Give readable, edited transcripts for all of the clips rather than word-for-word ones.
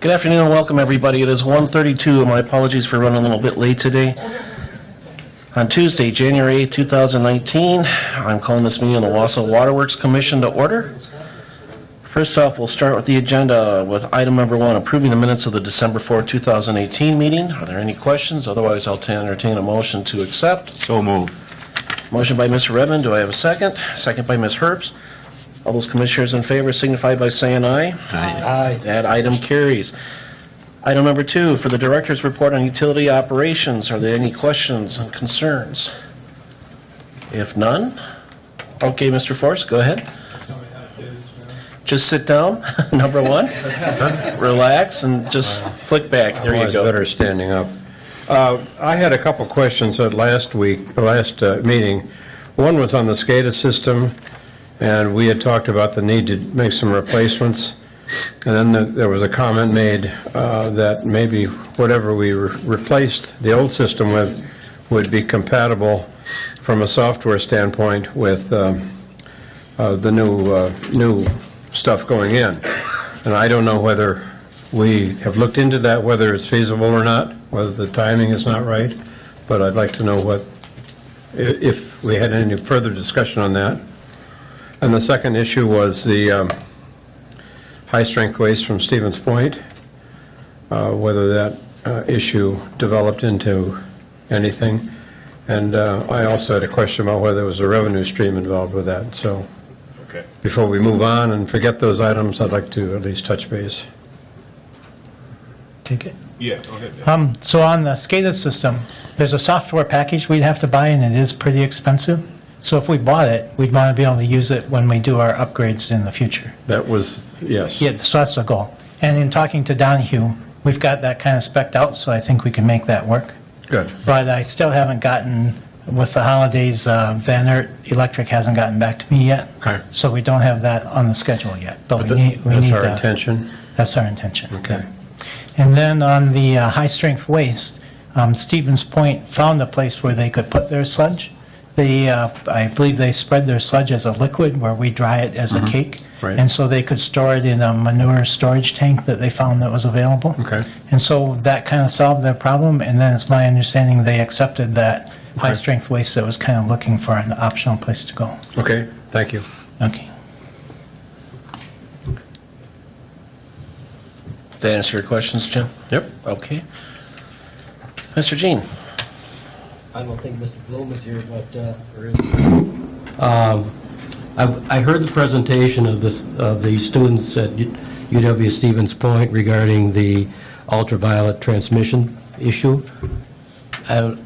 Good afternoon and welcome, everybody. It is 1:32. My apologies for running a little bit late today. On Tuesday, January 8, 2019, I'm calling this meeting of the Wausau Waterworks Commission to order. First off, we'll start with the agenda with item number 1, approving the minutes of the December 4, 2018 meeting. Are there any questions? Otherwise, I'll entertain a motion to accept. So move. Motion by Mr. Redmond. Do I have a second? Second by Ms. Herbst. All those commissioners in favor signify by saying aye. Aye. That item carries. Item number 2, for the director's report on utility operations, are there any questions and concerns? If none, okay, Mr. Forrest, go ahead. Just sit down, number 1, relax, and just flick back. There you go. Better standing up. I had a couple questions at last meeting. One was on the SCADA system, and we had talked about the need to make some replacements. And then there was a comment made that maybe whatever we replaced the old system with would be compatible from a software standpoint with the new stuff going in. And I don't know whether we have looked into that, whether it's feasible or not, whether the timing is not right, but I'd like to know if we had any further discussion on that. And the second issue was the high-strength waste from Stevens Point, whether that issue developed into anything. And I also had a question about whether there was a revenue stream involved with that. So before we move on and forget those items, I'd like to at least touch base. Take it. Yeah, go ahead. So on the SCADA system, there's a software package we'd have to buy, and it is pretty expensive. So if we bought it, we'd want to be able to use it when we do our upgrades in the future. That was, yes. Yeah, so that's the goal. And in talking to Donahue, we've got that kind of spec'd out, so I think we can make that work. Good. But I still haven't gotten, with the holidays, Van Eert Electric hasn't gotten back to me yet. Okay. So we don't have that on the schedule yet. But we need That's our that. intention. That's our intention. Okay. Yeah. And then on the high-strength waste, Stevens Point found a place where they could put their sludge. I believe they spread their sludge as a liquid where we dry it as a cake. Right. And so they could store it in a manure storage tank that they found that was available. Okay. And so that kind of solved their problem. And then it's my understanding they accepted that high-strength waste that was kind of looking for an optional place to go. Okay, thank you. Okay. Did that answer your questions, Jim? Yep. Okay. Mr. Jean? I don't think Mr. Bloom is here, but or is I heard the presentation of the students at UW Stevens Point regarding the ultraviolet transmission issue.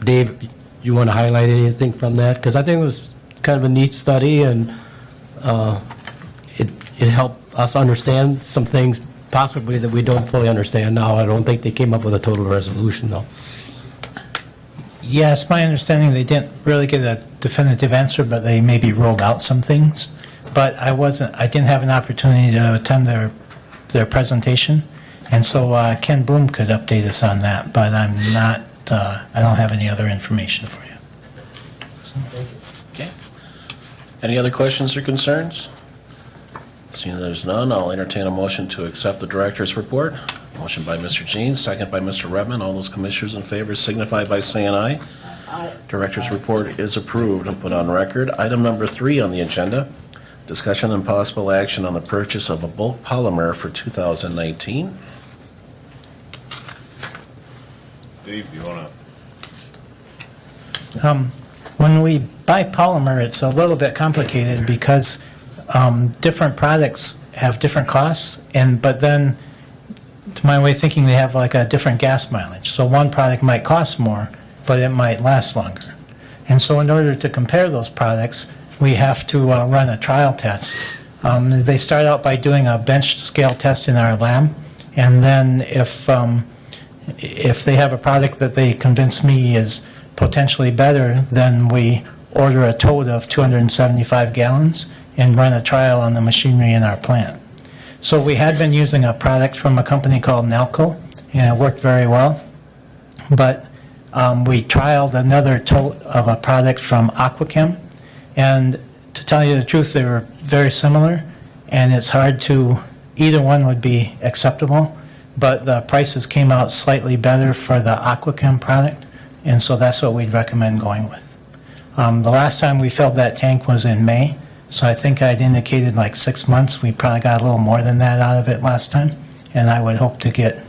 Dave, you want to highlight anything from that? Because I think it was kind of a neat study, and it helped us understand some things possibly that we don't fully understand now. I don't think they came up with a total resolution, though. Yes, my understanding they didn't really get a definitive answer, but they maybe rolled out some things. But I didn't have an opportunity to attend their presentation, and so Ken Bloom could update us on that. But I don't have any other information for you. So. Okay. Any other questions or concerns? Seeing there's none, I'll entertain a motion to accept the director's report. Motion by Mr. Jean, second by Mr. Redmond. All those commissioners in favor signify by saying aye. Aye. Director's report is approved and put on record. Item number 3 on the agenda, discussion and possible action on the purchase of a bulk polymer for 2019. Dave, do you want When we buy polymer, it's a little bit complicated because different products have different costs, but then, to my way of thinking, they have like a different gas mileage. So one product might cost more, but it might last longer. And so in order to compare those products, we have to run a trial test. They start out by doing a bench scale test in our lab, and then if they have a product that they convince me is potentially better, then we order a tote of 275 gallons and run a trial on the machinery in our plant. So we had been using a product from a company called Nalco, and it worked very well. But we trialed another tote of a product from Aquachem, and to tell you the truth, they were very similar, and it's hard to, either one would be acceptable, but the prices came out slightly better for the Aquachem product, and so that's what we'd recommend going with. The last time we filled that tank was in May, so I think I'd indicated like 6 months. We probably got a little more than that out of it last time, and I would hope to get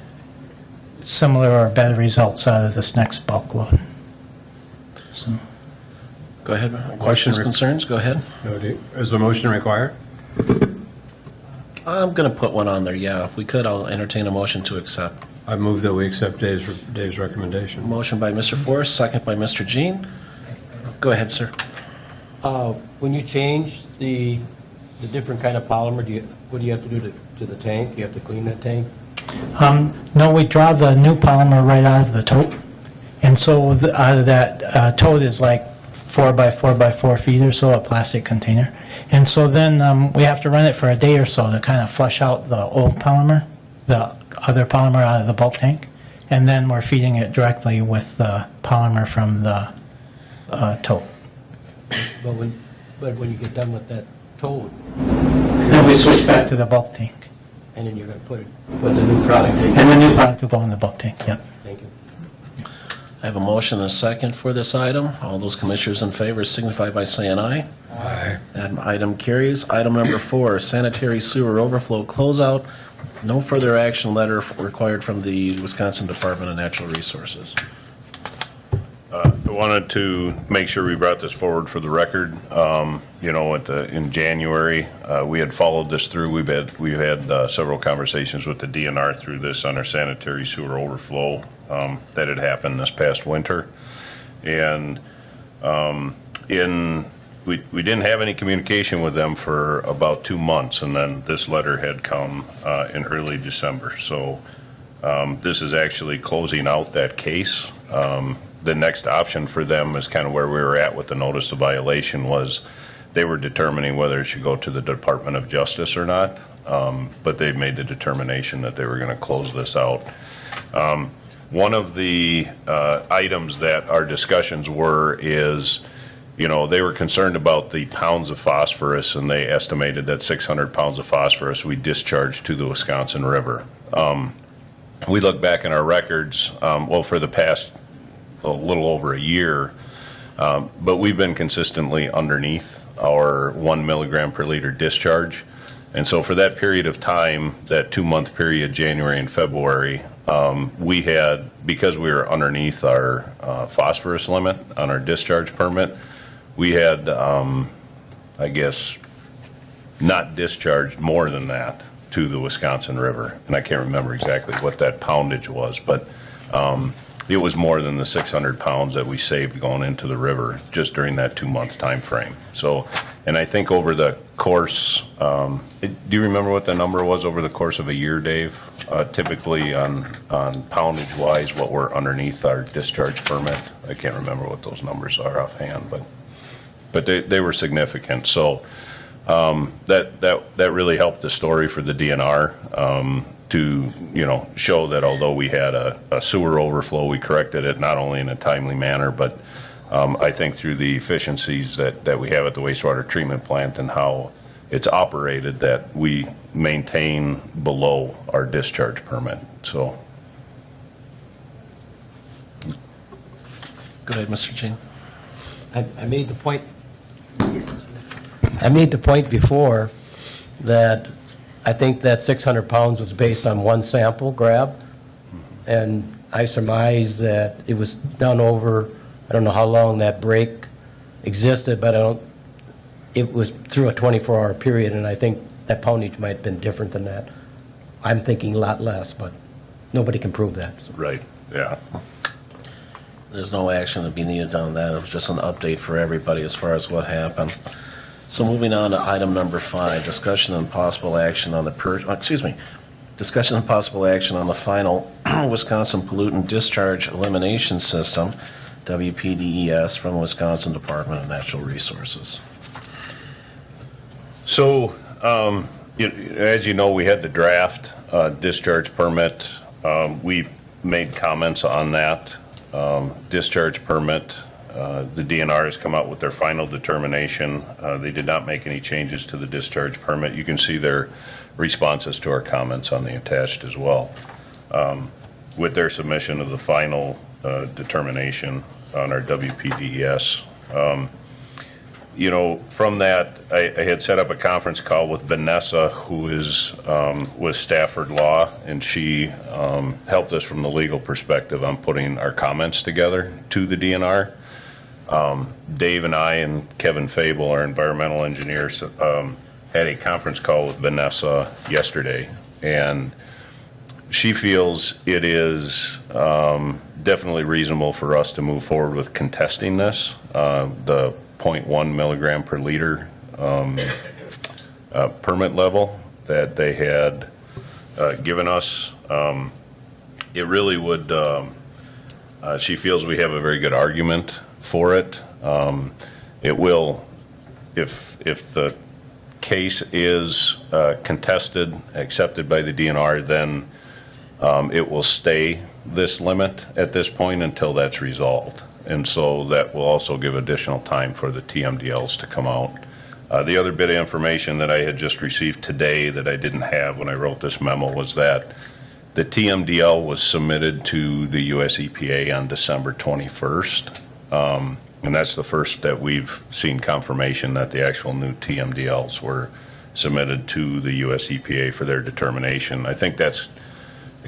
similar or better results out of this next bulk load. So, Go ahead. Questions, concerns? Go ahead. Is a motion required? I'm going to put one on there, yeah. If we could, I'll entertain a motion to accept. I move that we accept Dave's recommendation. Motion by Mr. Forrest, second by Mr. Jean. Go ahead, sir. When you change the different kind of polymer, what do you have to do to the tank? You have to clean that tank? no, we draw the new polymer right out of the tote, and so out of that tote is like 4 by 4 by 4 feet or so, a plastic container. And so then we have to run it for a day or so to kind of flush out the old polymer, the other polymer out of the bulk tank, and then we're feeding it directly with the polymer from the tote. But when you get done with that tote, Then we switch back to the bulk tank. and then you're going to put the new product in. And the new product will go in the bulk tank, yep. Thank you. I have a motion and a second for this item. All those commissioners in favor signify by saying aye. Aye. That item carries. Item number 4, sanitary sewer overflow closeout. No further action letter required from the Wisconsin Department of Natural Resources. I wanted to make sure we brought this forward for the record. In January, we had followed this through. We've had several conversations with the DNR through this on our sanitary sewer overflow that had happened this past winter. And we didn't have any communication with them for about 2 months, and then this letter had come in early December. So this is actually closing out that case. The next option for them is kind of where we were at with the notice of violation, was they were determining whether it should go to the Department of Justice or not, but they made the determination that they were going to close this out. One of the items that our discussions is, they were concerned about the pounds of phosphorus, and they estimated that 600 pounds of phosphorus we discharged to the Wisconsin River. We look back in our records, for the past a little over a year, but we've been consistently underneath our 1 milligram per liter discharge. And so for that period of time, that 2-month period, January and February, we had, because we were underneath our phosphorus limit on our discharge permit, we had, not discharged more than that to the Wisconsin River. And I can't remember exactly what that poundage was, but it was more than the 600 pounds that we saved going into the river just during that 2-month time frame. So, and I think over the course, do you remember what the number was over the course of a year, Dave? Typically on poundage wise, what we're underneath our discharge permit? I can't remember what those numbers are offhand, but they were significant. So that really helped the story for the DNR. To show that although we had a sewer overflow, we corrected it not only in a timely manner, but I think through the efficiencies that we have at the wastewater treatment plant and how it's operated, that we maintain below our discharge permit. So, Go ahead, Mr. Jean. I made the point. I made the point before that I think that 600 pounds was based on one sample grab, and I surmise that it was done over, I don't know how long that break existed, but it was through a 24-hour period, and I think that poundage might have been different than that. I'm thinking a lot less, but nobody can prove that. So. right, yeah. There's no action to be needed on that. It was just an update for everybody as far as what happened. So moving on to item number 5, discussion and possible action on discussion and possible action on the final Wisconsin Pollutant Discharge Elimination System, WPDES, from the Wisconsin Department of Natural Resources. So, as you know, we had the draft discharge permit. We made comments on that discharge permit. The DNR has come out with their final determination. They did not make any changes to the discharge permit. You can see their responses to our comments on the attached as well. with their submission of the final determination on our WPDES. From that, I had set up a conference call with Vanessa, who is with Stafford Law, and she helped us from the legal perspective on putting our comments together to the DNR. Dave and I and Kevin Fable, our environmental engineers, had a conference call with Vanessa yesterday, and she feels it is definitely reasonable for us to move forward with contesting this. The 0.1 milligram per liter permit level that they had given us. It really would, she feels we have a very good argument for it. It will, if the case is contested, accepted by the DNR, then it will stay this limit at this point until that's resolved. And so that will also give additional time for the TMDLs to come out. The other bit of information that I had just received today that I didn't have when I wrote this memo was that the TMDL was submitted to the US EPA on December 21st. And that's the first that we've seen confirmation that the actual new TMDLs were submitted to the US EPA for their determination. I think that's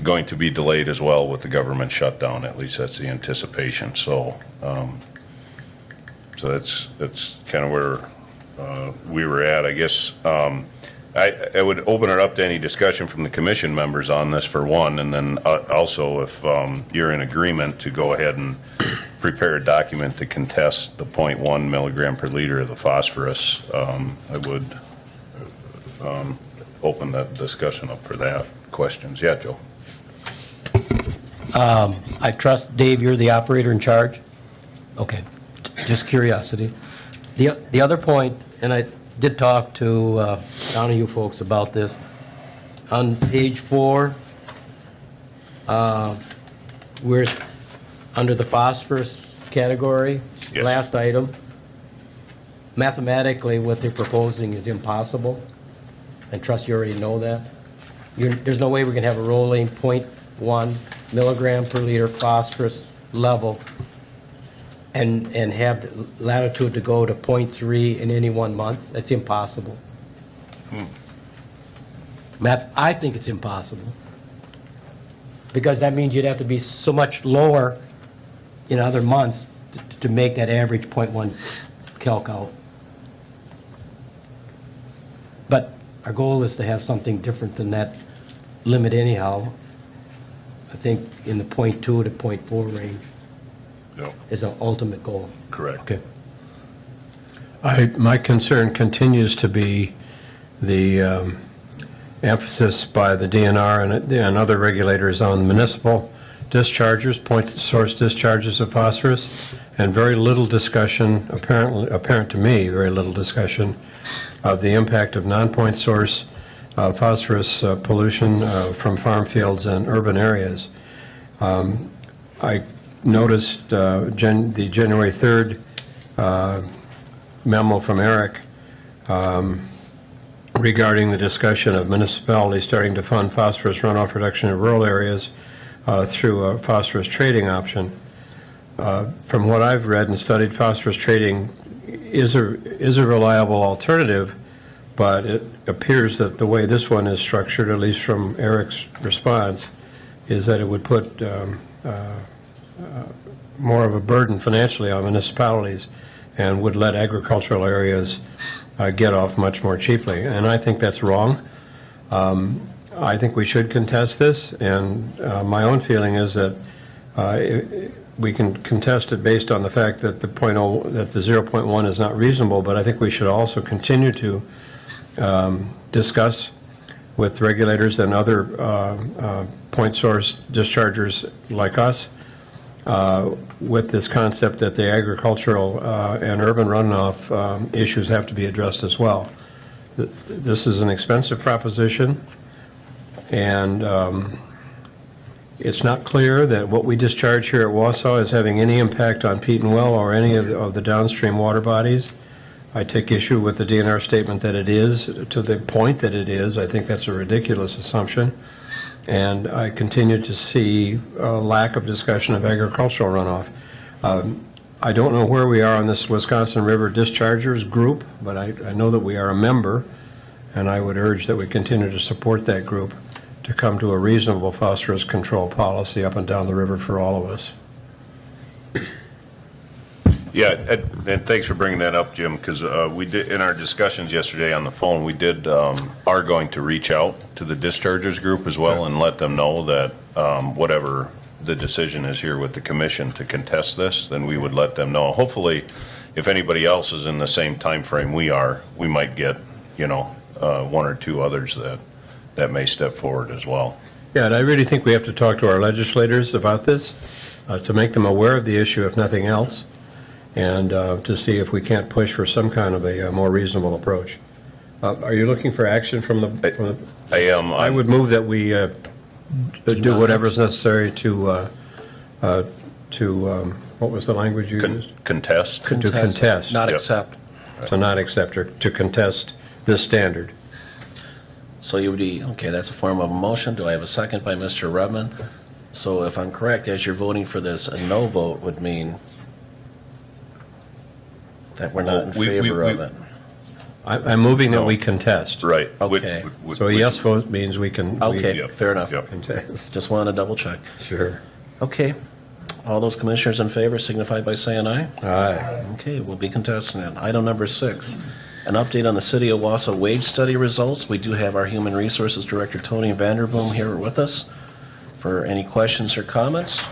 going to be delayed as well with the government shutdown. At least that's the anticipation. So, so that's kind of where we were at. I guess I would open it up to any discussion from the commission members on this for one, and then also if you're in agreement to go ahead and prepare a document to contest the 0.1 milligram per liter of the phosphorus. I would open that discussion up for that. Questions? Yeah, Joe. I trust, Dave, you're the operator in charge? Okay, just curiosity. The other point, and I did talk to down to you folks about this, on page 4, we're under the phosphorus category, Yes. last item. Mathematically, what they're proposing is impossible, and trust you already know that. There's no way we can have a rolling 0.1 milligram per liter phosphorus level and have the latitude to go to 0.3 in any 1 month. That's impossible. I think it's impossible. Because that means you'd have to be so much lower in other months to make that average 0.1 calc out. But our goal is to have something different than that limit anyhow. I think in the 0.2 to 0.4 range No. is our ultimate goal. Correct. Okay. My concern continues to be the emphasis by the DNR and other regulators on municipal dischargers, point source discharges of phosphorus, and very little discussion, apparent to me, very little discussion of the impact of non-point source phosphorus pollution from farm fields and urban areas. I noticed the January 3rd memo from Eric regarding the discussion of municipalities starting to fund phosphorus runoff reduction in rural areas through a phosphorus trading option. From what I've read and studied, phosphorus trading is a reliable alternative, but it appears that the way this one is structured, at least from Eric's response, is that it would put more of a burden financially on municipalities and would let agricultural areas get off much more cheaply. And I think that's wrong. I think we should contest this, and my own feeling is that we can contest it based on the fact that the 0.1 is not reasonable, but I think we should also continue to discuss with regulators and other point source dischargers like us with this concept that the agricultural and urban runoff issues have to be addressed as well. This is an expensive proposition, and it's not clear that what we discharge here at Wausau is having any impact on Petenwell or any of the downstream water bodies. I take issue with the DNR statement that it is, to the point that it is. I think that's a ridiculous assumption. and I continue to see a lack of discussion of agricultural runoff. I don't know where we are on this Wisconsin River Dischargers group, but I know that we are a member, and I would urge that we continue to support that group to come to a reasonable phosphorus control policy up and down the river for all of us. Yeah, and thanks for bringing that up, Jim, because we did, in our discussions yesterday on the phone, we are going to reach out to the dischargers group as well and let them know that whatever the decision is here with the commission to contest this, then we would let them know. Hopefully, if anybody else is in the same time frame we are, we might get, one or two others that may step forward as well. Yeah, and I really think we have to talk to our legislators about this, to make them aware of the issue, if nothing else, and to see if we can't push for some kind of a more reasonable approach. Are you looking for action from the? I am. I would move that we do whatever is necessary to, what was the language you used? Contest. To contest. Not Yep. accept. To not accept or to contest this standard. So you would be, okay, that's a form of a motion. Do I have a second by Mr. Redmond? So if I'm correct, as you're voting for this, a no vote would mean that we're not in We- favor of it. I'm moving that No. we contest. Right. Okay. So a yes vote means we can. we Okay, Yep. fair enough. Yep. Contest. Just wanted to double check. Sure. Okay. All those commissioners in favor signify by saying aye. Aye. Okay, we'll be contesting it. Item number 6, an update on the City of Wausau wage study results. We do have our Human Resources Director, Tony Vanderboom, here with us for any questions or comments.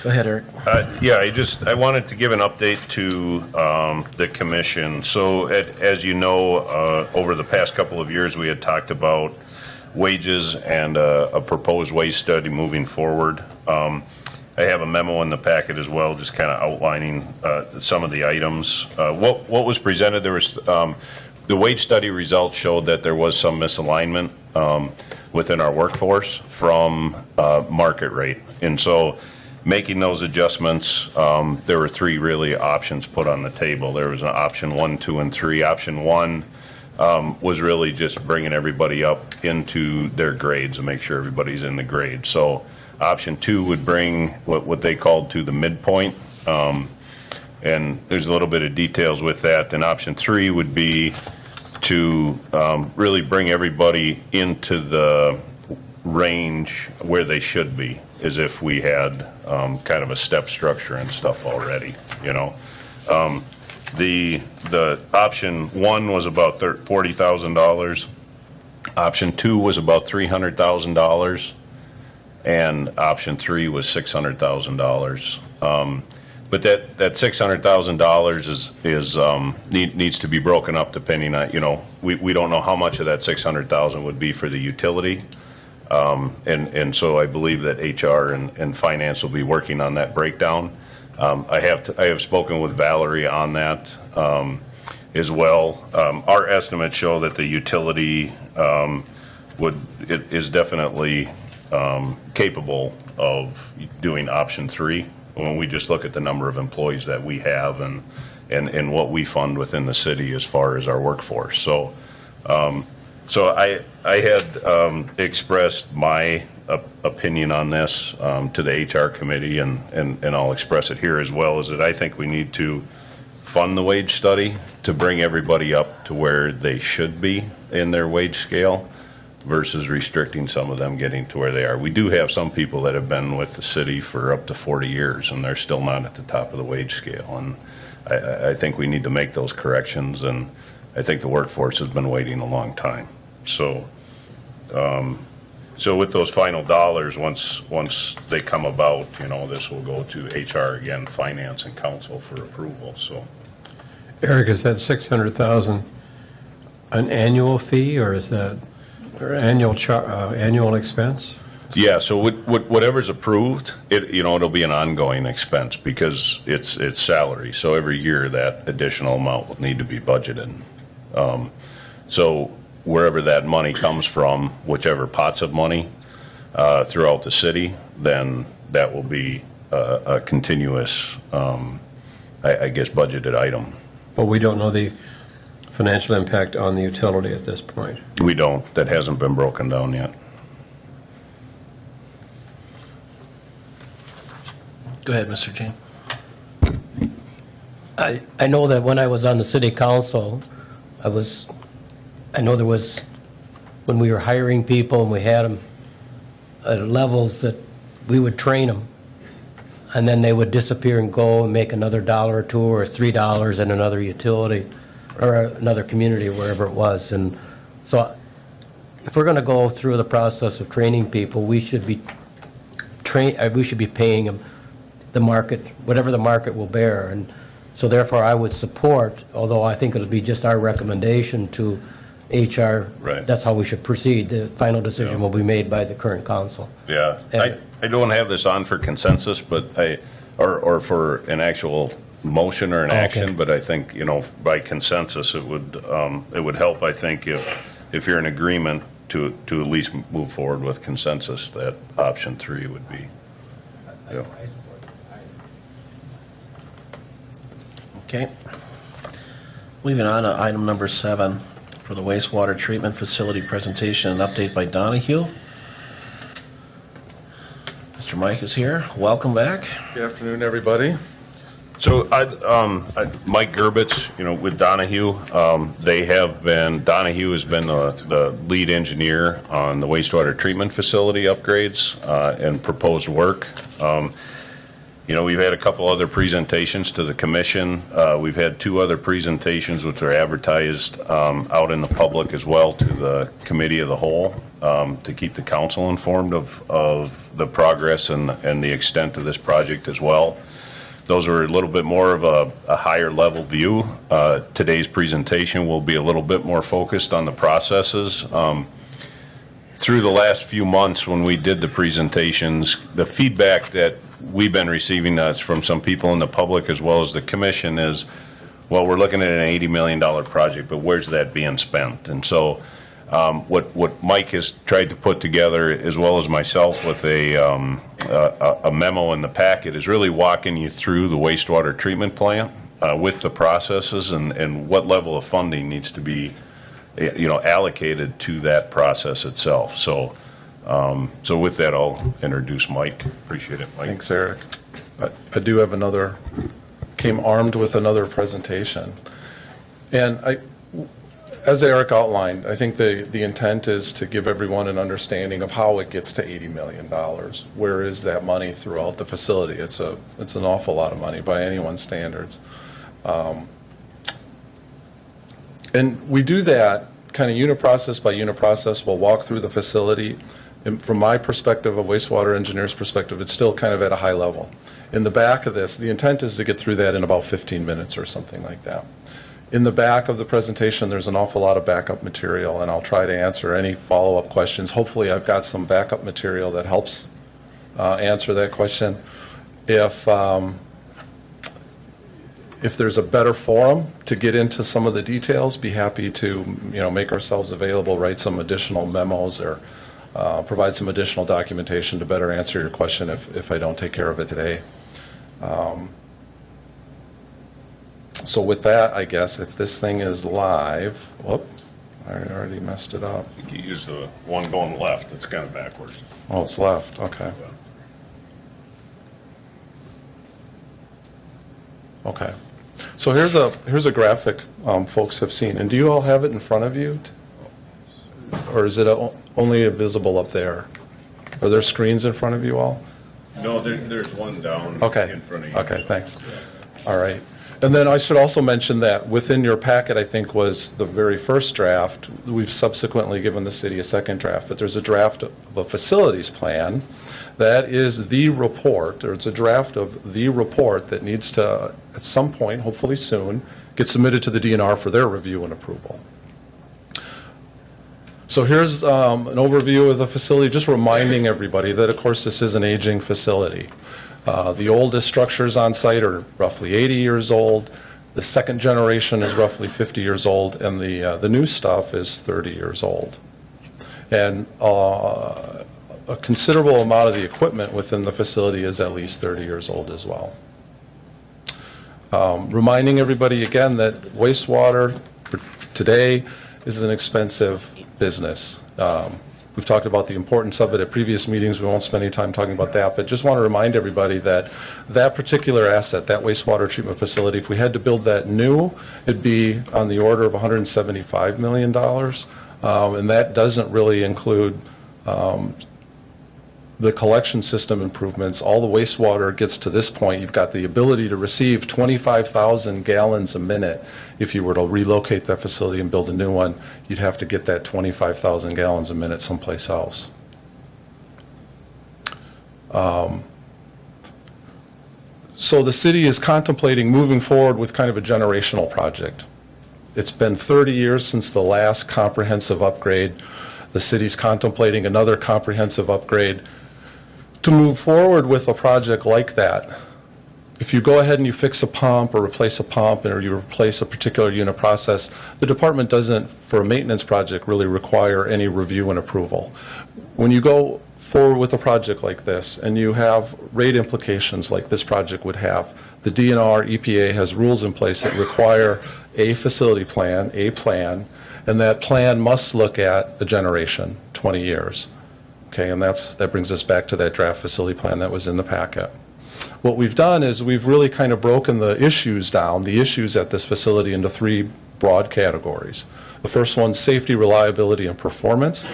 Go ahead, Eric. Yeah, I wanted to give an update to the commission. So as you know, over the past couple of years, we had talked about wages and a proposed wage study moving forward. I have a memo in the packet as well, just kind of outlining some of the items. What was presented, there was, the wage study results showed that there was some misalignment within our workforce from market rate. And so making those adjustments, there were 3 really options put on the table. There was an option 1, 2, and 3. Option 1 was really just bringing everybody up into their grades and make sure everybody's in the grade. So option 2 would bring what they called to the midpoint, and there's a little bit of details with that. Then option 3 would be to really bring everybody into the range where they should be, as if we had kind of a step structure and stuff already, The option 1 was about $40,000. Option 2 was about $300,000. And option 3 was $600,000. But that $600,000 needs to be broken up depending on, we don't know how much of that $600,000 would be for the utility. And so I believe that HR and finance will be working on that breakdown. I have spoken with Valerie on that as well. Our estimates show that the utility is definitely capable of doing option 3 when we just look at the number of employees that we have and what we fund within the city as far as our workforce. So I had expressed my opinion on this to the HR committee, and I'll express it here as well, is that I think we need to fund the wage study to bring everybody up to where they should be in their wage scale, versus restricting some of them getting to where they are. We do have some people that have been with the city for up to 40 years, and they're still not at the top of the wage scale. And I think we need to make those corrections, and I think the workforce has been waiting a long time. So with those final dollars, once they come about, this will go to HR again, finance and council for approval, so. Eric, is that $600,000 an annual fee, or is that annual expense? Yeah, so whatever's approved, it'll be an ongoing expense because it's salary. So every year that additional amount will need to be budgeted. So wherever that money comes from, whichever pots of money throughout the city, then that will be a continuous, I guess, budgeted item. But we don't know the financial impact on the utility at this point. We don't. That hasn't been broken down yet. Go ahead, Mr. Jean. I know that when I was on the city council, I know there was, when we were hiring people and we had them at levels that we would train them, and then they would disappear and go and make another $1 or $2 or $3 in another utility or another community, wherever it was. And so if we're going to go through the process of training people, we should be paying them the market, whatever the market will bear. And so therefore, I would support, although I think it'll be just our recommendation to HR. Right. That's how we should proceed. The final decision will be made by the current council. Yeah, I don't have this on for consensus, but or for an actual motion or an action, Okay. but I think, by consensus, it would help, I think, if you're in agreement to at least move forward with consensus, that option 3 would be. Yeah. Okay. Moving on to item number 7 for the wastewater treatment facility presentation and update by Donahue. Mr. Mike is here. Welcome back. Good afternoon, everybody. So Mike Gerbitz, with Donahue, Donahue has been the lead engineer on the wastewater treatment facility upgrades and proposed work. We've had a couple other presentations to the commission. We've had 2 other presentations which are advertised out in the public as well to the committee of the whole to keep the council informed of the progress and the extent of this project as well. Those are a little bit more of a higher level view. Today's presentation will be a little bit more focused on the processes. Through the last few months when we did the presentations, the feedback that we've been receiving from some people in the public as well as the commission is, well, we're looking at an $80 million project, but where's that being spent? And so what Mike has tried to put together, as well as myself with a memo in the packet, is really walking you through the wastewater treatment plant with the processes and what level of funding needs to be allocated to that process itself. So with that, I'll introduce Mike. Appreciate it, Mike. Thanks, Eric. I do have came armed with another presentation. And as Eric outlined, I think the intent is to give everyone an understanding of how it gets to $80 million. Where is that money throughout the facility? It's an awful lot of money by anyone's standards. And we do that kind of unit process by unit process. We'll walk through the facility. And from my perspective, a wastewater engineer's perspective, it's still kind of at a high level. In the back of this, the intent is to get through that in about 15 minutes or something like that. In the back of the presentation, there's an awful lot of backup material, and I'll try to answer any follow-up questions. Hopefully, I've got some backup material that helps answer that question. If there's a better forum to get into some of the details, be happy to make ourselves available, write some additional memos, or provide some additional documentation to better answer your question if I don't take care of it today. So with that, I guess if this thing is live, whoop, I already messed it up. You use the one going left. It's kind of backwards. Oh, it's left, okay. Okay. So here's a graphic folks have seen, and do you all have it in front of you? Or is it only visible up there? Are there screens in front of you all? No, there's one down Okay. in front of you. Okay, thanks. All right. And then I should also mention that within your packet, I think, was the very first draft. We've subsequently given the city a second draft, but there's a draft of a facilities plan. That is the report, or it's a draft of the report that needs to, at some point, hopefully soon, get submitted to the DNR for their review and approval. So here's an overview of the facility, just reminding everybody that, of course, this is an aging facility. The oldest structures on site are roughly 80 years old. The second generation is roughly 50 years old, and the new stuff is 30 years old. And a considerable amount of the equipment within the facility is at least 30 years old as well. Reminding everybody again that wastewater today is an expensive business. We've talked about the importance of it at previous meetings. We won't spend any time talking about that, but just want to remind everybody that that particular asset, that wastewater treatment facility, if we had to build that new, it'd be on the order of $175 million. And that doesn't really include the collection system improvements. All the wastewater gets to this point. You've got the ability to receive 25,000 gallons a minute. If you were to relocate that facility and build a new one, you'd have to get that 25,000 gallons a minute someplace else. So the city is contemplating moving forward with kind of a generational project. It's been 30 years since the last comprehensive upgrade. The city's contemplating another comprehensive upgrade. To move forward with a project like that, if you go ahead and you fix a pump or replace a pump or you replace a particular unit process, the department doesn't, for a maintenance project, really require any review and approval. When you go forward with a project like this and you have rate implications like this project would have, the DNR, EPA has rules in place that require a facility plan, and that plan must look at a generation, 20 years. Okay, and that brings us back to that draft facility plan that was in the packet. What we've done is we've really kind of broken the issues at this facility into three broad categories. The first one, safety, reliability, and performance.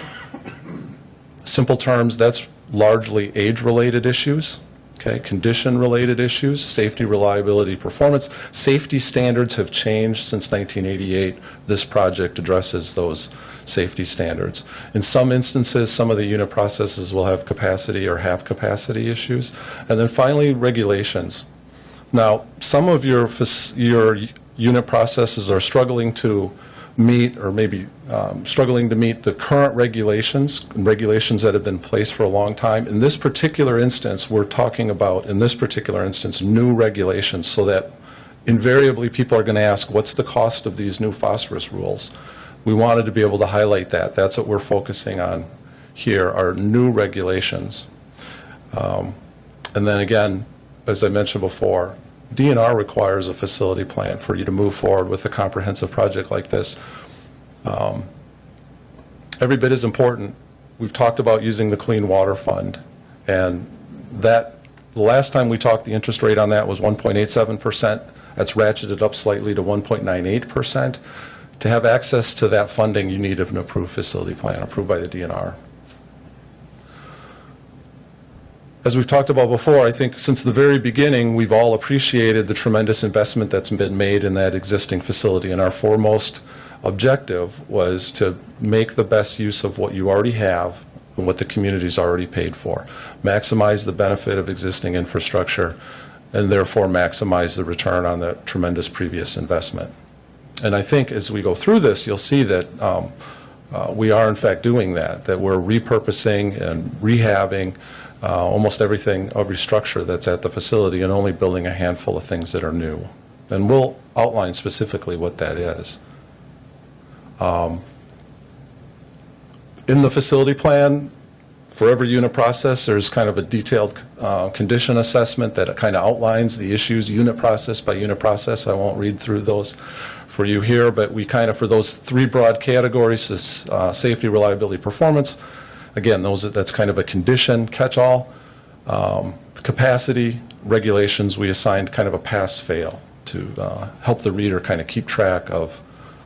Simple terms, that's largely age-related issues. Okay, condition-related issues, safety, reliability, performance. Safety standards have changed since 1988. This project addresses those safety standards. In some instances, some of the unit processes will have capacity or have capacity issues. And then finally, regulations. Now, some of your unit processes are struggling to meet, or maybe struggling to meet, the current regulations that have been in place for a long time. In this particular instance, we're talking about, new regulations, so that invariably people are going to ask, what's the cost of these new phosphorus rules? We wanted to be able to highlight that. That's what we're focusing on here, are new regulations. And then again, as I mentioned before, DNR requires a facility plan for you to move forward with a comprehensive project like this. Every bit is important. We've talked about using the Clean Water Fund, and that, the last time we talked, the interest rate on that was 1.87%. That's ratcheted up slightly to 1.98%. To have access to that funding, you need an approved facility plan, approved by the DNR. As we've talked about before, I think since the very beginning, we've all appreciated the tremendous investment that's been made in that existing facility, and our foremost objective was to make the best use of what you already have and what the community's already paid for. Maximize the benefit of existing infrastructure, and therefore maximize the return on that tremendous previous investment. And I think as we go through this, you'll see that we are in fact doing that we're repurposing and rehabbing almost everything, every structure that's at the facility, and only building a handful of things that are new. And we'll outline specifically what that is. In the facility plan, for every unit process, there's kind of a detailed condition assessment that kind of outlines the issues unit process by unit process. I won't read through those for you here, but we kind of, for those three broad categories, is safety, reliability, performance. Again, that's kind of a condition catch-all. Capacity, regulations, we assigned kind of a pass-fail to help the reader kind of keep track of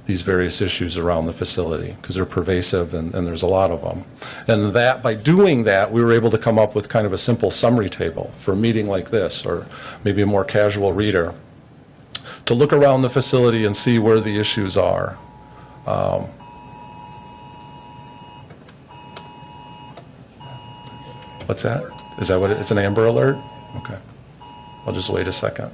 these various issues around the facility, because they're pervasive and there's a lot of them. And that, by doing that, we were able to come up with kind of a simple summary table for a meeting like this, or maybe a more casual reader, to look around the facility and see where the issues are. What's that? Is that what it's an Amber Alert? Okay. I'll just wait a second.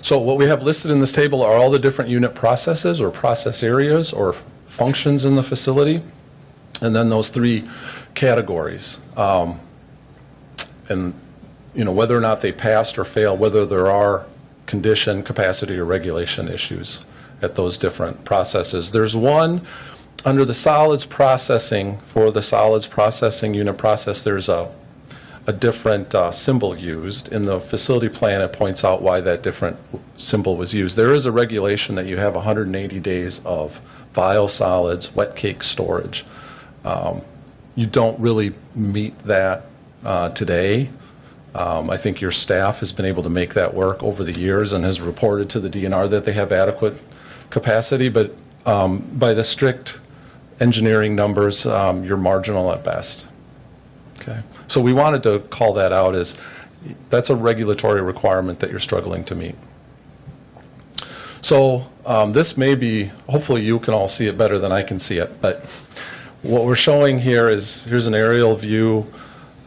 So what we have listed in this table are all the different unit processes or process areas or functions in the facility, and then those three categories. And whether or not they passed or failed, whether there are condition, capacity, or regulation issues at those different processes. There's one under the solids processing, for the solids processing unit process, there's a a different symbol used. In the facility plan, it points out why that different symbol was used. There is a regulation that you have 180 days of biosolids, wet cake storage. You don't really meet that today. I think your staff has been able to make that work over the years and has reported to the DNR that they have adequate capacity, but by the strict engineering numbers, you're marginal at best. Okay, so we wanted to call that out as that's a regulatory requirement that you're struggling to meet. So this may be, hopefully you can all see it better than I can see it, but what we're showing here is, here's an aerial view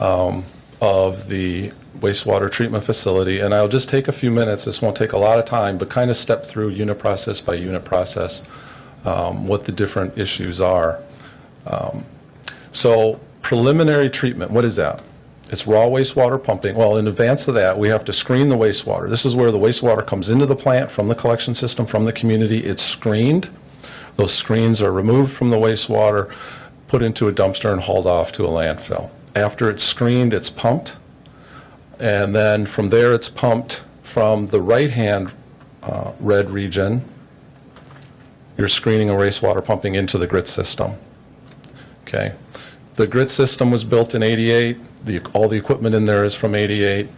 of the wastewater treatment facility, and I'll just take a few minutes, this won't take a lot of time, but kind of step through unit process by unit process, what the different issues are. So preliminary treatment, what is that? It's raw wastewater pumping. Well, in advance of that, we have to screen the wastewater. This is where the wastewater comes into the plant from the collection system, from the community. It's screened. Those screens are removed from the wastewater, put into a dumpster and hauled off to a landfill. After it's screened, it's pumped. And then from there, it's pumped from the right-hand red region. You're screening and wastewater pumping into the grit system. Okay. The grit system was built in '88. All the equipment in there is from '88.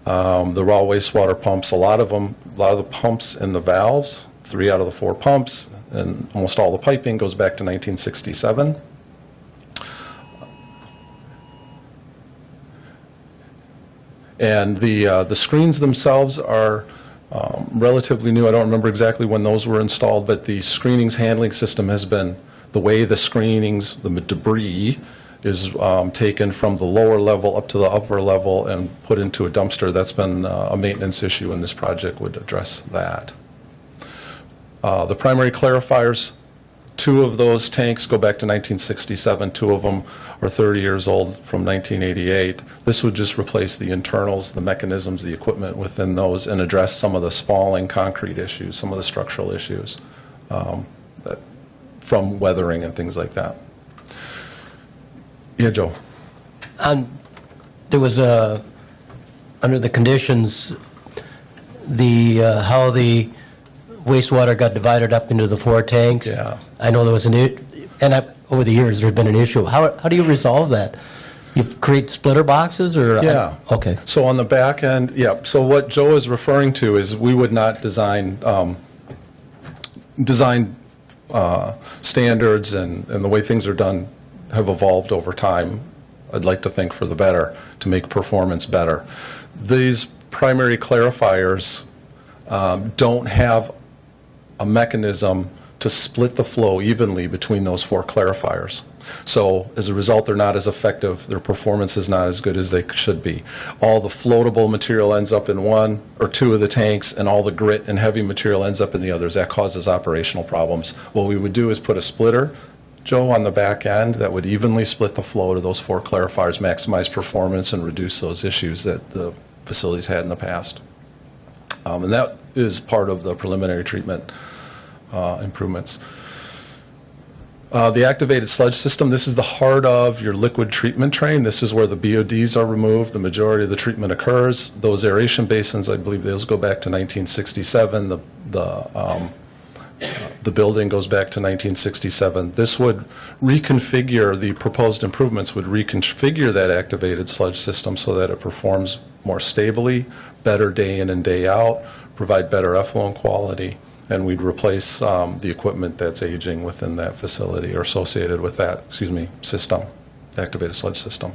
The raw wastewater pumps, a lot of the pumps and the valves, 3 out of the 4 pumps, and almost all the piping goes back to 1967. And the screens themselves are relatively new. I don't remember exactly when those were installed, but the screenings handling system has been, the way the screenings, the debris is taken from the lower level up to the upper level and put into a dumpster. That's been a maintenance issue, and this project would address that. The primary clarifiers, 2 of those tanks go back to 1967. 2 of them are 30 years old from 1988. This would just replace the internals, the mechanisms, the equipment within those, and address some of the spalling concrete issues, some of the structural issues from weathering and things like that. Yeah, Joe. There was under the conditions, how the wastewater got divided up into the 4 tanks. Yeah. I know there was over the years, there's been an issue. How do you resolve that? You create splitter boxes, or? Yeah. Okay. So on the back end, yeah. So what Joe is referring to is we would not design standards and the way things are done have evolved over time, I'd like to think for the better, to make performance better. These primary clarifiers don't have a mechanism to split the flow evenly between those 4 clarifiers. So as a result, they're not as effective, their performance is not as good as they should be. All the floatable material ends up in 1 or 2 of the tanks, and all the grit and heavy material ends up in the others. That causes operational problems. What we would do is put a splitter, Joe, on the back end that would evenly split the flow to those 4 clarifiers, maximize performance, and reduce those issues that the facilities had in the past. And that is part of the preliminary treatment improvements. The activated sludge system, this is the heart of your liquid treatment train. This is where the BODs are removed. The majority of the treatment occurs. Those aeration basins, I believe those go back to 1967. The building goes back to 1967. This would reconfigure, the proposed improvements would reconfigure that activated sludge system so that it performs more stably, better day in and day out, provide better effluent quality, and we'd replace the equipment that's aging within that facility or associated with that, system, activated sludge system.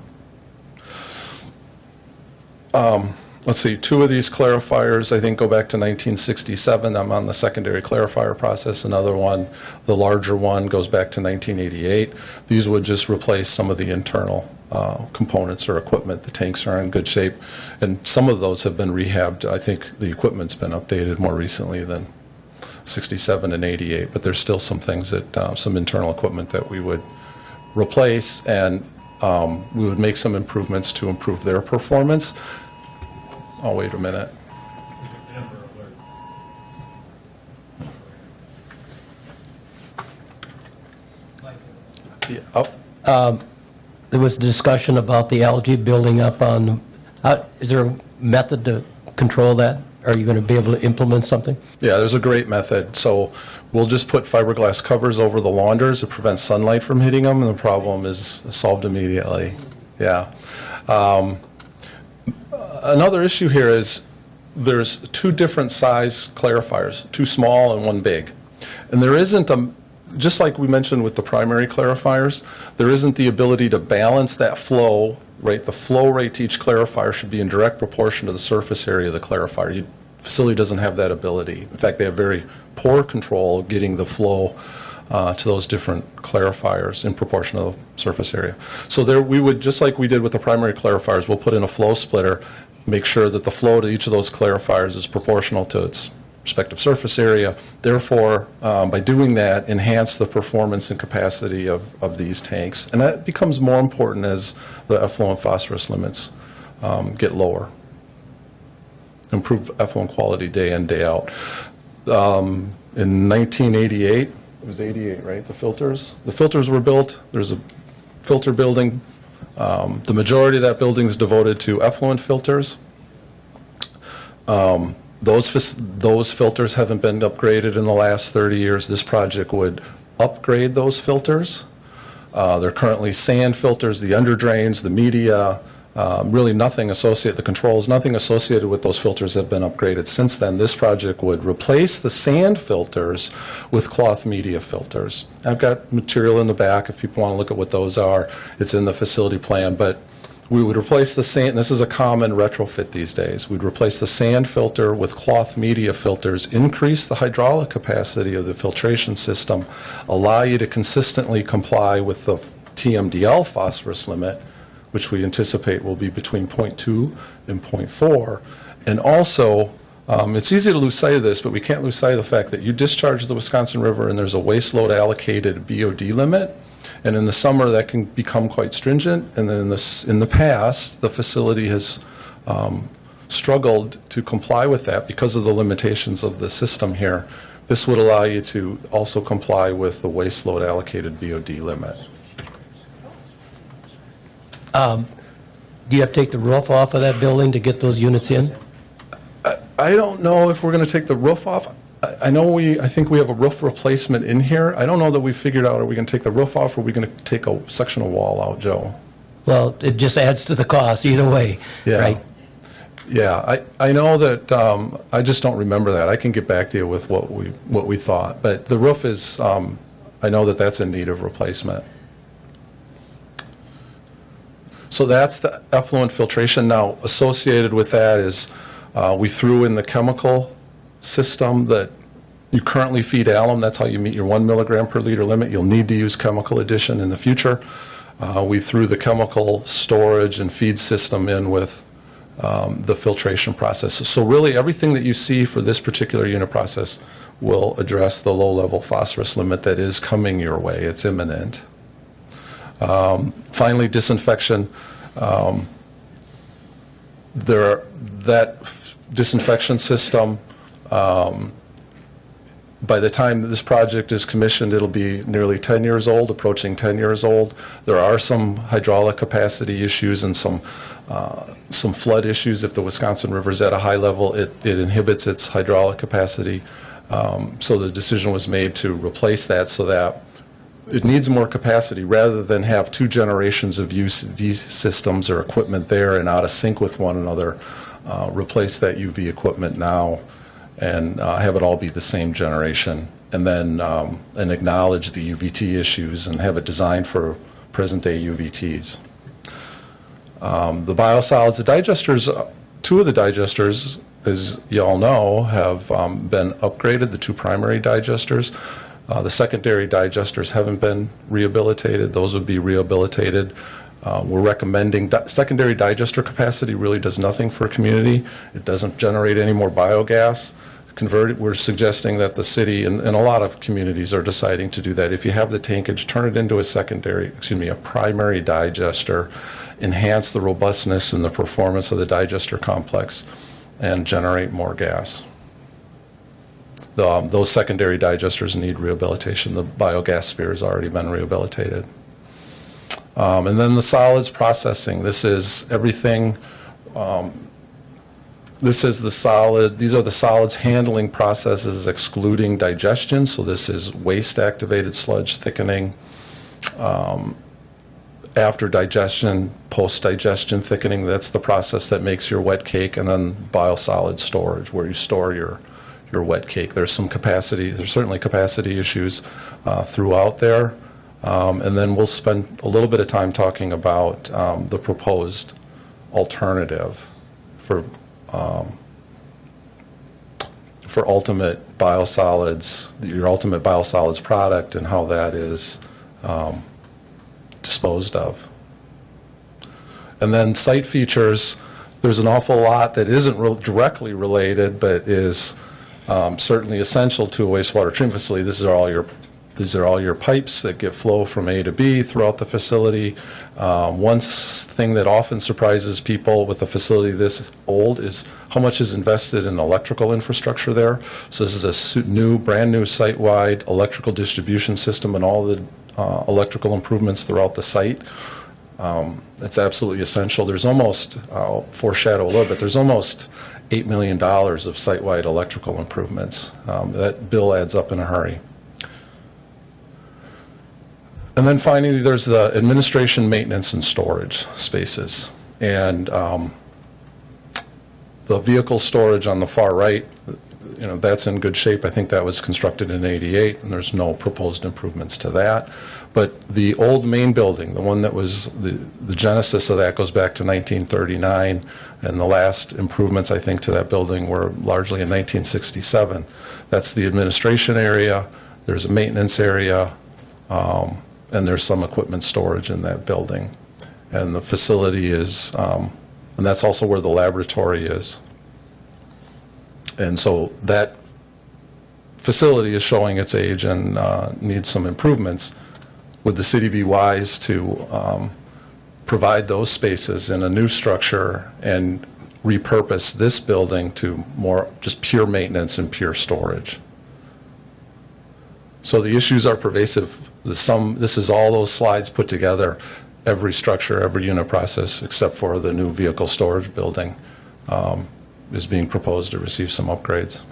Let's see, 2 of these clarifiers, I think, go back to 1967. I'm on the secondary clarifier process. Another one, the larger one, goes back to 1988. These would just replace some of the internal components or equipment. The tanks are in good shape, and some of those have been rehabbed. I think the equipment's been updated more recently than 67 and 88, but there's still some things that, some internal equipment that we would replace, and we would make some improvements to improve their performance. Oh, wait a minute. Yeah, there was discussion about the algae building up on, is there a method to control that? Are you going to be able to implement something? Yeah, there's a great method. So we'll just put fiberglass covers over the launders to prevent sunlight from hitting them, and the problem is solved immediately. Yeah. Another issue here is there's two different size clarifiers, two small and one big. And there isn't just like we mentioned with the primary clarifiers, there isn't the ability to balance that flow, right? The flow rate to each clarifier should be in direct proportion to the surface area of the clarifier. The facility doesn't have that ability. In fact, they have very poor control of getting the flow to those different clarifiers in proportion to the surface area. So there we would, just like we did with the primary clarifiers, we'll put in a flow splitter, make sure that the flow to each of those clarifiers is proportional to its respective surface area. Therefore, by doing that, enhance the performance and capacity of these tanks. And that becomes more important as the effluent phosphorus limits get lower. Improve effluent quality day in, day out. In 1988, it was 88, right? The filters were built. There's a filter building. The majority of that building is devoted to effluent filters. Those filters haven't been upgraded in the last 30 years. This project would upgrade those filters. They're currently sand filters, the under drains, the media, really nothing associated, the controls, nothing associated with those filters have been upgraded since then. This project would replace the sand filters with cloth media filters. I've got material in the back if people want to look at what those are. It's in the facility plan, but we would replace the sand, and this is a common retrofit these days. We'd replace the sand filter with cloth media filters, increase the hydraulic capacity of the filtration system, allow you to consistently comply with the TMDL phosphorus limit, which we anticipate will be between 0.2 and 0.4. And also, it's easy to lose sight of this, but we can't lose sight of the fact that you discharge the Wisconsin River and there's a waste load allocated BOD limit. And in the summer, that can become quite stringent. And then in the past, the facility has struggled to comply with that because of the limitations of the system here. This would allow you to also comply with the waste load allocated BOD limit. Do you have to take the roof off of that building to get those units in? I don't know if we're going to take the roof off. I think we have a roof replacement in here. I don't know that we figured out, are we going to take the roof off or are we going to take a section of wall out, Joe? Well, it just adds to the cost either way, Yeah. right? Yeah, I know that, I just don't remember that. I can get back to you with what we thought. But the roof is, I know that that's in need of replacement. So that's the effluent filtration. Now, associated with that is we threw in the chemical system that you currently feed alum. That's how you meet your 1 milligram per liter limit. You'll need to use chemical addition in the future. We threw the chemical storage and feed system in with the filtration process. So really everything that you see for this particular unit process will address the low-level phosphorus limit that is coming your way. It's imminent. Finally, disinfection. That disinfection system, by the time this project is commissioned, it'll be nearly 10 years old, approaching 10 years old. There are some hydraulic capacity issues and some flood issues. If the Wisconsin River is at a high level, it inhibits its hydraulic capacity. So the decision was made to replace that so that it needs more capacity rather than have two generations of UV systems or equipment there and out of sync with one another. Replace that UV equipment now and have it all be the same generation, and then and acknowledge the UVT issues and have it designed for present-day UVTs. The biosolids, the digesters, two of the digesters, as you all know, have been upgraded, the two primary digesters. The secondary digesters haven't been rehabilitated. Those would be rehabilitated. We're recommending secondary digester capacity really does nothing for a community. It doesn't generate any more biogas. We're suggesting that the city and a lot of communities are deciding to do that. If you have the tankage, turn it into a primary digester, enhance the robustness and the performance of the digester complex, and generate more gas. Those secondary digesters need rehabilitation. The biogas sphere has already been rehabilitated. And then the solids processing. This is everything, these are the solids handling processes excluding digestion. So this is waste activated sludge thickening, after digestion, post-digestion thickening. That's the process that makes your wet cake, and then biosolid storage, where you store your wet cake. There's certainly capacity issues throughout there. And then we'll spend a little bit of time talking about the proposed alternative for ultimate biosolids, your ultimate biosolids product, and how that is disposed of. And then site features, there's an awful lot that isn't directly related, but is certainly essential to a wastewater treatment facility. These are all your pipes that get flow from A to B throughout the facility. One thing that often surprises people with a facility this old is how much is invested in electrical infrastructure there. So this is a brand new site-wide electrical distribution system and all the electrical improvements throughout the site. It's absolutely essential. There's almost, I'll foreshadow a little bit, there's almost $8 million of site-wide electrical improvements. That bill adds up in a hurry. And then finally, there's the administration, maintenance, and storage spaces. And the vehicle storage on the far right, that's in good shape. I think that was constructed in '88, and there's no proposed improvements to that. But the old main building, the one that was the genesis of that goes back to 1939, and the last improvements, I think, to that building were largely in 1967. That's the administration area. There's a maintenance area. And there's some equipment storage in that building. And the facility is, and that's also where the laboratory is. And so that facility is showing its age and needs some improvements. Would the city be wise to provide those spaces in a new structure and repurpose this building to more just pure maintenance and pure storage? So the issues are pervasive. This is all those slides put together, every structure, every unit process, except for the new vehicle storage building is being proposed to receive some upgrades.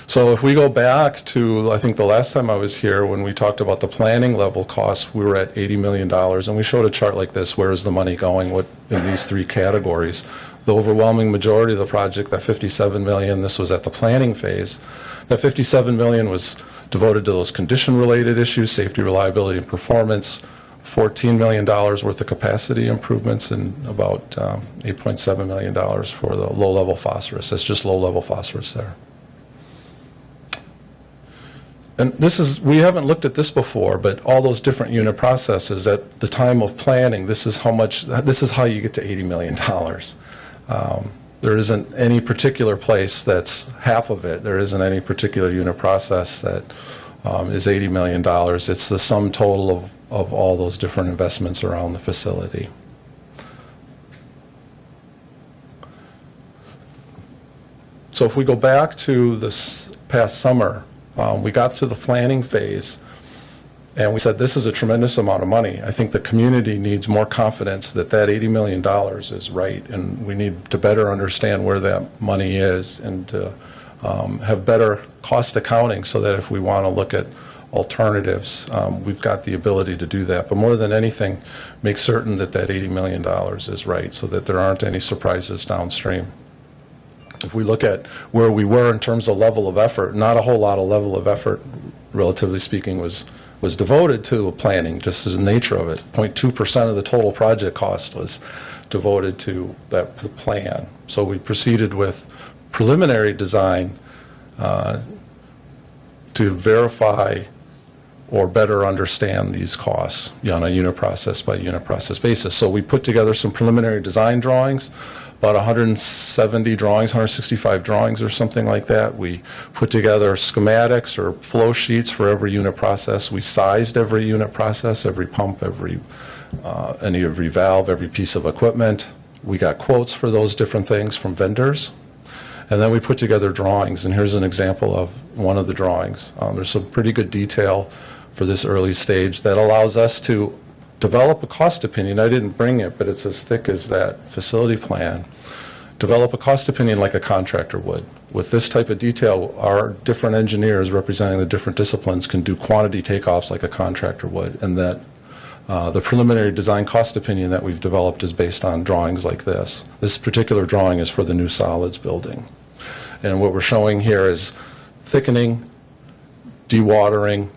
So if we go back to, I think the last time I was here, when we talked about the planning level costs, we were at $80 million, and we showed a chart like this, where is the money going, what in these three categories. The overwhelming majority of the project, that $57 million, this was at the planning phase. That $57 million was devoted to those condition-related issues, safety, reliability, and performance, $14 million worth of capacity improvements, and about $8.7 million for the low-level phosphorus. That's just low-level phosphorus there. And we haven't looked at this before, but all those different unit processes at the time of planning, this is how you get to $80 million. There isn't any particular place that's half of it. There isn't any particular unit process that is $80 million. It's the sum total of all those different investments around the facility. So if we go back to this past summer, we got to the planning phase, and we said, this is a tremendous amount of money. I think the community needs more confidence that that $80 million is right, and we need to better understand where that money is and to have better cost accounting so that if we want to look at alternatives, we've got the ability to do that. But more than anything, make certain that that $80 million is right so that there aren't any surprises downstream. If we look at where we were in terms of level of effort, not a whole lot of level of effort, relatively speaking, was devoted to planning, just as the nature of it. 0.2% of the total project cost was devoted to that plan. So we proceeded with preliminary design to verify or better understand these costs on a unit process by unit process basis. So we put together some preliminary design drawings, about 170 drawings, 165 drawings or something like that. We put together schematics or flow sheets for every unit process. We sized every unit process, every pump, every valve, every piece of equipment. We got quotes for those different things from vendors. And then we put together drawings, and here's an example of one of the drawings. There's some pretty good detail for this early stage that allows us to develop a cost opinion. I didn't bring it, but it's as thick as that facility plan. Develop a cost opinion like a contractor would. With this type of detail, our different engineers representing the different disciplines can do quantity takeoffs like a contractor would, and that the preliminary design cost opinion that we've developed is based on drawings like this. This particular drawing is for the new solids building. And what we're showing here is thickening, dewatering,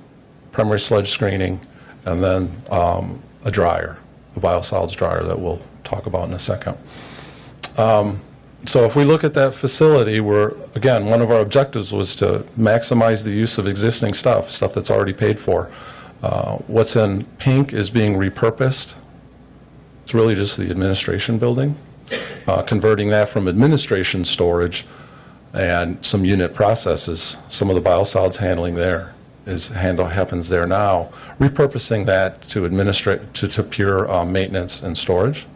primary sludge screening, and then a dryer, a biosolids dryer that we'll talk about in a second. So if we look at that facility, again, one of our objectives was to maximize the use of existing stuff that's already paid for. What's in pink is being repurposed. It's really just the administration building. Converting that from administration storage and some unit processes, some of the biosolids handling there happens there now. Repurposing that to pure maintenance and storage.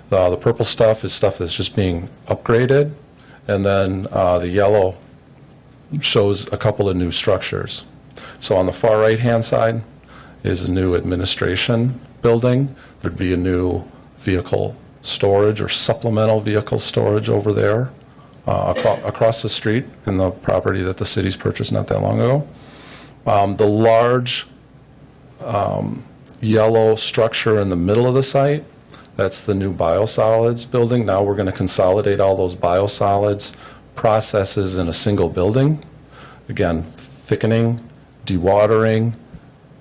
The purple stuff is stuff that's just being upgraded, and then the yellow shows a couple of new structures. So on the far right-hand side is a new administration building. There'd be a new vehicle storage or supplemental vehicle storage over there across the street in the property that the city's purchased not that long ago. The large yellow structure in the middle of the site, that's the new biosolids building. Now we're going to consolidate all those biosolids processes in a single building. Again, thickening, dewatering,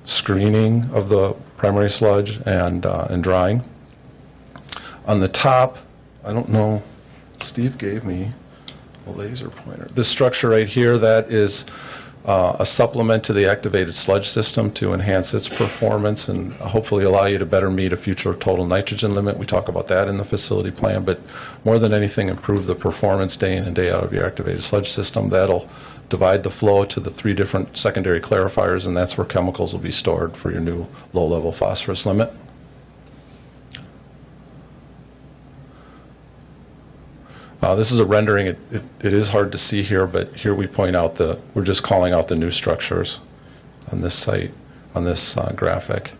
screening of the primary sludge, and drying. On the top, I don't know, Steve gave me a laser pointer. This structure right here, that is a supplement to the activated sludge system to enhance its performance and hopefully allow you to better meet a future total nitrogen limit. We talk about that in the facility plan, but more than anything, improve the performance day in and day out of your activated sludge system. That'll divide the flow to the 3 different secondary clarifiers, and that's where chemicals will be stored for your new low-level phosphorus limit. This is a rendering. It is hard to see here, but here we point out we're just calling out the new structures on this site, on this graphic.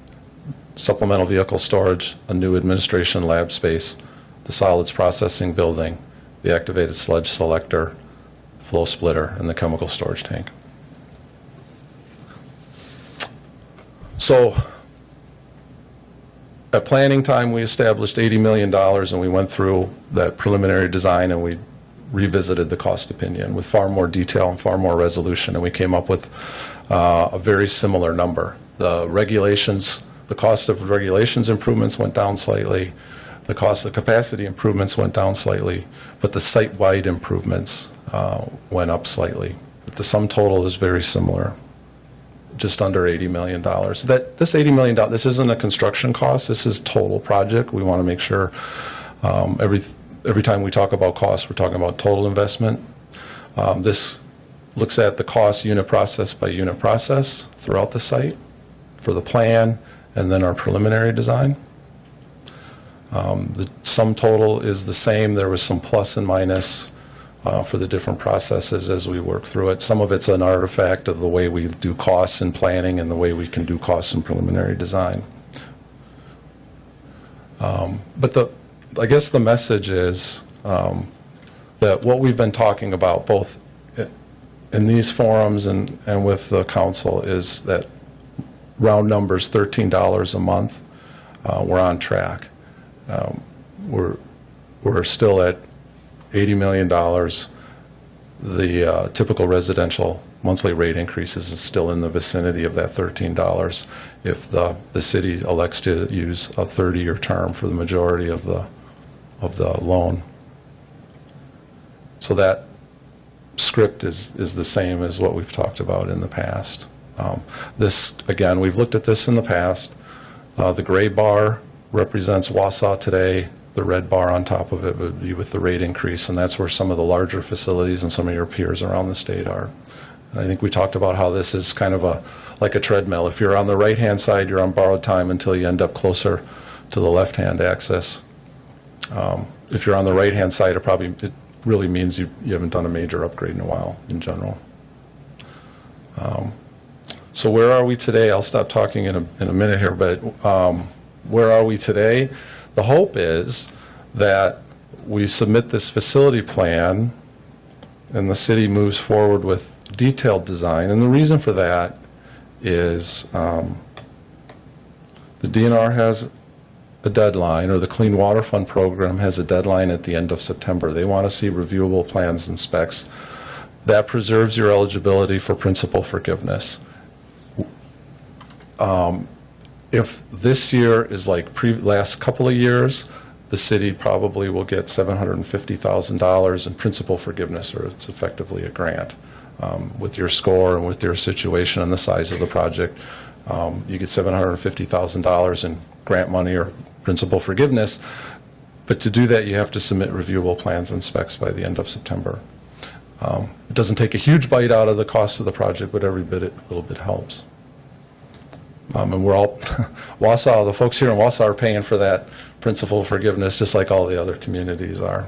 Supplemental vehicle storage, a new administration lab space, the solids processing building, the activated sludge selector, flow splitter, and the chemical storage tank. So at planning time, we established $80 million, and we went through that preliminary design, and we revisited the cost opinion with far more detail and far more resolution, and we came up with a very similar number. The cost of regulations improvements went down slightly. The cost of capacity improvements went down slightly, but the site-wide improvements went up slightly. But the sum total is very similar, just under $80 million. This $80 million, this isn't a construction cost, this is total project. We want to make sure every time we talk about costs, we're talking about total investment. This looks at the cost unit process by unit process throughout the site for the plan and then our preliminary design. The sum total is the same. There was some plus and minus for the different processes as we work through it. Some of it's an artifact of the way we do costs in planning and the way we can do costs in preliminary design. But I guess the message is that what we've been talking about both in these forums and with the council is that round numbers, $13 a month, we're on track. We're still at $80 million. The typical residential monthly rate increases is still in the vicinity of that $13 if the city elects to use a 30-year term for the majority of the loan. So that script is the same as what we've talked about in the past. This, again, we've looked at this in the past. The gray bar represents Wausau today. The red bar on top of it would be with the rate increase, and that's where some of the larger facilities and some of your peers around the state are. And I think we talked about how this is kind of like a treadmill. If you're on the right-hand side, you're on borrowed time until you end up closer to the left-hand axis. If you're on the right-hand side, it really means you haven't done a major upgrade in a while in general. So where are we today? I'll stop talking in a minute here, but where are we today? The hope is that we submit this facility plan and the city moves forward with detailed design. And the reason for that is the DNR has a deadline, or the Clean Water Fund program has a deadline at the end of September. They want to see reviewable plans and specs. That preserves your eligibility for principal forgiveness. If this year is like last couple of years, the city probably will get $750,000 in principal forgiveness, or it's effectively a grant. With your score and with your situation and the size of the project, you get $750,000 in grant money or principal forgiveness. But to do that, you have to submit reviewable plans and specs by the end of September. It doesn't take a huge bite out of the cost of the project, but every little bit helps. And we're all, Wausau, the folks here in Wausau are paying for that principal forgiveness just like all the other communities are.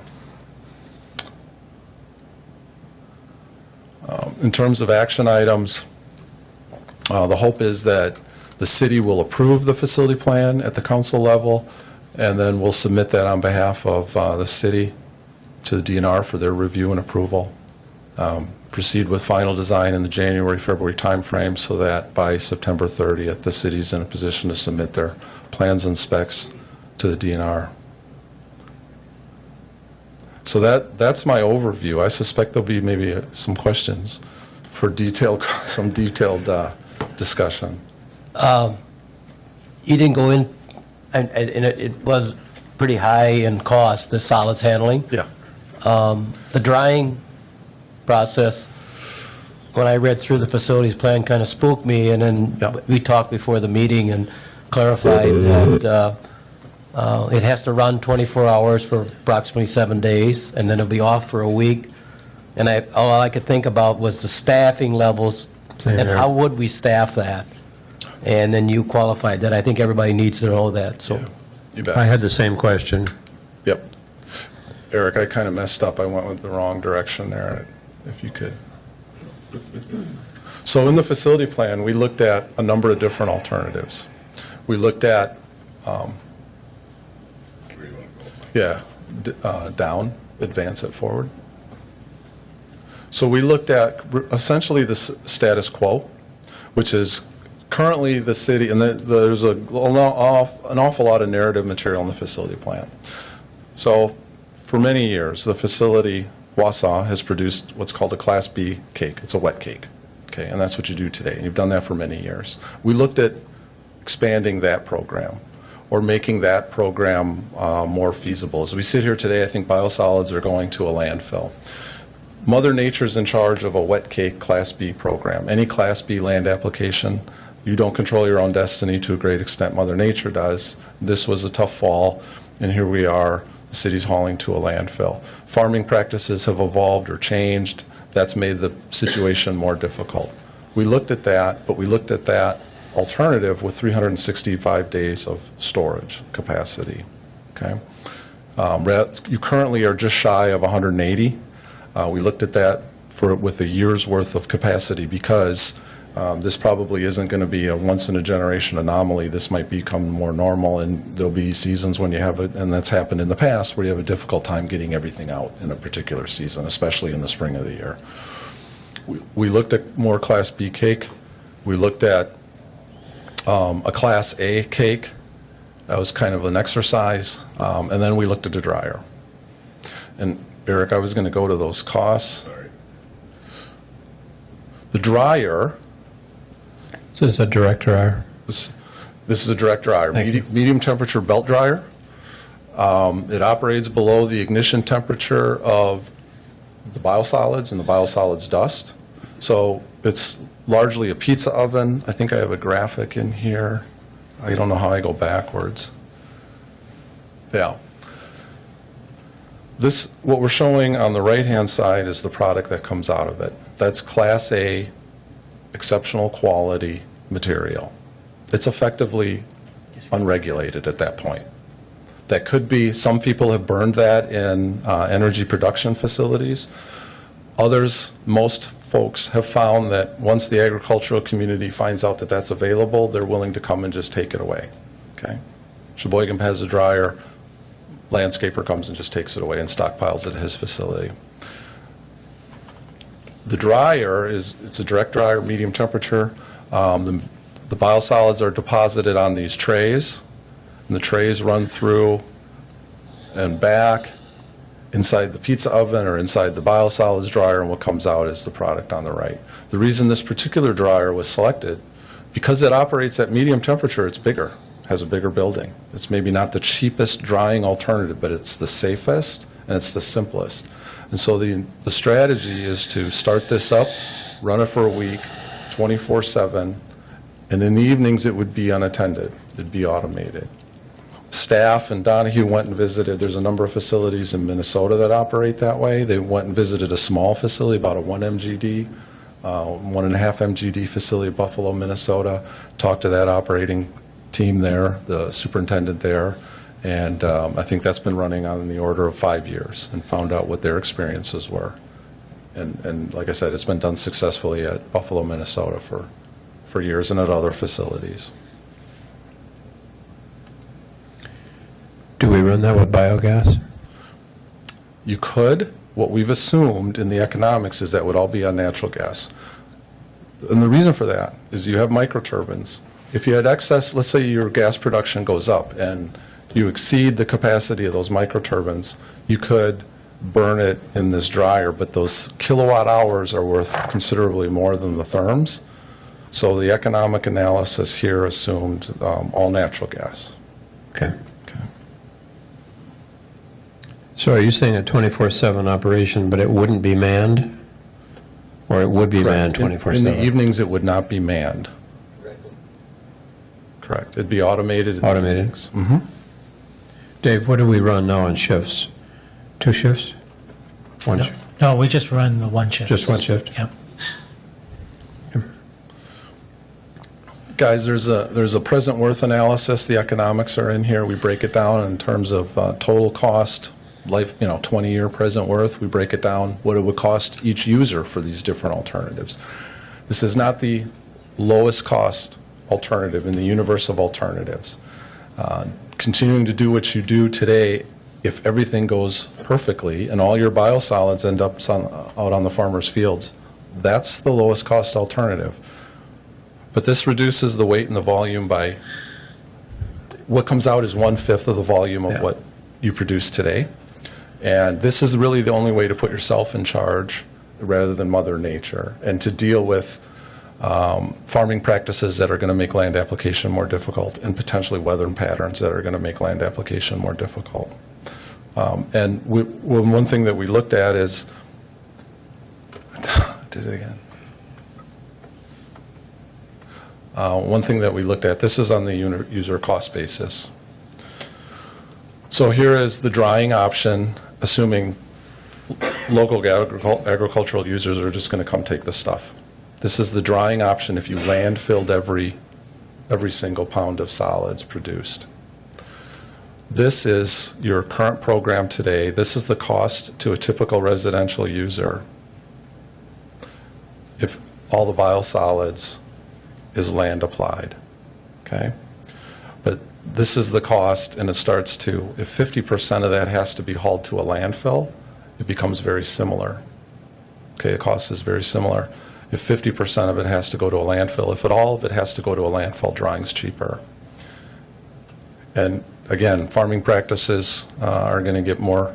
In terms of action items, the hope is that the city will approve the facility plan at the council level, and then we'll submit that on behalf of the city to the DNR for their review and approval. Proceed with final design in the January, February timeframe so that by September 30th, the city's in a position to submit their plans and specs to the DNR. So that's my overview. I suspect there'll be maybe some questions for some detailed discussion. You didn't go in, and it was pretty high in cost, the solids handling. Yeah. The drying process, when I read through the facilities plan, kind of spooked me, and then Yep. we talked before the meeting and clarified that it has to run 24 hours for approximately 7 days, and then it'll be off for a week. And all I could think about was the staffing levels, Same and here. how would we staff that? And then you qualified that. I think everybody needs to know that, so. You bet. I had the same question. Yep. Eric, I kind of messed up. I went with the wrong direction there, if you could. So in the facility plan, we looked at a number of different alternatives. We looked at, down, advance it forward. So we looked at essentially the status quo, which is currently the city, and there's an awful lot of narrative material in the facility plan. So for many years, the facility, Wausau, has produced what's called a Class B cake. It's a wet cake, okay, and that's what you do today. You've done that for many years. We looked at expanding that program or making that program more feasible. As we sit here today, I think biosolids are going to a landfill. Mother Nature's in charge of a wet cake Class B program. Any Class B land application, you don't control your own destiny to a great extent. Mother Nature does. This was a tough fall, and here we are. The city's hauling to a landfill. Farming practices have evolved or changed. That's made the situation more difficult. We looked at that, but we looked at that alternative with 365 days of storage capacity. Okay, you currently are just shy of 180. We looked at that with a year's worth of capacity because this probably isn't going to be a once-in-a-generation anomaly. This might become more normal, and there'll be seasons when you have it, and that's happened in the past, where you have a difficult time getting everything out in a particular season, especially in the spring of the year. We looked at more Class B cake. We looked at a Class A cake. That was kind of an exercise. And then we looked at a dryer. And Eric, I was going to go to those costs. Sorry. The dryer, Is this a direct dryer? this is a direct dryer, Thank you. medium temperature belt dryer. It operates below the ignition temperature of the biosolids and the biosolids dust. So it's largely a pizza oven. I think I have a graphic in here. I don't know how I go backwards. Yeah. This, what we're showing on the right-hand side is the product that comes out of it. That's Class A, exceptional quality material. It's effectively unregulated at that point. That could be, some people have burned that in energy production facilities. Others, most folks have found that once the agricultural community finds out that that's available, they're willing to come and just take it away, okay? Sheboygan has a dryer, landscaper comes and just takes it away and stockpiles it at his facility. The dryer it's a direct dryer, medium temperature. The biosolids are deposited on these trays, and the trays run through and back inside the pizza oven or inside the biosolids dryer, and what comes out is the product on the right. The reason this particular dryer was selected, because it operates at medium temperature, it's bigger, has a bigger building. It's maybe not the cheapest drying alternative, but it's the safest and it's the simplest. And so the strategy is to start this up, run it for a week, 24/7, and in the evenings it would be unattended. It'd be automated. Staff and Donahue went and visited, there's a number of facilities in Minnesota that operate that way. They went and visited a small facility, about a 1 MGD, 1.5 MGD facility, Buffalo, Minnesota, talked to that operating team there, the superintendent there, and I think that's been running on the order of 5 years, and found out what their experiences were. And like I said, it's been done successfully at Buffalo, Minnesota for years and at other facilities. Do we run that with biogas? You could. What we've assumed in the economics is that would all be on natural gas. And the reason for that is you have microturbines. If you had excess, let's say your gas production goes up and you exceed the capacity of those microturbines, you could burn it in this dryer, but those kilowatt hours are worth considerably more than the therms. So the economic analysis here assumed all natural gas. Okay. So are you saying a 24/7 operation, but it wouldn't be manned? Or it would be manned Correct. 24/7? In the evenings, it would not be manned. Correct. It'd be automated. in the Automated? evenings. Mhm. Dave, what do we run now on shifts? 2 shifts? One shift? No, we just run the one shift. Just one shift? Yep. Guys, there's a present worth analysis. The economics are in here. We break it down in terms of total cost, life, 20-year present worth. We break it down what it would cost each user for these different alternatives. This is not the lowest cost alternative in the universe of alternatives. Continuing to do what you do today, if everything goes perfectly and all your biosolids end up out on the farmer's fields, that's the lowest cost alternative. But this reduces the weight and the volume by, what comes out is 1/5 of the volume of what you produce today. And this is really the only way to put yourself in charge rather than Mother Nature, and to deal with farming practices that are going to make land application more difficult, and potentially weather patterns that are going to make land application more difficult. And one thing that we looked at is, I did it again. One thing that we looked at, this is on the user cost basis. So here is the drying option, assuming local agricultural users are just going to come take the stuff. This is the drying option if you landfilled every single pound of solids produced. This is your current program today. This is the cost to a typical residential user if all the biosolids is land applied, okay? But this is the cost, and it starts to, if 50% of that has to be hauled to a landfill, it becomes very similar. Okay, the cost is very similar. If 50% of it has to go to a landfill, if all of it has to go to a landfill, drying's cheaper. And again, farming practices are going to get more,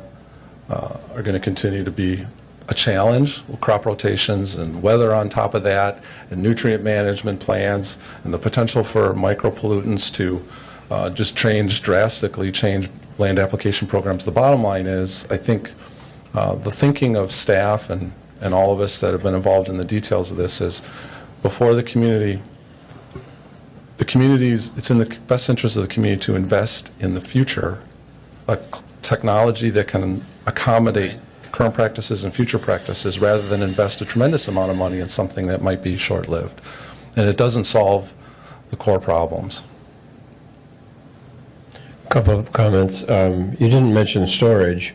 are going to continue to be a challenge, with crop rotations and weather on top of that, and nutrient management plans, and the potential for micropollutants to just drastically change land application programs. The bottom line is, I think the thinking of staff and all of us that have been involved in the details of this is, before the community's, it's in the best interest of the community to invest in the future, a technology that can accommodate current practices and future practices, rather than invest a tremendous amount of money in something that might be short-lived. And it doesn't solve the core problems. A couple of comments. You didn't mention storage,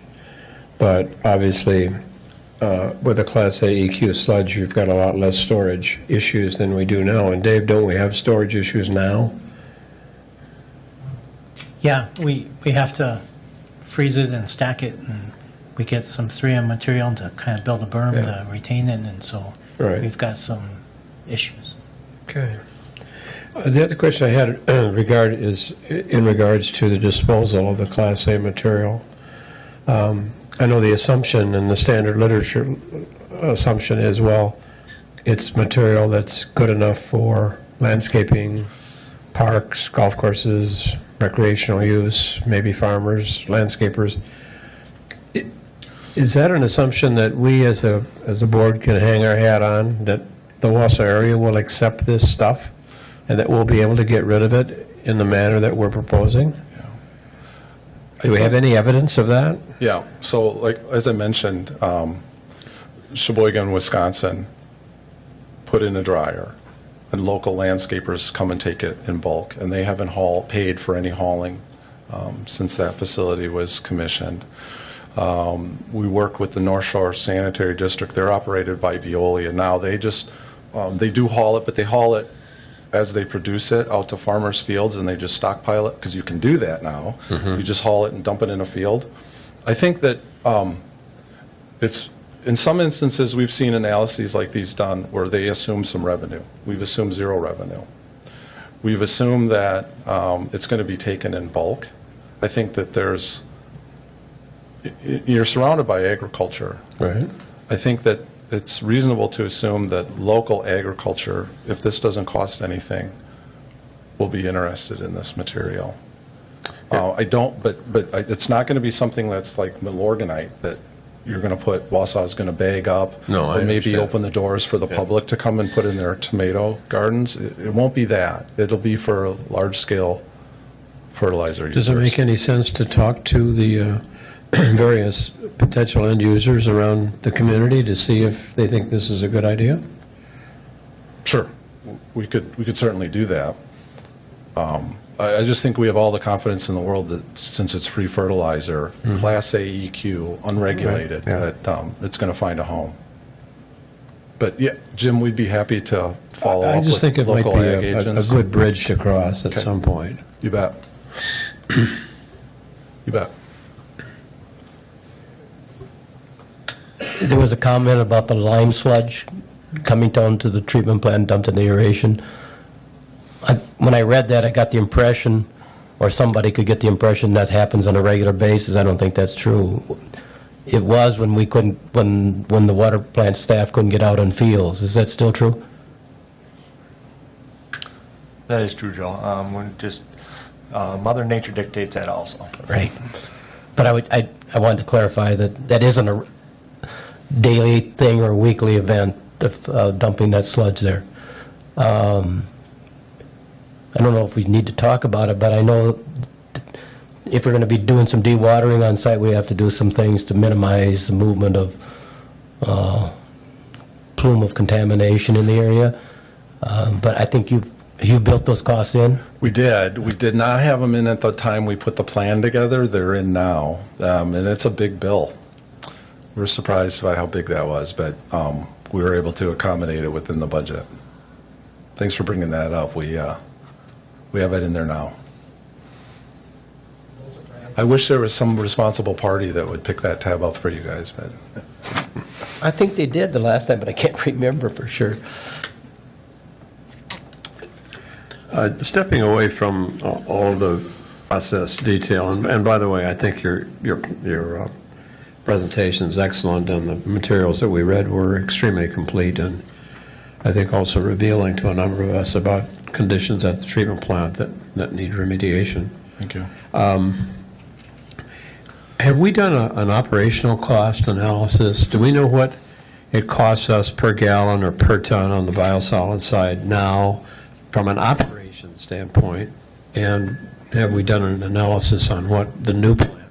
but obviously with a Class A EQ sludge, you've got a lot less storage issues than we do now. And Dave, don't we have storage issues now? Yeah, we have to freeze it and stack it, and we get some 3M material to kind of build a berm Yeah. to retain it, and so Right. we've got some issues. Okay. The other question I had is in regards to the disposal of the Class A material. I know the assumption in the standard literature assumption is, well, it's material that's good enough for landscaping, parks, golf courses, recreational use, maybe farmers, landscapers. Is that an assumption that we as a board can hang our hat on, that the Wausau area will accept this stuff and that we'll be able to get rid of it in the manner that we're proposing? Do we have any evidence of that? Yeah, so like, as I mentioned, Sheboygan, Wisconsin, put in a dryer, and local landscapers come and take it in bulk, and they haven't paid for any hauling since that facility was commissioned. We work with the North Shore Sanitary District. They're operated by Veolia. Now, they just, they do haul it, but they haul it as they produce it out to farmers' fields, and they just stockpile it, because you can do that now. You just haul it and dump it in a field. I think that it's, in some instances, we've seen analyses like these done where they assume some revenue. We've assumed zero revenue. We've assumed that it's going to be taken in bulk. I think that you're surrounded by agriculture. Right. I think that it's reasonable to assume that local agriculture, if this doesn't cost anything, will be interested in this material. I don't, but it's not going to be something that's like Milorganite that you're going to put, Wausau's going to bag up. No, I or maybe understand. open the doors for the public to come and put in their tomato gardens. It won't be that. It'll be for large-scale fertilizer users. Does it make any sense to talk to the various potential end users around the community to see if they think this is a good idea? Sure, we could certainly do that. I just think we have all the confidence in the world that since it's free fertilizer, Class A EQ, unregulated, Right, yeah. that it's going to find a home. But yeah, Jim, we'd be happy to follow I up just think with it might local be ag a agents. good bridge to cross at Okay. some point. You bet. You bet. There was a comment about the lime sludge coming down to the treatment plant, dumped in the aeration. When I read that, I got the impression, or somebody could get the impression, that happens on a regular basis. I don't think that's true. It was when we couldn't, when the water plant staff couldn't get out on fields. Is that still true? That is true, Joe. When just Mother Nature dictates that also. Right. But I wanted to clarify that that isn't a daily thing or a weekly event of dumping that sludge there. I don't know if we need to talk about it, but I know if we're going to be doing some dewatering on site, we have to do some things to minimize the movement of plume of contamination in the area. But I think you've built those costs in? We did. We did not have them in at the time we put the plan together. They're in now, and it's a big bill. We were surprised by how big that was, but we were able to accommodate it within the budget. Thanks for bringing that up. We have it in there now. I wish there was some responsible party that would pick that tab up for you guys, but I think they did the last time, but I can't remember for sure. Stepping away from all the process detail, and by the way, I think your presentation is excellent, and the materials that we read were extremely complete, and I think also revealing to a number of us about conditions at the treatment plant that need remediation. thank you. Have we done an operational cost analysis? Do we know what it costs us per gallon or per ton on the biosolid side now from an operation standpoint? And have we done an analysis on what the new plant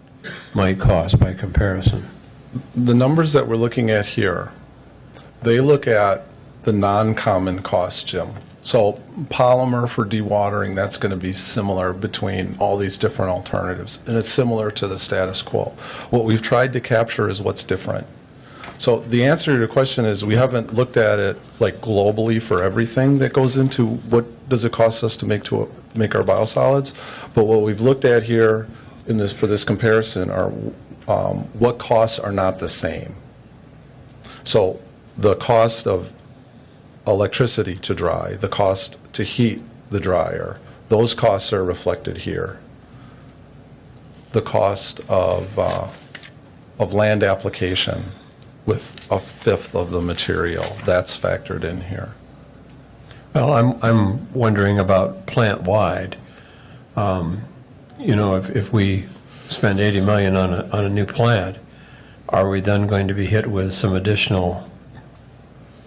might cost by comparison? The numbers that we're looking at here, they look at the non-common costs, Jim. So polymer for dewatering, that's going to be similar between all these different alternatives, and it's similar to the status quo. What we've tried to capture is what's different. So the answer to your question is, we haven't looked at it like globally for everything that goes into what does it cost us to make our biosolids. But what we've looked at here for this comparison are what costs are not the same. So the cost of electricity to dry, the cost to heat the dryer, those costs are reflected here. The cost of land application with a fifth of the material, that's factored in here. Well, I'm wondering about plant-wide. You know, if we spend 80 million on a new plant, are we then going to be hit with some additional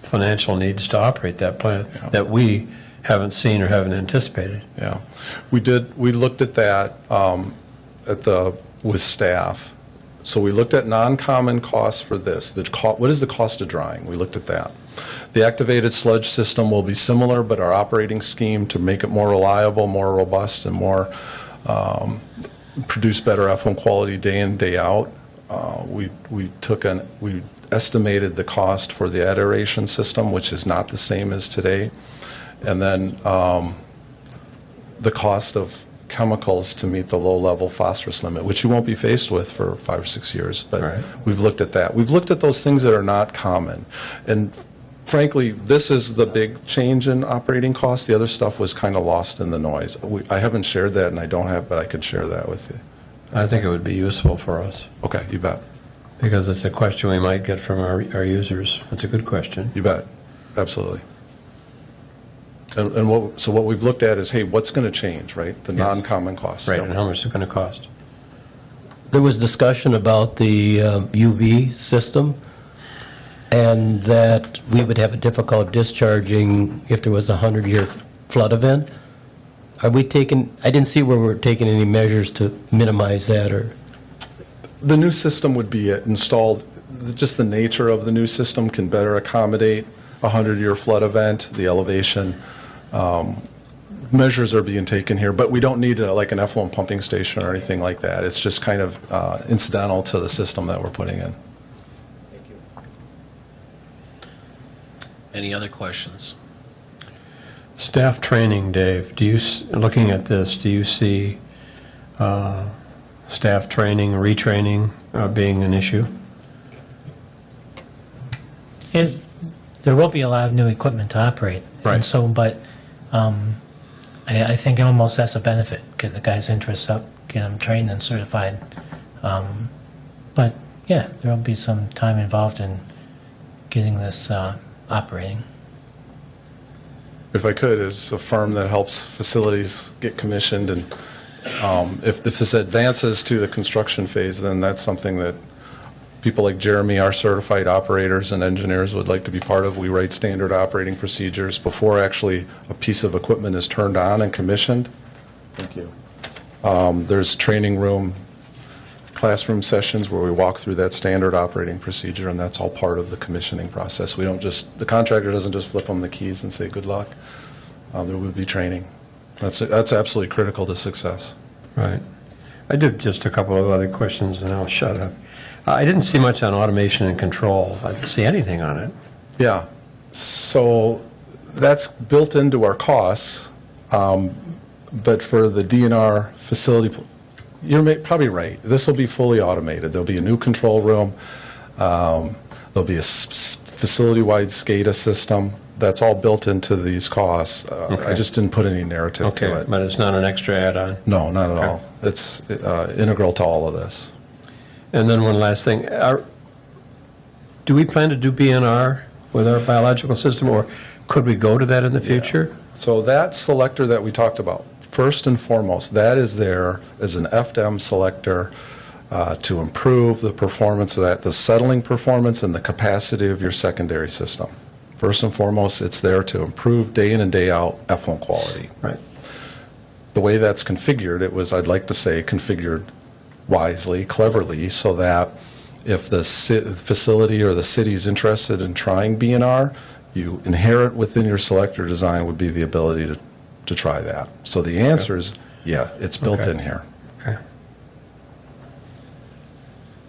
financial needs to operate that plant that we haven't seen or haven't anticipated? Yeah, we looked at that with staff. So we looked at non-common costs for this. What is the cost of drying? We looked at that. The activated sludge system will be similar, but our operating scheme to make it more reliable, more robust, and more produce better effluent quality day in, day out. We estimated the cost for the aeration system, which is not the same as today, and then the cost of chemicals to meet the low-level phosphorus limit, which you won't be faced with for 5 or 6 years. But right. We've looked at that. We've looked at those things that are not common. And frankly, this is the big change in operating costs. The other stuff was kind of lost in the noise. I haven't shared that, and I don't have, but I could share that with you. I think it would be useful for us, Okay, you bet. because it's a question we might get from our users. It's a good question. You bet. Absolutely. And what we've looked at is, hey, what's going to change, right? The Yes. non-common costs. Right, Yep. and how much is it going to cost? There was discussion about the UV system, and that we would have a difficult discharging if there was a 100-year flood event. Are we taking, I didn't see where we're taking any measures to minimize that, or? The new system would be installed, just the nature of the new system can better accommodate a 100-year flood event, the elevation. Measures are being taken here, but we don't need like an effluent pumping station or anything like that. It's just kind of incidental to the system that we're putting in. Any other questions? Staff training, Dave, looking at this, do you see staff training, retraining being an issue? There will be a lot of new equipment to operate. Right. And so, but I think almost that's a benefit, get the guys' interests up, get them trained and certified. But yeah, there will be some time involved in getting this operating. If I could, as a firm that helps facilities get commissioned, and if this advances to the construction phase, then that's something that people like Jeremy, our certified operators and engineers, would like to be part of. We write standard operating procedures before actually a piece of equipment is turned on and commissioned. Thank you. There's training room, classroom sessions where we walk through that standard operating procedure, and that's all part of the commissioning process. We don't just, the contractor doesn't just flip them the keys and say, good luck. There would be training. That's absolutely critical to success. Right. I did just a couple of other questions, and I'll shut up. I didn't see much on automation and control. I didn't see anything on it. Yeah, so that's built into our costs, but for the DNR facility, you're probably right. This will be fully automated. There'll be a new control room. There'll be a facility-wide SCADA system. That's all built into these costs. I just didn't put any narrative to Okay, it. but it's not an extra add-on? No, not at all. It's integral to all of this. And then one last thing. Do we plan to do BNR with our biological system, or could we go to that in the future? So that selector that we talked about, first and foremost, that is there as an FDM selector to improve the performance of that, the settling performance and the capacity of your secondary system. First and foremost, it's there to improve day in and day out effluent quality. Right. The way that's configured, it was, I'd like to say, configured wisely, cleverly, so that if the facility or the city is interested in trying BNR, you inherent within your selector design would be the ability to try that. So the answer is, yeah, it's built Okay. in here. Okay.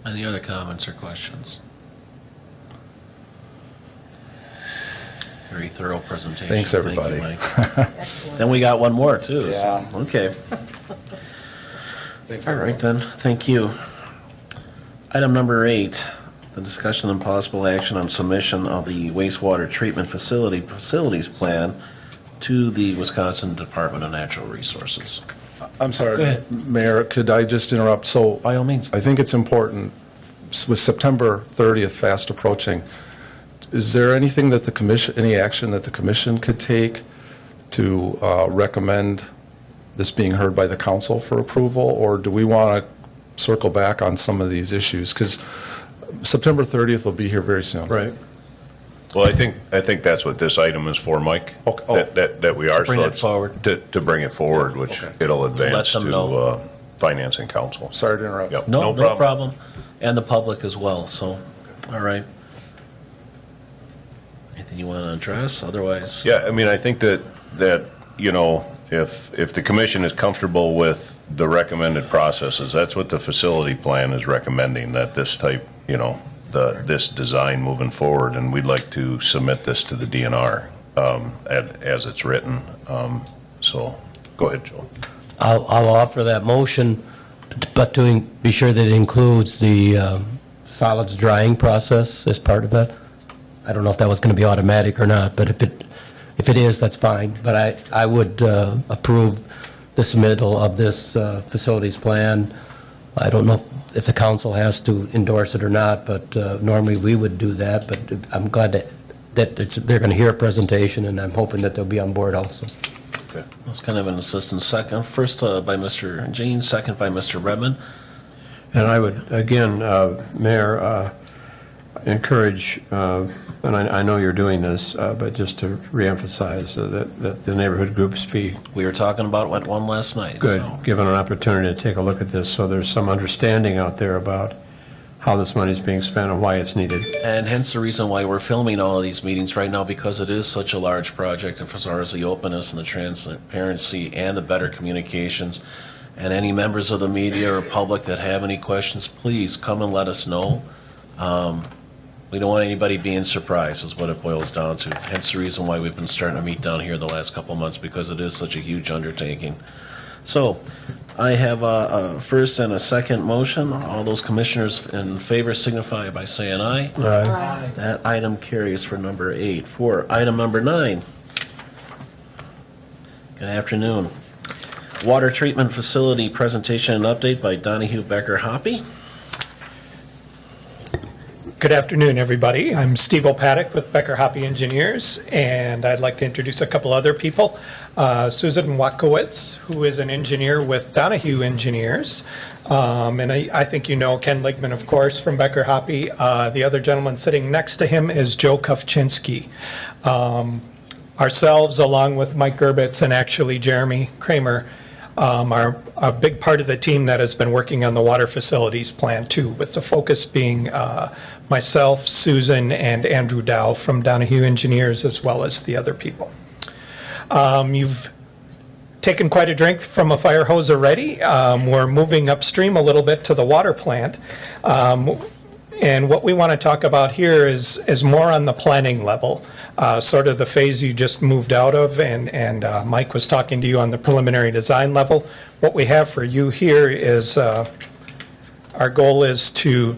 Any other comments or questions? Very thorough presentation. Thanks, Thank you, everybody. Mike. Then we got one more, too. so- Yeah. Okay. All right, then. Thank you. Item number 8, the discussion and possible action on submission of the wastewater treatment facilities plan to the Wisconsin Department of Natural Resources. I'm sorry, Go ahead. Mayor, could I just interrupt? So By all means. I think it's important, with September 30th fast approaching, is there anything that the commission, any action that the commission could take to recommend this being heard by the council for approval? Or do we want to circle back on some of these issues? Because September 30th will be here very soon. Right. Well, I think that's what this item is for, Mike. Okay. Oh. That we are. bring so it it's forward. To bring it forward, which Okay. it'll advance them to know. Finance and Council. Sorry to interrupt. Yep. No problem. And the public as well, so, all right. Anything you want to address? Otherwise? Yeah, I mean, I think that, if the commission is comfortable with the recommended processes, that's what the facility plan is recommending, that this type, this design moving forward, and we'd like to submit this to the DNR as it's written. So, go ahead, Joe. I'll offer that motion, but to be sure that it includes the solids drying process as part of that. I don't know if that was going to be automatic or not, but if it is, that's fine. But I would approve the submittal of this facilities plan. I don't know if the council has to endorse it or not, but normally we would do that. But I'm glad that they're going to hear a presentation, and I'm hoping that they'll be on board also. Okay. That's kind of an assistant second. First by Mr. Jean, second by Mr. Redmond. And I would, again, Mayor, encourage, and I know you're doing this, but just to reemphasize that the neighborhood groups be We were talking about one last night. good, so. given an opportunity to take a look at this, so there's some understanding out there about how this money is being spent and why it's needed. And hence the reason why we're filming all of these meetings right now, because it is such a large project, and as far as the openness and the transparency and the better communications. And any members of the media or public that have any questions, please come and let us know. We don't want anybody being surprised, is what it boils down to. Hence the reason why we've been starting to meet down here the last couple of months, because it is such a huge undertaking. So I have a first and a second motion. All those commissioners in favor signify by saying aye. Aye. That item carries for number 8. For item number 9, good afternoon. Water treatment facility presentation and update by Donahue Becker Hoppy. Good afternoon, everybody. I'm Steve Opatic with Becker Hoppy Engineers, and I'd like to introduce a couple other people. Susan Watkowitz, who is an engineer with Donahue Engineers. And I think you know Ken Ligman, of course, from Becker Hoppy. The other gentleman sitting next to him is Joe Kufczynski. Ourselves, along with Mike Gerbitz and actually Jeremy Kramer, are a big part of the team that has been working on the water facilities plan, too, with the focus being myself, Susan, and Andrew Dow from Donahue Engineers, as well as the other people. You've taken quite a drink from a fire hose already. We're moving upstream a little bit to the water plant. And what we want to talk about here is more on the planning level, sort of the phase you just moved out of, and Mike was talking to you on the preliminary design level. What we have for you here is, our goal is to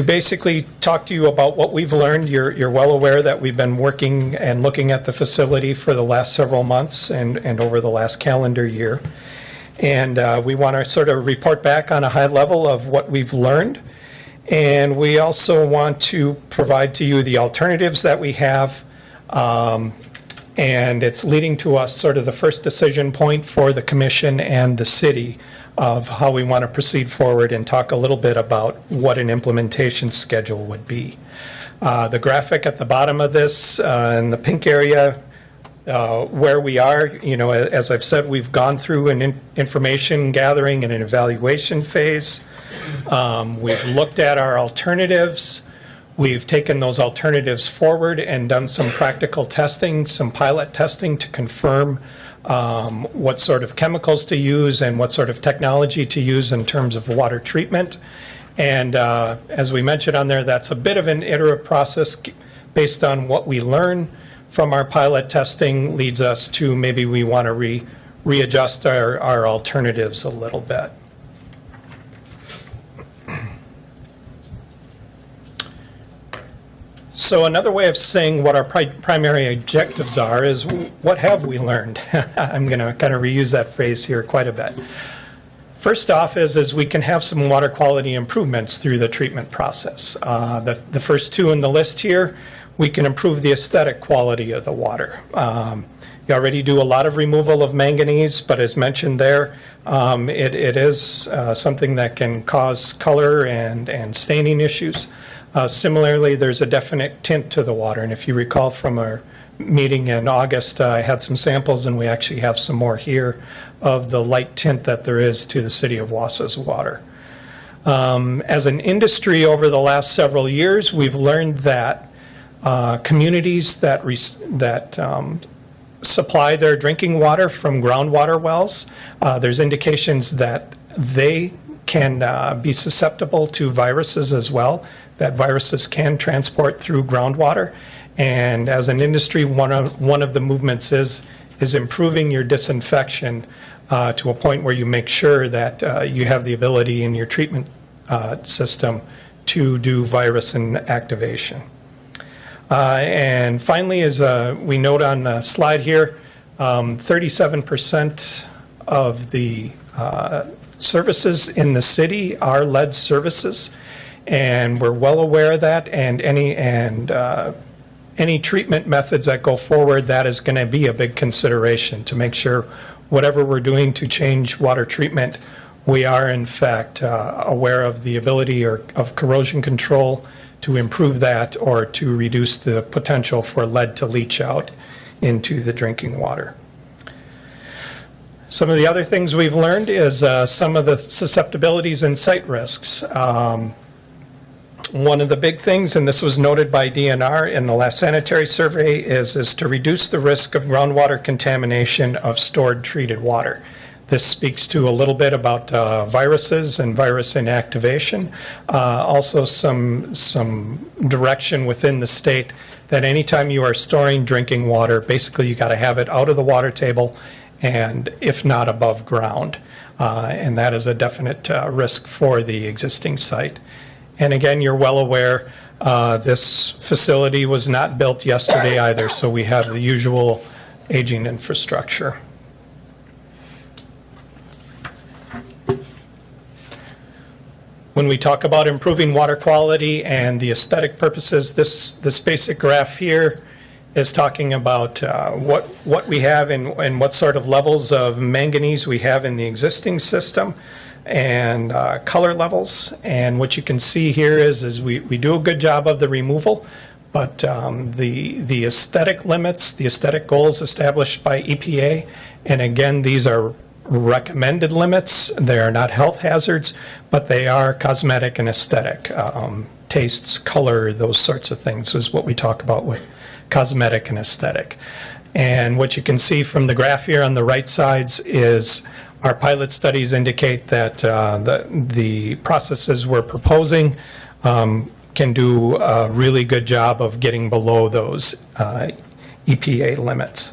basically talk to you about what we've learned. You're well aware that we've been working and looking at the facility for the last several months and over the last calendar year. And we want to sort of report back on a high level of what we've learned. And we also want to provide to you the alternatives that we have. And it's leading to us sort of the first decision point for the commission and the city of how we want to proceed forward and talk a little bit about what an implementation schedule would be. The graphic at the bottom of this in the pink area, where we are, as I've said, we've gone through an information gathering and an evaluation phase. We've looked at our alternatives. We've taken those alternatives forward and done some practical testing, some pilot testing to confirm what sort of chemicals to use and what sort of technology to use in terms of water treatment. And as we mentioned on there, that's a bit of an iterative process based on what we learn. from our pilot testing leads us to maybe we want to readjust our alternatives a little bit. So another way of saying what our primary objectives are is what have we learned? I'm going to kind of reuse that phrase here quite a bit. First off is we can have some water quality improvements through the treatment process. The first two in the list here, we can improve the aesthetic quality of the water. You already do a lot of removal of manganese, but as mentioned there, it is something that can cause color and staining issues. Similarly, there's a definite tint to the water, and if you recall from our meeting in August, I had some samples, and we actually have some more here of the light tint that there is to the city of Wausau's water. As an industry over the last several years, we've learned that communities that supply their drinking water from groundwater wells, there's indications that they can be susceptible to viruses as well, that viruses can transport through groundwater. And as an industry, one of the movements is improving your disinfection to a point where you make sure that you have the ability in your treatment system to do virus inactivation. And finally, as we note on the slide here, 37% of the services in the city are lead services, and we're well aware of that, and any treatment methods that go forward, that is going to be a big consideration to make sure whatever we're doing to change water treatment, we are in fact aware of the ability of corrosion control to improve that or to reduce the potential for lead to leach out into the drinking water. Some of the other things we've learned is some of the susceptibilities and site risks. One of the big things, and this was noted by DNR in the last sanitary survey, is to reduce the risk of groundwater contamination of stored treated water. This speaks to a little bit about viruses and virus inactivation. Also some direction within the state that anytime you are storing drinking water, basically you got to have it out of the water table and if not above ground. And that is a definite risk for the existing site. And again, you're well aware, this facility was not built yesterday either, so we have the usual aging infrastructure. When we talk about improving water quality and the aesthetic purposes, this basic graph here is talking about what we have and what sort of levels of manganese we have in the existing system and color levels. And what you can see here is we do a good job of the removal, but the aesthetic limits, the aesthetic goals established by EPA, and again, these are recommended limits. They are not health hazards, but they are cosmetic and aesthetic. Tastes, color, those sorts of things is what we talk about with cosmetic and aesthetic. And what you can see from the graph here on the right sides is our pilot studies indicate that the processes we're proposing can do a really good job of getting below those EPA limits.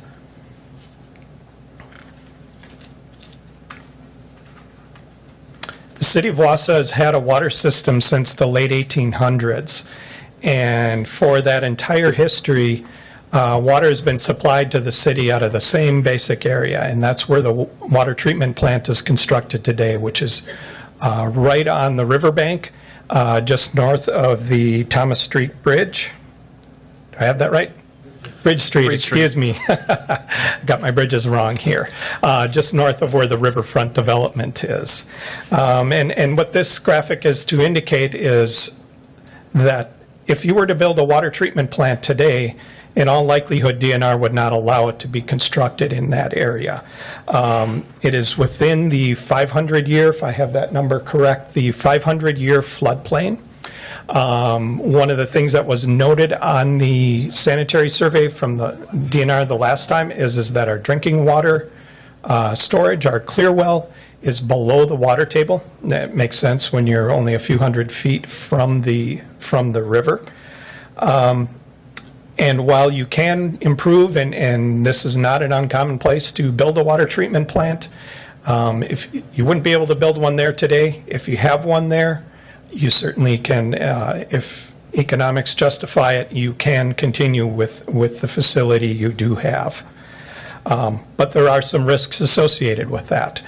The city of Wausau has had a water system since the late 1800s, and for that entire history, water has been supplied to the city out of the same basic area, and that's where the water treatment plant is constructed today, which is right on the riverbank, just north of the Thomas Street Bridge. Do I have that right? Bridge Street, excuse me. Got my bridges wrong here. Just north of where the riverfront development is. And what this graphic is to indicate is that if you were to build a water treatment plant today, in all likelihood, DNR would not allow it to be constructed in that area. It is within the 500-year, if I have that number correct, the 500-year floodplain. One of the things that was noted on the sanitary survey from the DNR the last time is that our drinking water storage, our clear well, is below the water table. That makes sense when you're only a few hundred feet from the river. And while you can improve, and this is not an uncommon place to build a water treatment plant, if you wouldn't be able to build one there today, if you have one there, you certainly can, if economics justify it, you can continue with the facility you do have. But there are some risks associated with that.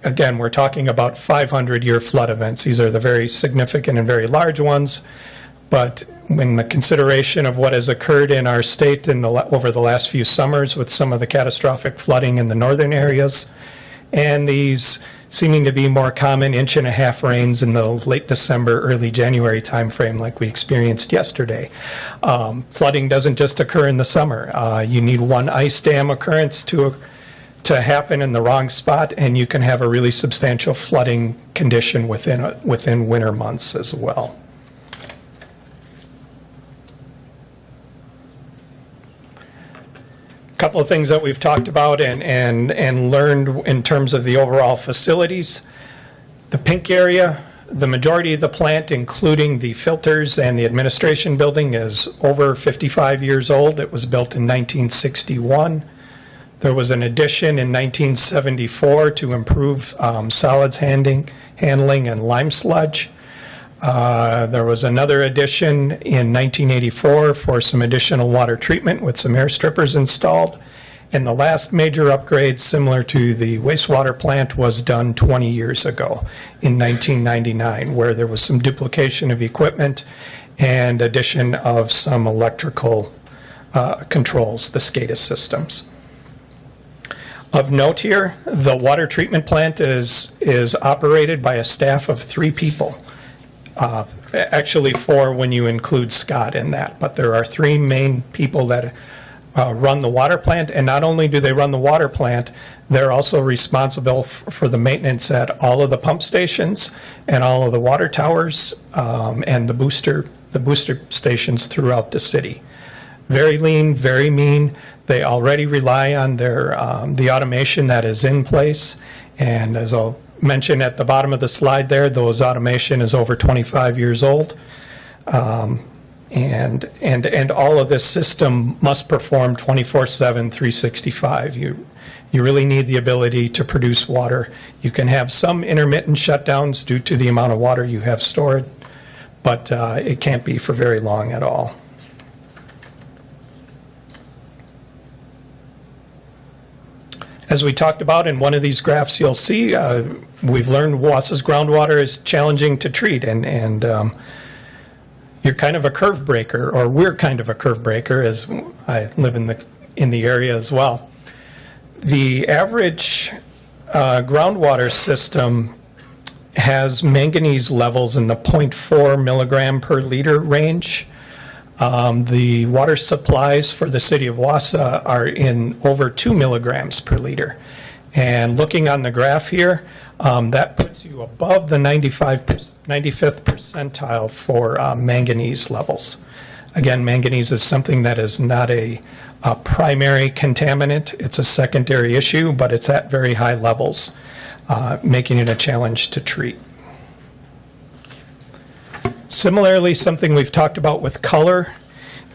Again, we're talking about 500-year flood events. These are the very significant and very large ones. But when the consideration of what has occurred in our state over the last few summers with some of the catastrophic flooding in the northern areas, and these seeming to be more common 1.5-inch rains in the late December, early January timeframe like we experienced yesterday. Flooding doesn't just occur in the summer. You need one ice dam occurrence to happen in the wrong spot, and you can have a really substantial flooding condition within winter months as well. Couple of things that we've talked about and learned in terms of the overall facilities. The pink area, the majority of the plant, including the filters and the administration building, is over 55 years old. It was built in 1961. There was an addition in 1974 to improve solids handling and lime sludge. There was another addition in 1984 for some additional water treatment with some air strippers installed. And the last major upgrade, similar to the wastewater plant, was done 20 years ago in 1999, where there was some duplication of equipment and addition of some electrical controls, the SCADA systems. Of note here, the water treatment plant is operated by a staff of 3 people. Actually 4 when you include Scott in that, but there are 3 main people that run the water plant, and not only do they run the water plant, they're also responsible for the maintenance at all of the pump stations and all of the water towers and the booster stations throughout the city. Very lean, very mean. They already rely on the automation that is in place, and as I'll mention at the bottom of the slide there, those automation is over 25 years old. And all of this system must perform 24/7, 365. You really need the ability to produce water. You can have some intermittent shutdowns due to the amount of water you have stored, but it can't be for very long at all. As we talked about in one of these graphs, you'll see we've learned Wausau's groundwater is challenging to treat, and you're kind of a curve breaker, or we're kind of a curve breaker, as I live in the area as well. The average groundwater system has manganese levels in the 0.4 milligram per liter range. The water supplies for the city of Wausau are in over 2 milligrams per liter. And looking on the graph here, that puts you above the 95th percentile for manganese levels. Again, manganese is something that is not a primary contaminant. It's a secondary issue, but it's at very high levels, making it a challenge to treat. Similarly, something we've talked about with color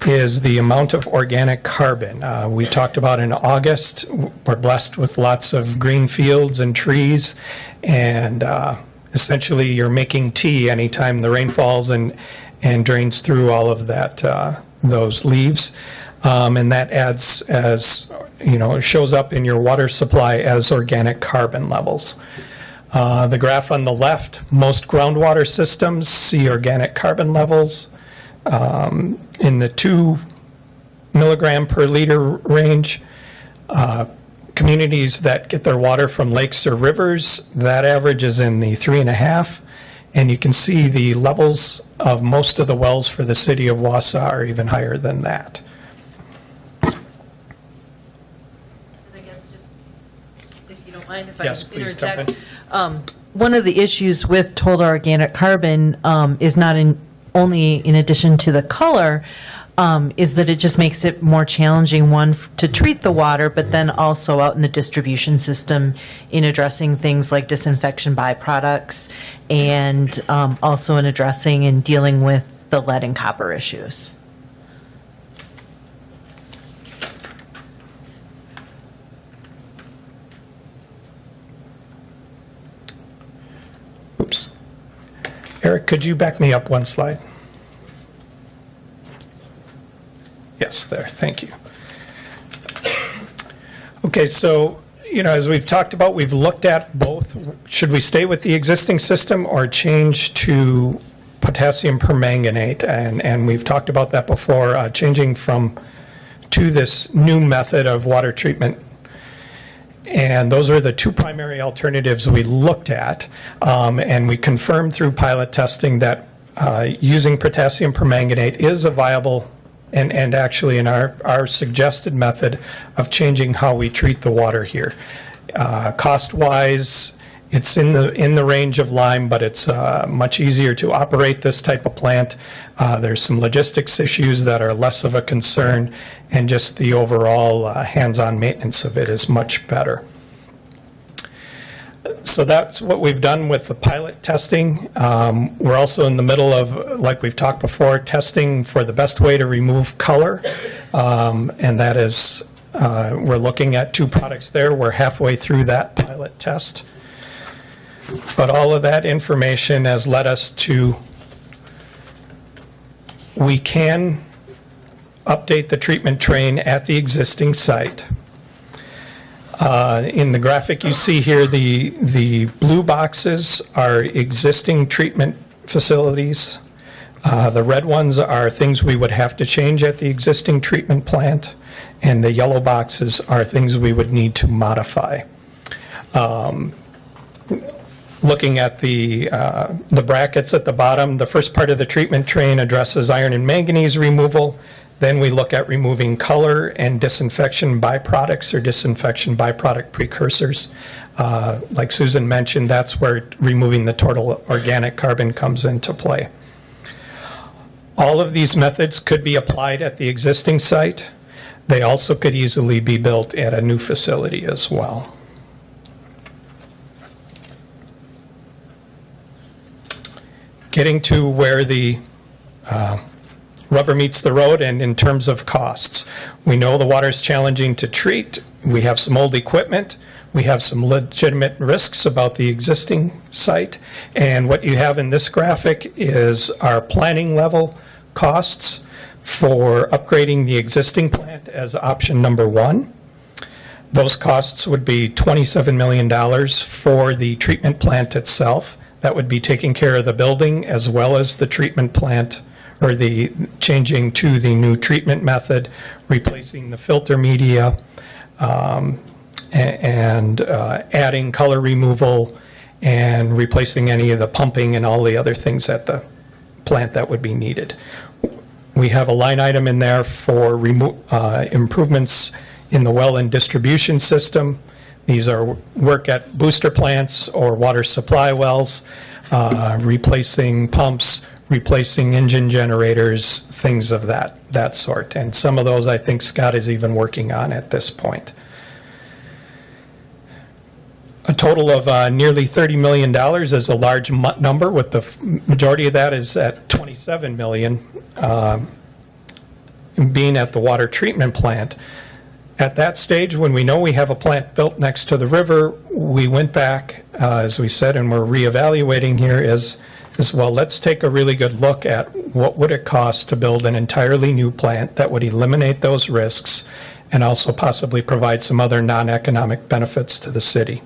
is the amount of organic carbon. We talked about in August, we're blessed with lots of green fields and trees, and essentially you're making tea anytime the rain falls and drains through all of that, those leaves. And that adds, as you know, it shows up in your water supply as organic carbon levels. The graph on the left, most groundwater systems see organic carbon levels in the 2 milligram per liter range. Communities that get their water from lakes or rivers, that average is in the 3.5. And you can see the levels of most of the wells for the city of Wausau are even higher than that. I guess just, if you don't mind if I Yes, please jump interject. in. One of the issues with total organic carbon is not only in addition to the color, is that it just makes it more challenging, one, to treat the water, but then also out in the distribution system in addressing things like disinfection byproducts, and also in addressing and dealing with the lead and copper issues. Oops. Eric, could you back me up one slide? Yes, there, thank you. Okay, so, as we've talked about, we've looked at both, should we stay with the existing system or change to potassium permanganate? And we've talked about that before, changing to this new method of water treatment. And those are the two primary alternatives we looked at. And we confirmed through pilot testing that using potassium permanganate is a viable and actually in our suggested method of changing how we treat the water here. Cost-wise, it's in the range of lime, but it's much easier to operate this type of plant. There's some logistics issues that are less of a concern, and just the overall hands-on maintenance of it is much better. So that's what we've done with the pilot testing. We're also in the middle of, like we've talked before, testing for the best way to remove color. And that is, we're looking at 2 products there. We're halfway through that pilot test. But all of that information has led us to, we can update the treatment train at the existing site. In the graphic you see here, the blue boxes are existing treatment facilities. The red ones are things we would have to change at the existing treatment plant, and the yellow boxes are things we would need to modify. Looking at the brackets at the bottom, the first part of the treatment train addresses iron and manganese removal. Then we look at removing color and disinfection byproducts or disinfection byproduct precursors. Like Susan mentioned, that's where removing the total organic carbon comes into play. All of these methods could be applied at the existing site. They also could easily be built at a new facility as well. Getting to where the rubber meets the road, and in terms of costs. We know the water is challenging to treat. We have some old equipment. We have some legitimate risks about the existing site. And what you have in this graphic is our planning level costs for upgrading the existing plant as option number 1. Those costs would be $27 million for the treatment plant itself. That would be taking care of the building as well as the treatment plant, or the changing to the new treatment method, replacing the filter media, and adding color removal, and replacing any of the pumping and all the other things at the plant that would be needed. We have a line item in there for improvements in the well and distribution system. These are work at booster plants or water supply wells, replacing pumps, replacing engine generators, things of that sort. And some of those I think Scott is even working on at this point. A total of nearly $30 million is a large number, with the majority of that is at $27 million, being at the water treatment plant. At that stage, when we know we have a plant built next to the river, we went back, as we said, and we're reevaluating here as well. Let's take a really good look at what would it cost to build an entirely new plant that would eliminate those risks and also possibly provide some other non-economic benefits to the city.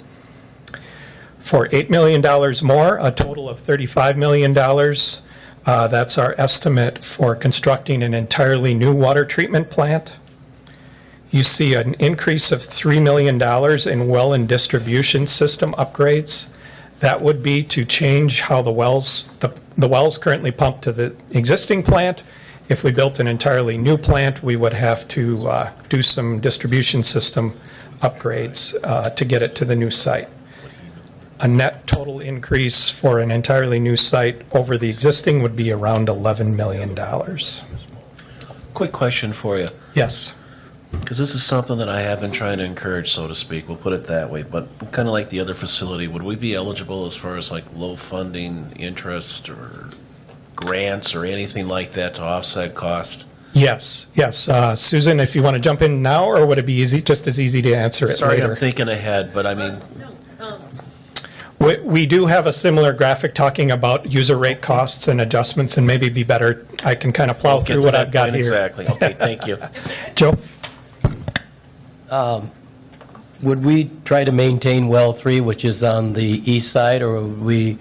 For $8 million more, a total of $35 million, that's our estimate for constructing an entirely new water treatment plant. You see an increase of $3 million in well and distribution system upgrades. That would be to change how the wells currently pump to the existing plant. If we built an entirely new plant, we would have to do some distribution system upgrades to get it to the new site. A net total increase for an entirely new site over the existing would be around $11 million. Quick question for you, Yes. because this is something that I have been trying to encourage, so to speak, we'll put it that way, but kind of like the other facility, would we be eligible as far as like low funding interest or grants or anything like that to offset cost? Yes, yes. Susan, if you want to jump in now, or would it be easy, just as easy to answer it Sorry, later? I'm thinking ahead, but I mean, We do have a similar graphic talking about user rate costs and adjustments, and maybe be better, I can kind of plow get through to what that I've got point here. exactly. Okay, thank you. Joe? Would we try to maintain well 3, which is on the east side, or would we,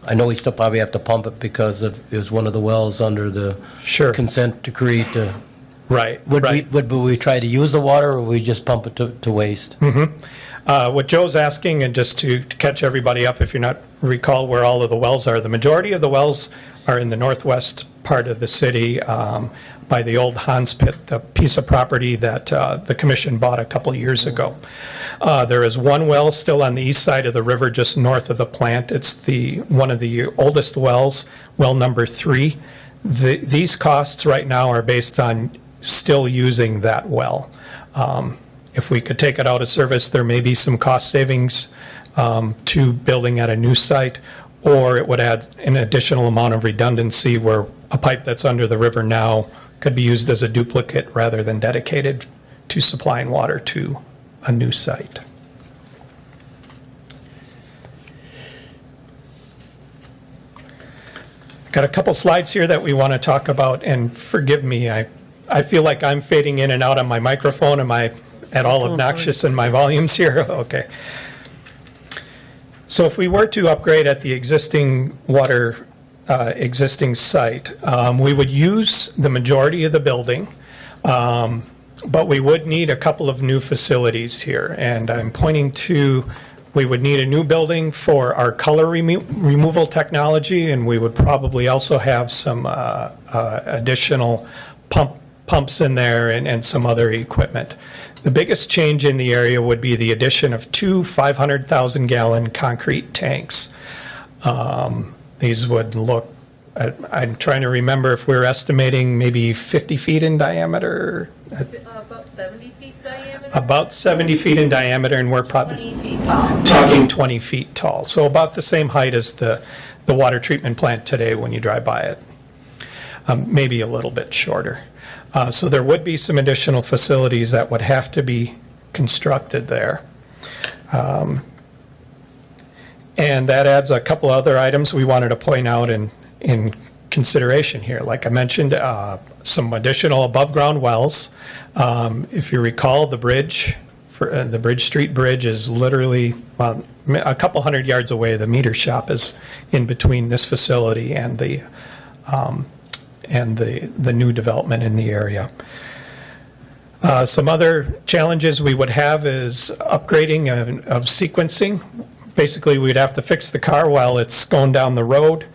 I know we still probably have to pump it because it was one of the wells under the Sure. consent decree to, Right, would right. we try to use the water, or would we just pump it to waste? What Joe's asking, and just to catch everybody up, if you're not recall where all of the wells are, the majority of the wells are in the northwest part of the city by the old Hans Pit, the piece of property that the commission bought a couple years ago. There is one well still on the east side of the river, just north of the plant. It's one of the oldest wells, well number 3. These costs right now are based on still using that well. If we could take it out of service, there may be some cost savings to building at a new site, or it would add an additional amount of redundancy where a pipe that's under the river now could be used as a duplicate rather than dedicated to supplying water to a new site. Got a couple slides here that we want to talk about, and forgive me, I feel like I'm fading in and out on my microphone. Am I at all obnoxious in my volumes here? Okay. So if we were to upgrade at the existing existing site, we would use the majority of the building, but we would need a couple of new facilities here. And I'm pointing to, we would need a new building for our color removal technology, and we would probably also have some additional pumps in there and some other equipment. The biggest change in the area would be the addition of 2 500,000-gallon concrete tanks. These would look, I'm trying to remember if we're estimating maybe 50 feet in diameter. About 70 feet diameter? About 70 feet in diameter, and we're probably 20 feet tall. talking 20 feet tall. So about the same height as the water treatment plant today when you drive by it. Maybe a little bit shorter. So there would be some additional facilities that would have to be constructed there. And that adds a couple other items we wanted to point out in consideration here. Like I mentioned, some additional above-ground wells. If you recall, the bridge, the Bridge Street Bridge is literally a couple hundred yards away. The meter shop is in between this facility and the new development in the area. Some other challenges we would have is upgrading of sequencing. Basically, we'd have to fix the car while it's going down the road.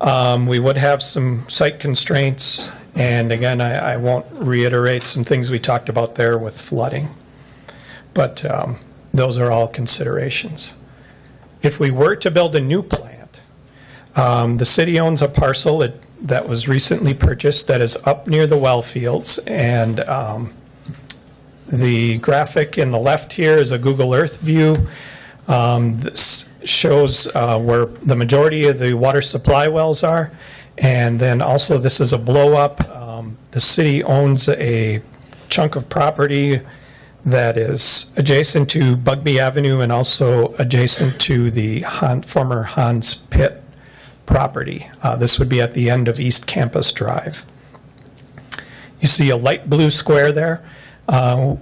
We would have some site constraints, and again, I won't reiterate some things we talked about there with flooding. But those are all considerations. If we were to build a new plant, the city owns a parcel that was recently purchased that is up near the well fields, and the graphic in the left here is a Google Earth view. This shows where the majority of the water supply wells are, and then also this is a blow-up. The city owns a chunk of property that is adjacent to Bugby Avenue and also adjacent to the former Hans Pit property. This would be at the end of East Campus Drive. You see a light blue square there. Bless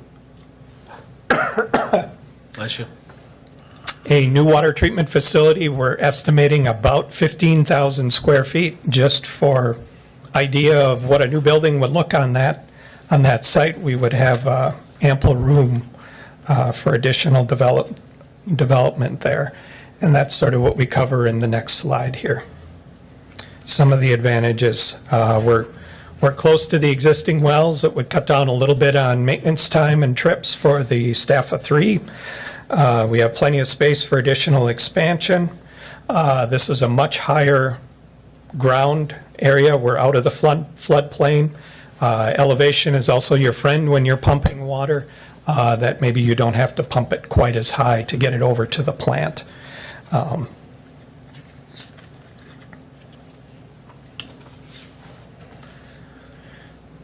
you. A new water treatment facility, we're estimating about 15,000 square feet, just for idea of what a new building would look on that site. We would have ample room for additional development there. And that's sort of what we cover in the next slide here. Some of the advantages, we're close to the existing wells. It would cut down a little bit on maintenance time and trips for the staff of 3. We have plenty of space for additional expansion. This is a much higher ground area. We're out of the floodplain. Elevation is also your friend when you're pumping water, that maybe you don't have to pump it quite as high to get it over to the plant.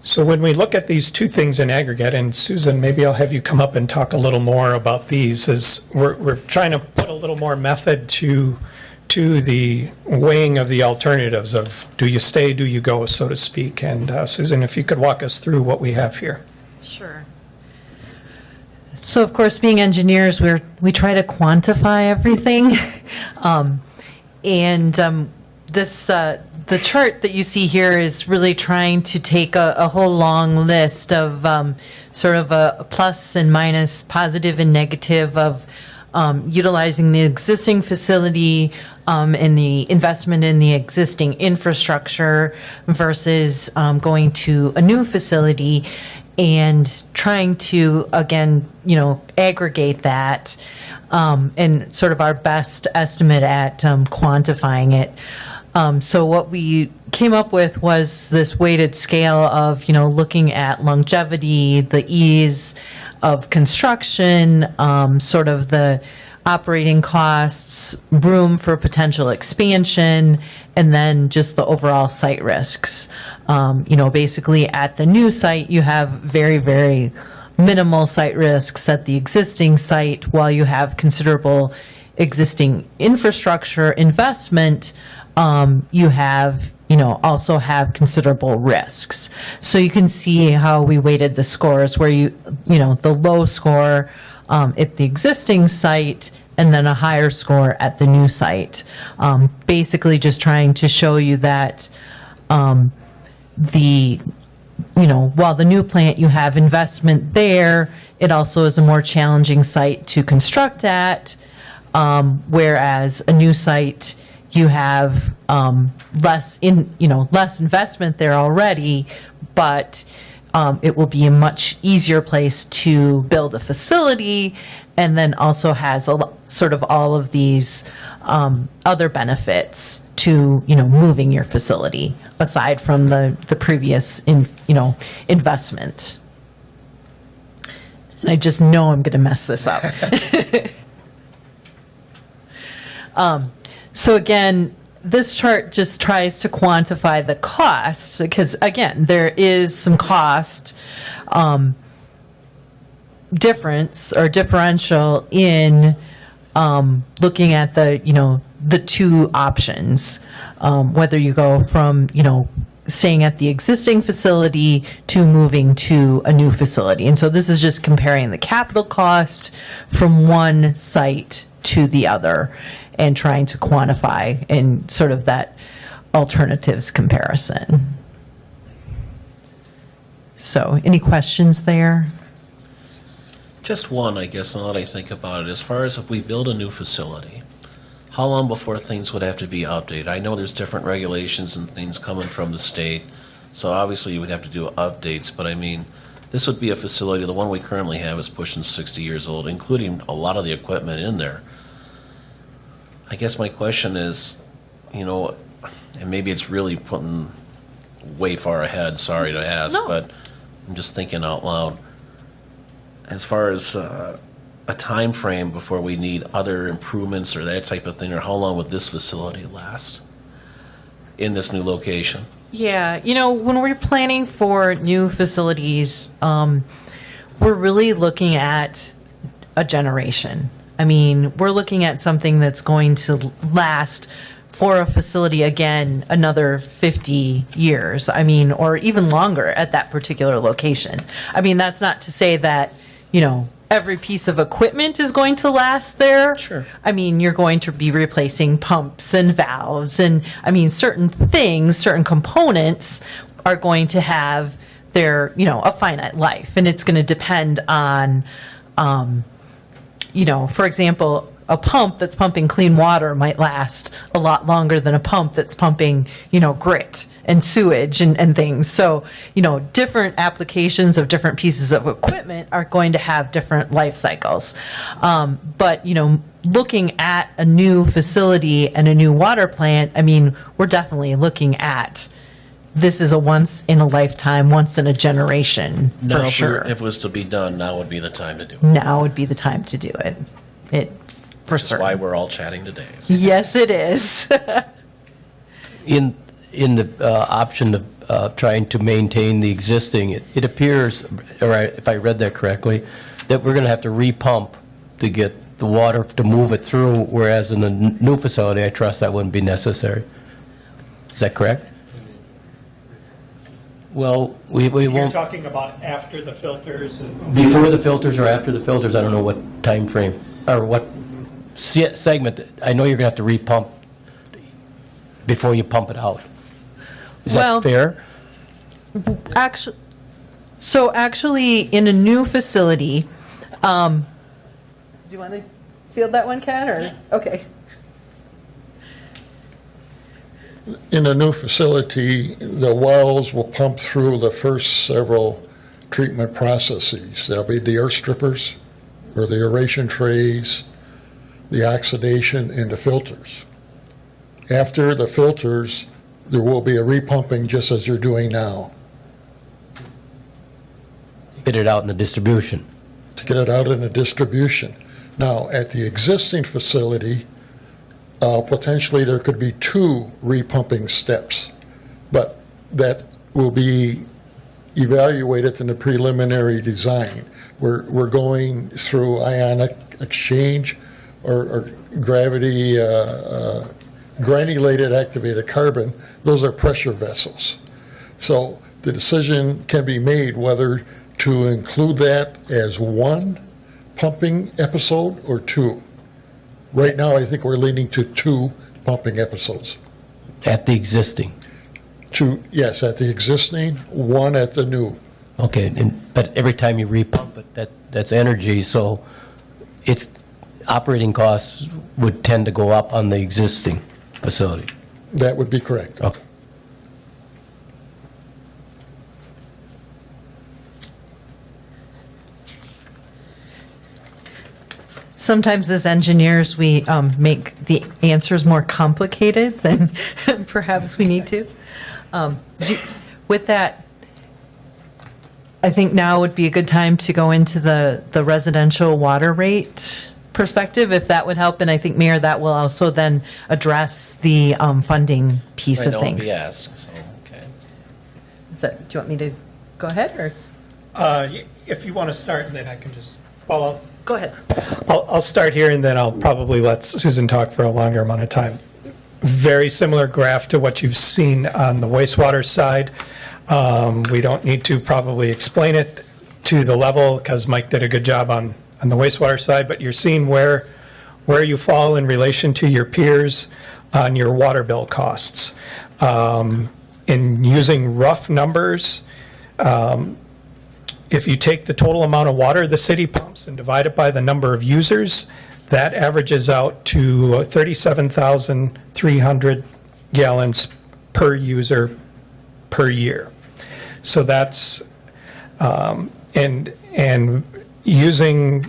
So when we look at these two things in aggregate, and Susan, maybe I'll have you come up and talk a little more about these, is we're trying to put a little more method to the weighing of the alternatives of do you stay, do you go, so to speak. And Susan, if you could walk us through what we have here. Sure. So of course, being engineers, we try to quantify everything. The chart that you see here is really trying to take a whole long list of sort of a plus and minus, positive and negative of utilizing the existing facility and the investment in the existing infrastructure versus going to a new facility and trying to, again, aggregate that and sort of our best estimate at quantifying it. So what we came up with was this weighted scale of, looking at longevity, the ease of construction, sort of the operating costs, room for potential expansion, and then just the overall site risks. Basically at the new site, you have very, very minimal site risks at the existing site, while you have considerable existing infrastructure investment. You have, also have considerable risks. So you can see how we weighted the scores where the low score at the existing site and then a higher score at the new site. Basically just trying to show you that while the new plant, you have investment there, it also is a more challenging site to construct at, whereas a new site, you have less investment there already, but it will be a much easier place to build a facility, and then also has sort of all of these other benefits to moving your facility aside from the previous investment. And I just know I'm going to mess this up. So again, this chart just tries to quantify the costs, because again, there is some cost difference or differential in looking at the two options, whether you go from staying at the existing facility to moving to a new facility. And so this is just comparing the capital cost from one site to the other and trying to quantify in sort of that alternatives comparison. So any questions there? Just one, I guess, now that I think about it. As far as if we build a new facility, how long before things would have to be updated? I know there's different regulations and things coming from the state, so obviously you would have to do updates, but I mean, this would be a facility, the one we currently have is pushing 60 years old, including a lot of the equipment in there. I guess my question is, and maybe it's really putting way far ahead, sorry to ask, No. but I'm just thinking out loud. As far as a time frame before we need other improvements or that type of thing, or how long would this facility last in this new location? Yeah, when we're planning for new facilities, we're really looking at a generation. I mean, we're looking at something that's going to last for a facility, again, another 50 years. I mean, or even longer at that particular location. I mean, that's not to say that, every piece of equipment is going to last there. Sure. I mean, you're going to be replacing pumps and valves, and I mean, certain things, certain components are going to have their, a finite life, and it's going to depend on, for example, a pump that's pumping clean water might last a lot longer than a pump that's pumping, grit and sewage and things. So, different applications of different pieces of equipment are going to have different life cycles. But, looking at a new facility and a new water plant, I mean, we're definitely looking at this is a once in a lifetime, once in a generation, Now, for sure. if it was to be done, now would be the time to do it. Now would be the time to do it. For That's certain. why we're all chatting today. Yes, it is. In the option trying to maintain the existing. It appears, or if I read that correctly, that we're going to have to repump to get the water to move it through, whereas in the new facility, I trust that wouldn't be necessary. Is that correct? Well, we You're won't, talking about after the filters and... before the filters or after the filters, I don't know what time frame, or what segment. I know you're going to have to repump before you pump it out. Is Well- that fair? Actually, in a new facility, do you want to field that one, Kat, or, okay. In a new facility, the wells will pump through the first several treatment processes. There'll be the earth strippers, or the aeration trays, the oxidation, and the filters. After the filters, there will be a repumping just as you're doing now Get it out in the distribution. to get it out in the distribution. Now, at the existing facility, potentially there could be 2 repumping steps, but that will be evaluated in the preliminary design. We're going through ionic exchange or gravity granulated activated carbon. Those are pressure vessels. So the decision can be made whether to include that as 1 pumping episode or 2. Right now, I think we're leaning to 2 pumping episodes. At the existing. 2, yes, at the existing, 1 at the new. Okay, but every time you repump it, that's energy, so its operating costs would tend to go up on the existing facility. That would be correct. Okay. Sometimes as engineers, we make the answers more complicated than perhaps we need to. With that, I think now would be a good time to go into the residential water rate perspective, if that would help. And I think, Mayor, that will also then address the funding piece I of know things. we asked, so, okay. Do you want me to go ahead, or? If you want to start, and then I can just follow. Go ahead. I'll start here, and then I'll probably let Susan talk for a longer amount of time. Very similar graph to what you've seen on the wastewater side. We don't need to probably explain it to the level, because Mike did a good job on the wastewater side, but you're seeing where you fall in relation to your peers on your water bill costs. In using rough numbers, if you take the total amount of water the city pumps and divide it by the number of users, that averages out to 37,300 gallons per user per year. So that's, and using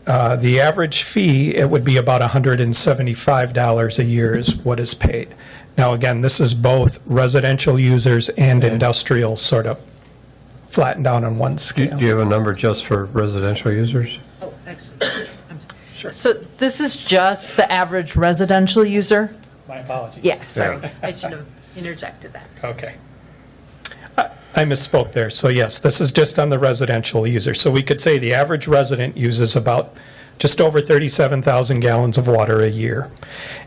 the average fee, it would be about $175 a year is what is paid. Now, again, this is both residential users and industrial, sort of flattened down on one Do scale. you have a number just for residential users? Oh, actually, sure. So this is just the average residential user? My apologies. Yeah, sorry. I should have interjected that. Okay. I misspoke there. So yes, this is just on the residential user. So we could say the average resident uses about just over 37,000 gallons of water a year.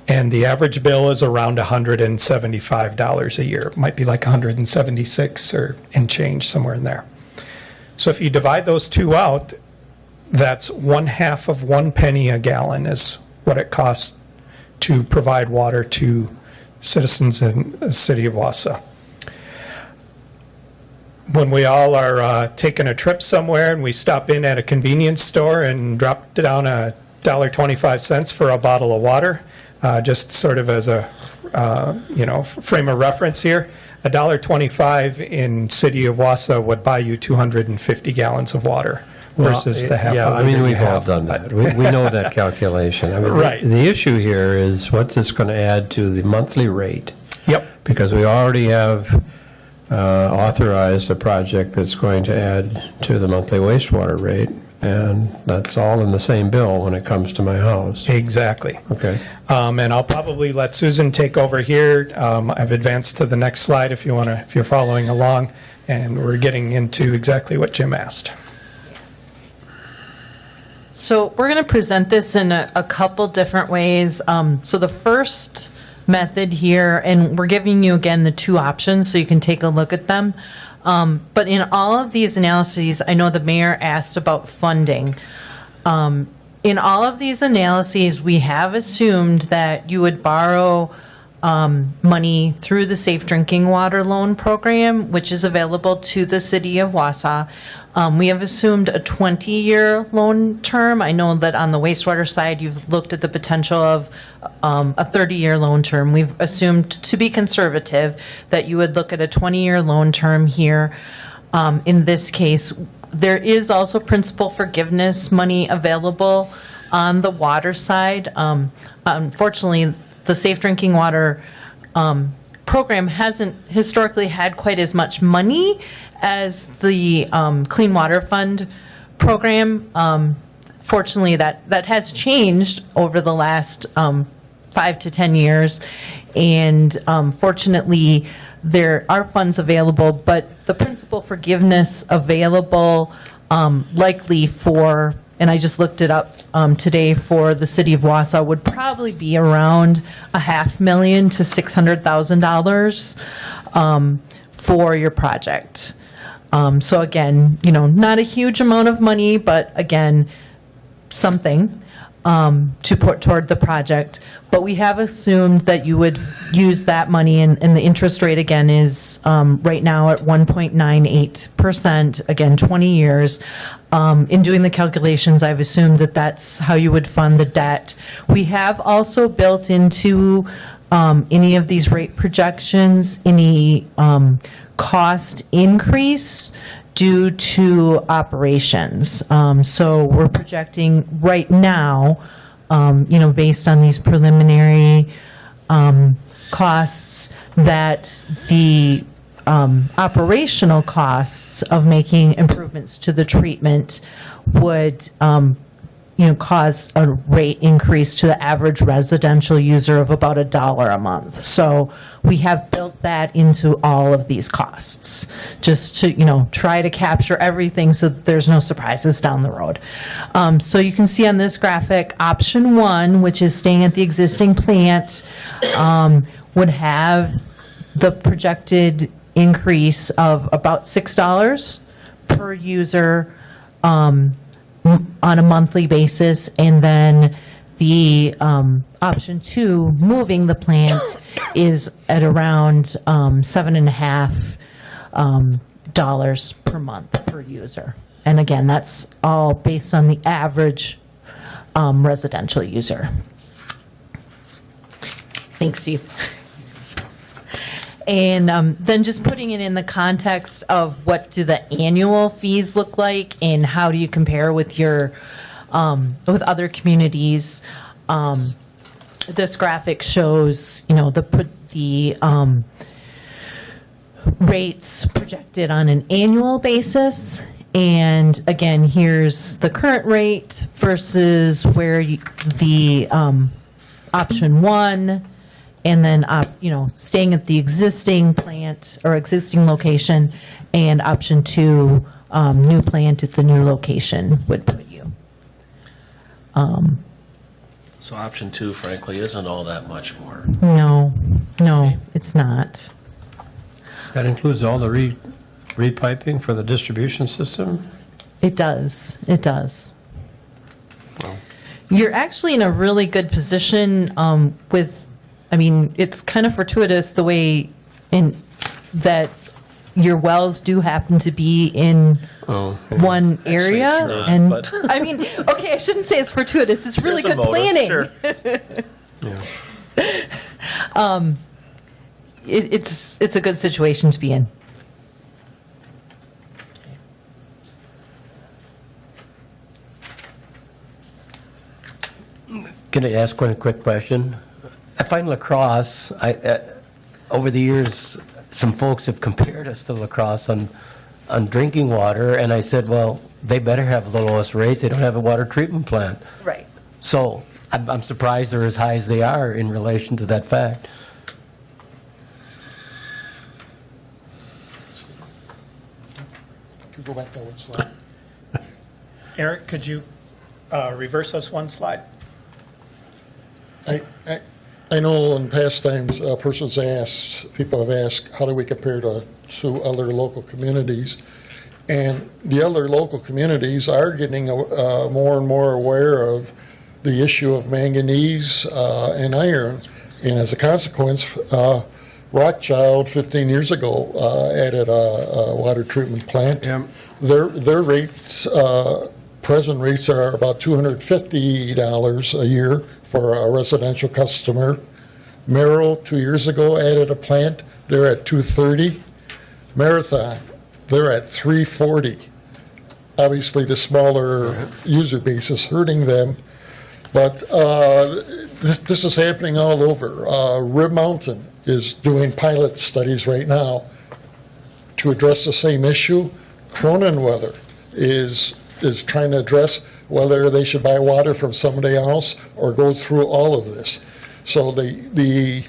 And the average bill is around $175 a year. It might be like 176 or and change, somewhere in there. So if you divide those two out, that's 1/2 of 1 penny a gallon is what it costs to provide water to citizens in the city of Wausau. When we all are taking a trip somewhere and we stop in at a convenience store and drop down $1.25 for a bottle of water, just sort of as a frame of reference here, $1.25 in city of Wausau would buy you 250 gallons of water versus the half Yeah, a I mean, liter you we've all have. done that. We know that calculation. I mean, Right. The issue here is what's this going to add to the monthly rate? Yep. Because we already have authorized a project that's going to add to the monthly wastewater rate. and that's all in the same bill when it comes to my house. Exactly. Okay. And I'll probably let Susan take over here. I've advanced to the next slide if you're following along, and we're getting into exactly what Jim asked. So we're going to present this in a couple different ways. So the first method here, and we're giving you again the two options so you can take a look at them. But in all of these analyses, I know the mayor asked about funding. In all of these analyses, we have assumed that you would borrow money through the Safe Drinking Water Loan Program, which is available to the city of Wausau. We have assumed a 20-year loan term. I know that on the wastewater side, you've looked at the potential of a 30-year loan term. We've assumed, to be conservative, that you would look at a 20-year loan term here. In this case, there is also principal forgiveness money available on the water side. Unfortunately, the Safe Drinking Water program hasn't historically had quite as much money as the Clean Water Fund program. Fortunately, that has changed over the last 5 to 10 years, and fortunately, there are funds available, but the principal forgiveness available likely for, and I just looked it up today, for the city of Wausau would probably be around $500,000 to $600,000 for your project. So again, not a huge amount of money, but again, something to put toward the project. But we have assumed that you would use that money, and the interest rate again is right now at 1.98%, again, 20 years. In doing the calculations, I've assumed that that's how you would fund the debt. We have also built into any of these rate projections any cost increase due to operations. So we're projecting right now, based on these preliminary costs, that the operational costs of making improvements to the treatment would cause a rate increase to the average residential user of about $1 a month. So we have built that into all of these costs, just to try to capture everything so that there's no surprises down the road. So you can see on this graphic, option 1, which is staying at the existing plant, would have the projected increase of about $6 per user on a monthly basis, and then the option 2, moving the plant, is at around $7.50 per month per user. And again, that's all based on the average residential user. Thanks, Steve. And then just putting it in the context of what do the annual fees look like, and how do you compare with your with other communities. This graphic shows the rates projected on an annual basis, and again, here's the current rate versus where the option 1. And then, staying at the existing plant or existing location, and option 2, new plant at the new location would put you. So option 2, frankly, isn't all that much more. No, it's not. That includes all the repiping for the distribution system? It does. You're actually in a really good position it's kind of fortuitous the way that your wells do happen to be in one area. Actually, it's not, and but- okay, I shouldn't say it's fortuitous. It's really There's a good motive, planning. sure. It's a good situation to be in. Can I ask one quick question? I find La Crosse, over the years, some folks have compared us to La Crosse on drinking water, and I said, well, they better have the lowest rates. They don't have a water treatment plant. Right. So I'm surprised they're as high as they are in relation to that fact. Can you go back to one slide? Eric, could you reverse us one slide? I know in past times, people have asked, how do we compare to other local communities? And the other local communities are getting more and more aware of the issue of manganese and iron. And as a consequence, Rothschild 15 years ago added a water treatment plant. Yeah. Their rates, present rates are about $250 a year for a residential customer. Merrill 2 years ago added a plant. They're at $230. Marathon, they're at $340. Obviously, the smaller user base is hurting them, but this is happening all over. Rib Mountain is doing pilot studies right now to address the same issue. Cronenweather is trying to address whether they should buy water from somebody else or go through all of this. So the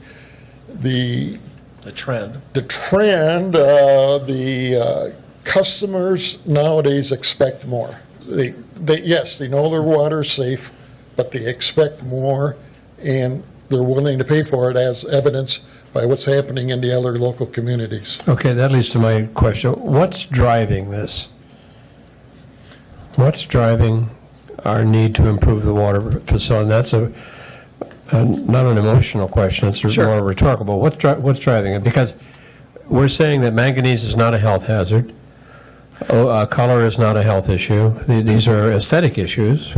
trend. The customers nowadays expect more. Yes, they know their water's safe, but they expect more, and they're willing to pay for it, as evidenced by what's happening in the other local communities. Okay, that leads to my question. What's driving this? What's driving our need to improve the water facility? That's not an emotional question, it's more rhetorical, but what's driving it? Because we're saying that manganese is not a health hazard, color is not a health issue, these are aesthetic issues.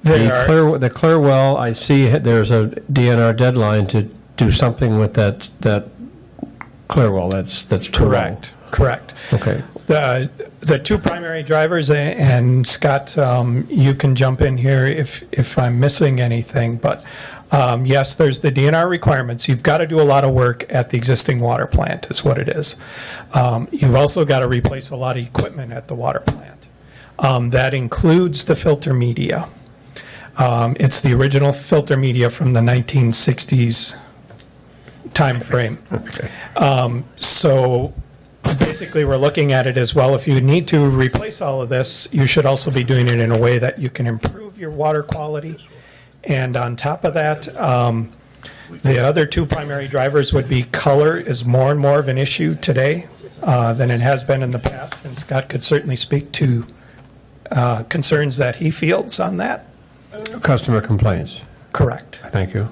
The Clearwell, I see there's a DNR deadline to do something with that Clearwell, that's too long. Correct. Okay. The two primary drivers, and Scott, you can jump in here if I'm missing anything, but yes, there's the DNR requirements. You've got to do a lot of work at the existing water plant is what it is. You've also got to replace a lot of equipment at the water plant. That includes the filter media. It's the original filter media from the 1960s time frame. Okay. So basically, we're looking at it as well. If you need to replace all of this, you should also be doing it in a way that you can improve your water quality. And on top of that, the other two primary drivers would be color is more and more of an issue today than it has been in the past. And Scott could certainly speak to concerns that he fields on that. Customer complaints. Correct. Thank you.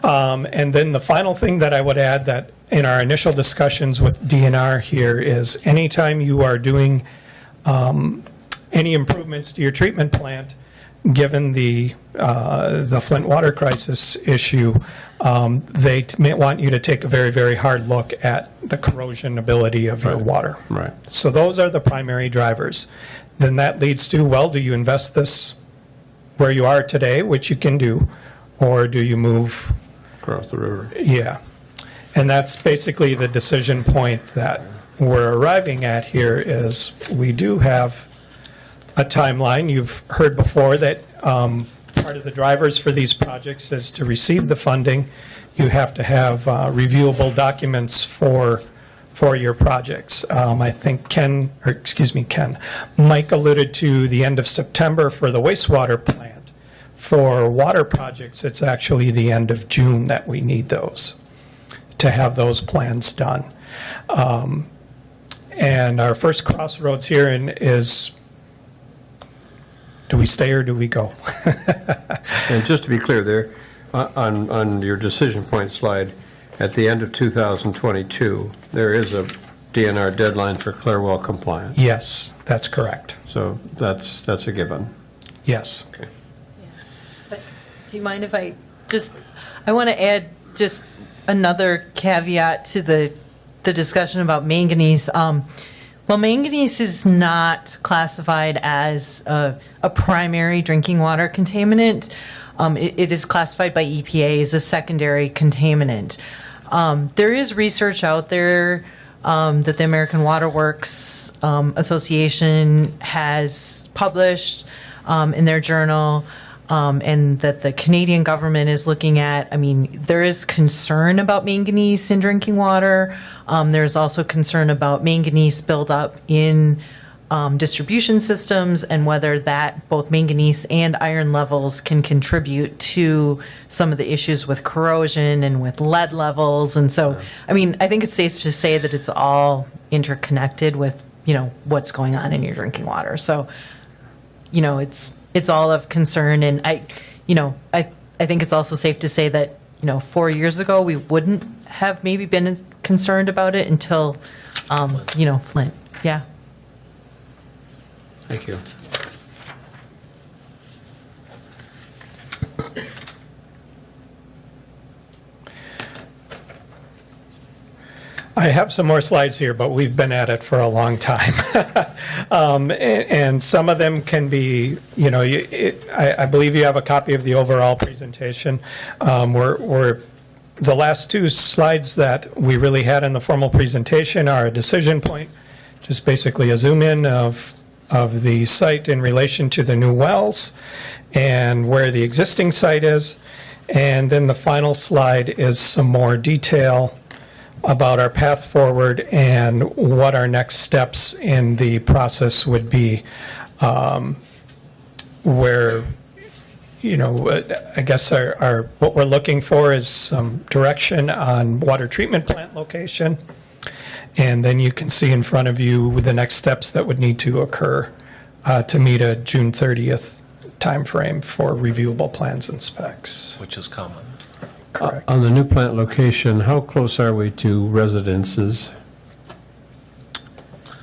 And then the final thing that I would add that in our initial discussions with DNR here is anytime you are doing any improvements to your treatment plant, given the Flint water crisis issue, they may want you to take a very, very hard look at the corrosion ability of your water. Right. So those are the primary drivers. Then that leads to, well, do you invest this where you are today, which you can do, or do you move Across the river. Yeah. And that's basically the decision point that we're arriving at here is we do have a timeline. You've heard before that part of the drivers for these projects is to receive the funding. You have to have reviewable documents for your projects. I think Mike alluded to the end of September for the wastewater plant. For water projects, it's actually the end of June that we need those, to have those plans done. And our first crossroads here is, do we stay or do we go? And just to be clear there, on your decision point slide, at the end of 2022, there is a DNR deadline for Clearwell compliance. Yes, that's correct. So that's a given. Yes. Okay. But do you mind if I want to add just another caveat to the discussion about manganese. Well, manganese is not classified as a primary drinking water contaminant. It is classified by EPA as a secondary contaminant. There is research out there that the American Water Works Association has published in their journal, and that the Canadian government is looking at. I mean, there is concern about manganese in drinking water. There's also concern about manganese buildup in distribution systems, and whether that both manganese and iron levels can contribute to some of the issues with corrosion and with lead levels. And so, I mean, I think it's safe to say that it's all interconnected with, what's going on in your drinking water. So, it's all of concern. And I think it's also safe to say that, 4 years ago, we wouldn't have maybe been as concerned about it until, Flint. Yeah. Thank you. I have some more slides here, but we've been at it for a long time. And some of them can be, I believe you have a copy of the overall presentation. The last two slides that we really had in the formal presentation are a decision point, just basically a zoom in of the site in relation to the new wells and where the existing site is. And then the final slide is some more detail about our path forward and what our next steps in the process would be, where, I guess what we're looking for is some direction on water treatment plant location. And then you can see in front of you the next steps that would need to occur to meet a June 30th timeframe for reviewable plans and specs. Which is common. Correct. On the new plant location, how close are we to residences?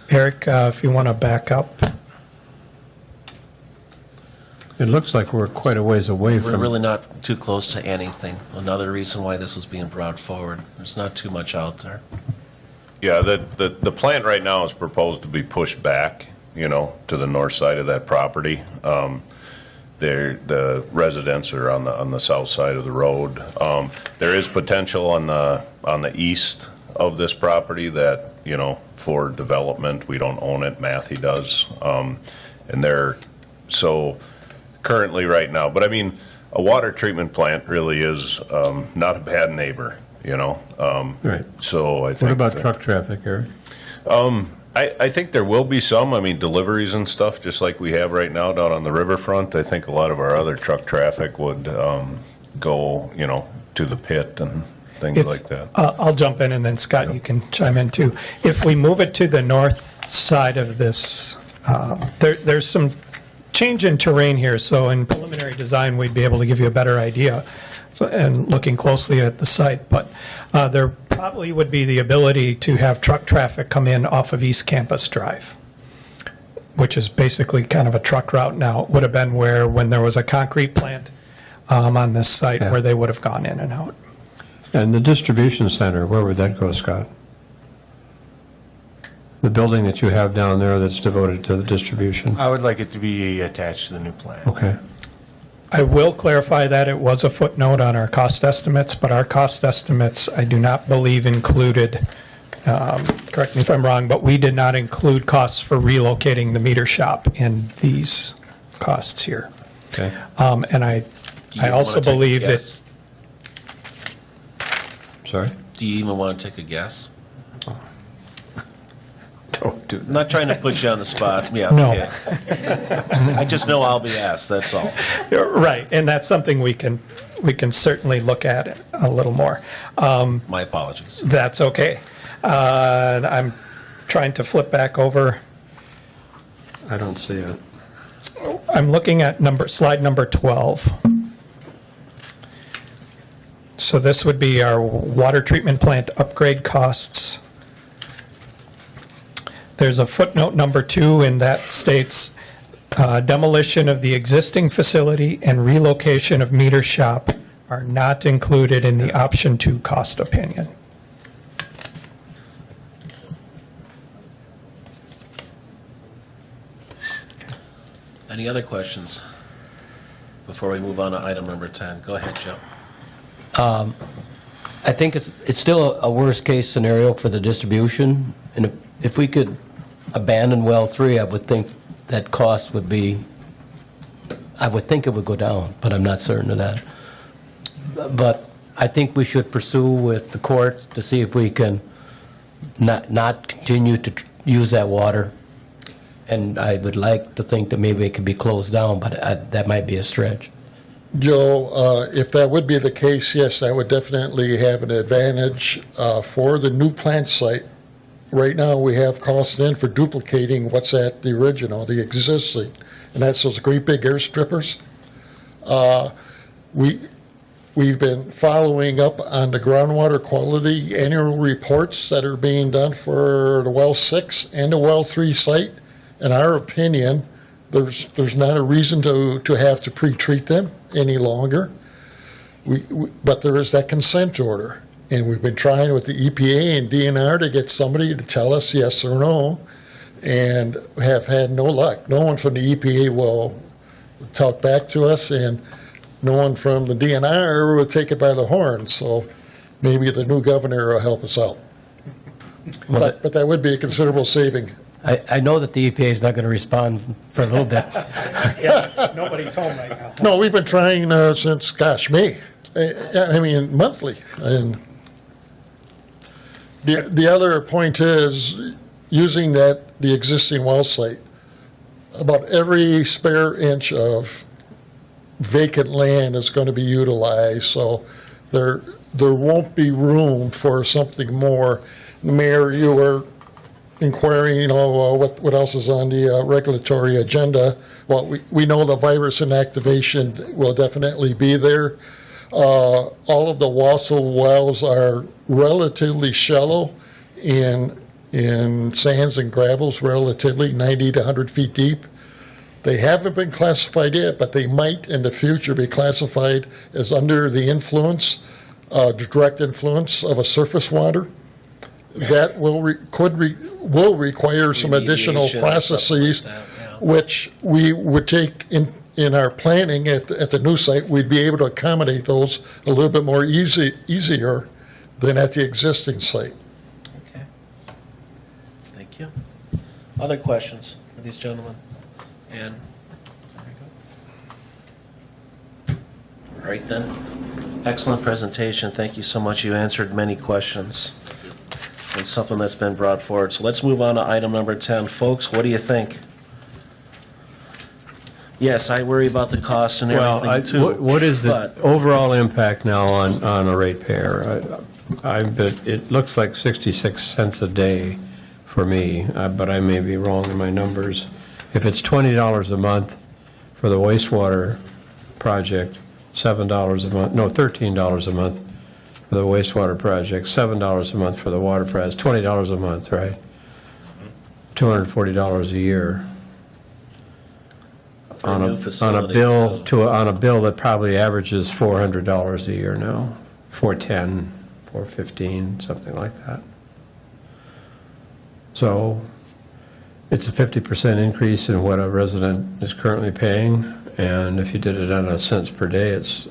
Eric, if you want to back up. It looks like we're quite a ways away We're from. really not too close to anything. Another reason why this is being brought forward. There's not too much out there. Yeah, the plant right now is proposed to be pushed back, to the north side of that property. The residents are on the south side of the road. There is potential on the east of this property that, for development. We don't own it, Matthew does. So currently right now, but I mean, a water treatment plant really is not a bad neighbor, Right. So I think. What about that- truck traffic, Eric? I think there will be some, deliveries and stuff, just like we have right now down on the riverfront. I think a lot of our other truck traffic would go, to the pit and things like that. I'll jump in, and then Scott, you can chime in too. If we move it to the north side of this, there's some change in terrain here, so in preliminary design, we'd be able to give you a better idea and looking closely at the site. But there probably would be the ability to have truck traffic come in off of East Campus Drive, which is basically kind of a truck route now. It would have been when there was a concrete plant on this site, Yeah. where they would have gone in and out. And the distribution center, where would that go, Scott? The building that you have down there that's devoted to the distribution? I would like it to be attached to the new plan. Okay. I will clarify that it was a footnote on our cost estimates, but our cost estimates, I do not believe included, correct me if I'm wrong, but we did not include costs for relocating the meter shop in these costs here. Okay. And I Do you even also wanna take a believe guess? that, Sorry? Do you even want to take a guess? Don't do I'm not trying to put you on the spot. Yeah, No. okay. I just know I'll be asked, that's all. right, and that's something we can certainly look at a little more. My apologies. That's okay. I'm trying to flip back over. I don't see it. I'm looking at slide number 12. So this would be our water treatment plant upgrade costs. There's a footnote number 2, and that states demolition of the existing facility and relocation of meter shop are not included in the option 2 cost opinion. Any other questions before we move on to item number 10? Go ahead, Joe. I think it's still a worst-case scenario for the distribution, and if we could abandon well 3, I would think that cost would be, I would think it would go down, but I'm not certain of that. But I think we should pursue with the courts to see if we can not continue to use that water. And I would like to think that maybe it could be closed down, but that might be a stretch. Joe, if that would be the case, yes, that would definitely have an advantage for the new plant site. Right now, we have costs in for duplicating what's at the original, the existing, and that's those great big air strippers. We've been following up on the groundwater quality annual reports that are being done for the well 6 and the well 3 site. In our opinion, there's not a reason to have to pre-treat them any longer. But there is that consent order. And we've been trying with the EPA and DNR to get somebody to tell us yes or no, and have had no luck. No one from the EPA will talk back to us, and no one from the DNR will take it by the horn. So maybe the new governor will help us out. But that would be a considerable saving. I know that the EPA is not going to respond for a little bit. Yeah, nobody's home right now. No, we've been trying since, gosh, May. I mean, monthly. And the other point is, using the existing well site, about every spare inch of vacant land is going to be utilized, so there won't be room for something more. Mayor, you were inquiring, what else is on the regulatory agenda. Well, we know the virus inactivation will definitely be there. All of the Wausau wells are relatively shallow in sands and gravels, relatively 90 to 100 feet deep. They haven't been classified yet, but they might in the future be classified as under the influence, direct influence of a surface water. That will require some additional Remediation or processes, something like that, yeah. which we would take in our planning at the new site. We'd be able to accommodate those a little bit more easier than at the existing site. Okay. Thank you. Other questions for these gentlemen? Ann? There you go. All right then. Excellent presentation. Thank you so much. You answered many questions. It's something that's been brought forward. So let's move on to item number 10. Folks, what do you think? Yes, I worry about the costs and everything too. What is the but- overall impact now on a ratepayer? It looks like 66 cents a day for me, but I may be wrong in my numbers. If it's $20 a month for the wastewater project, $7 a month, no, $13 a month for the wastewater project, $7 a month for the water project, $20 a month, right? $240 a year. For a new facility, On a bill that probably averages $400 a year now, $410, $415, something like that. So it's a 50% increase in what a resident is currently paying, and if you did it on a cents per day, it's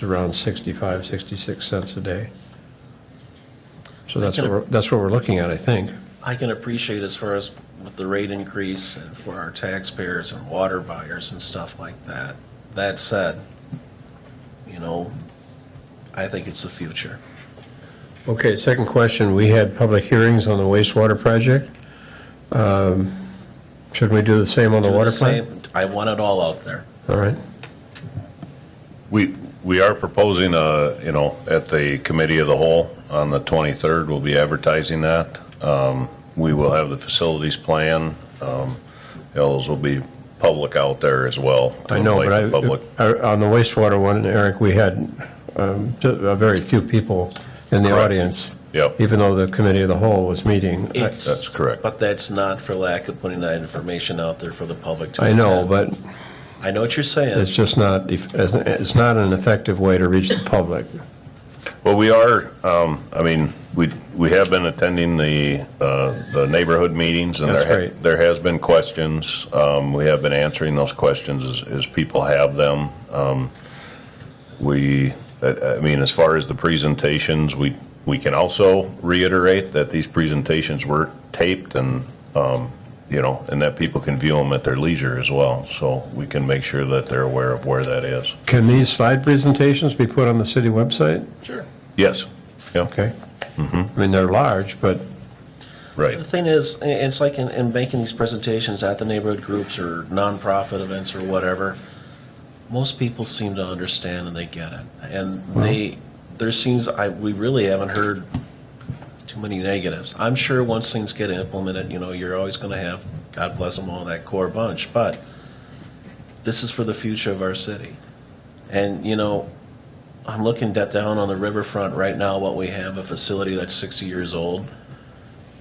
around 65, 66 cents a day. So that's what we're looking at, I think. I can appreciate as far as with the rate increase and for our taxpayers and water buyers and stuff like that. That said, I think it's the future. Okay, second question, we had public hearings on the wastewater project. Should we do the same on the Do water same. plant? I want it all out there. All right. We are proposing, at the committee of the whole on the 23rd, we'll be advertising that. We will have the facilities plan. Those will be public out there as well. to I know, invite but the public. on the wastewater one, Eric, we had a very few people in the Correct. audience. Yep. Even though the committee of the whole was meeting. That's correct. But that's not for lack of putting that information out there for the public to I know, attend. but I know what you're saying. it's just not, it's not an effective way to reach the public. Well, we are, we have been attending the neighborhood meetings, and That's great. there has been questions. We have been answering those questions as people have them. We I mean, as far as the presentations, we can also reiterate that these presentations were taped and, and that people can view them at their leisure as well. So we can make sure that they're aware of where that is. Can these slide presentations be put on the city website? Sure. Yes. Yeah. Okay. I mean, they're large, but Right. The thing is, it's like in making these presentations at the neighborhood groups or nonprofit events or whatever, most people seem to understand and they get it. And we really haven't heard too many negatives. I'm sure once things get implemented, you're always going to have, God bless them all, that core bunch. But this is for the future of our city. And, I'm looking down on the riverfront right now, what we have, a facility that's 60 years old.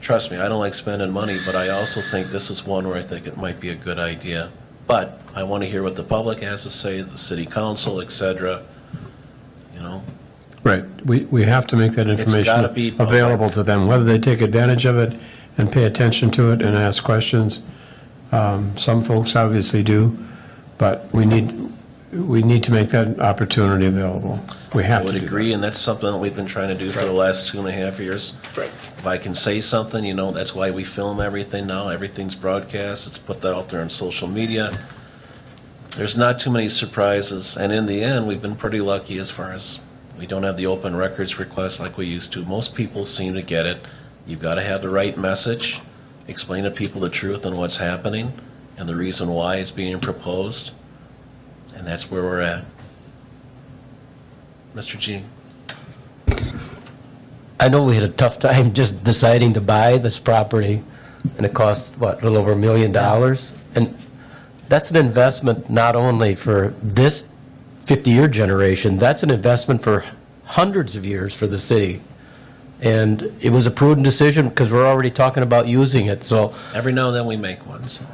Trust me, I don't like spending money, but I also think this is one where I think it might be a good idea. But I want to hear what the public has to say, the city council, et cetera. right, we have to make that gotta information be public. available to them, whether they take advantage of it and pay attention to it and ask questions. Some folks obviously do, but we need to make that opportunity available. We I have to would do agree, and that's something that we've been trying to do for the last 2.5 years. Right. If I can say something, that's why we film everything now. Everything's broadcast. It's put out there on social media. There's not too many surprises, and in the end, we've been pretty lucky as far as we don't have the open records request like we used to. Most people seem to get it. You've got to have the right message, explain to people the truth and what's happening, and the reason why it's being proposed, and that's where we're at. Mr. G. I know we had a tough time just deciding to buy this property, and it cost, what, a little over $1 million? And that's an investment not only for this 50-year generation, that's an investment for hundreds of years for the city. And it was a prudent decision because we're already talking about using it, so Every now and then we make one, so.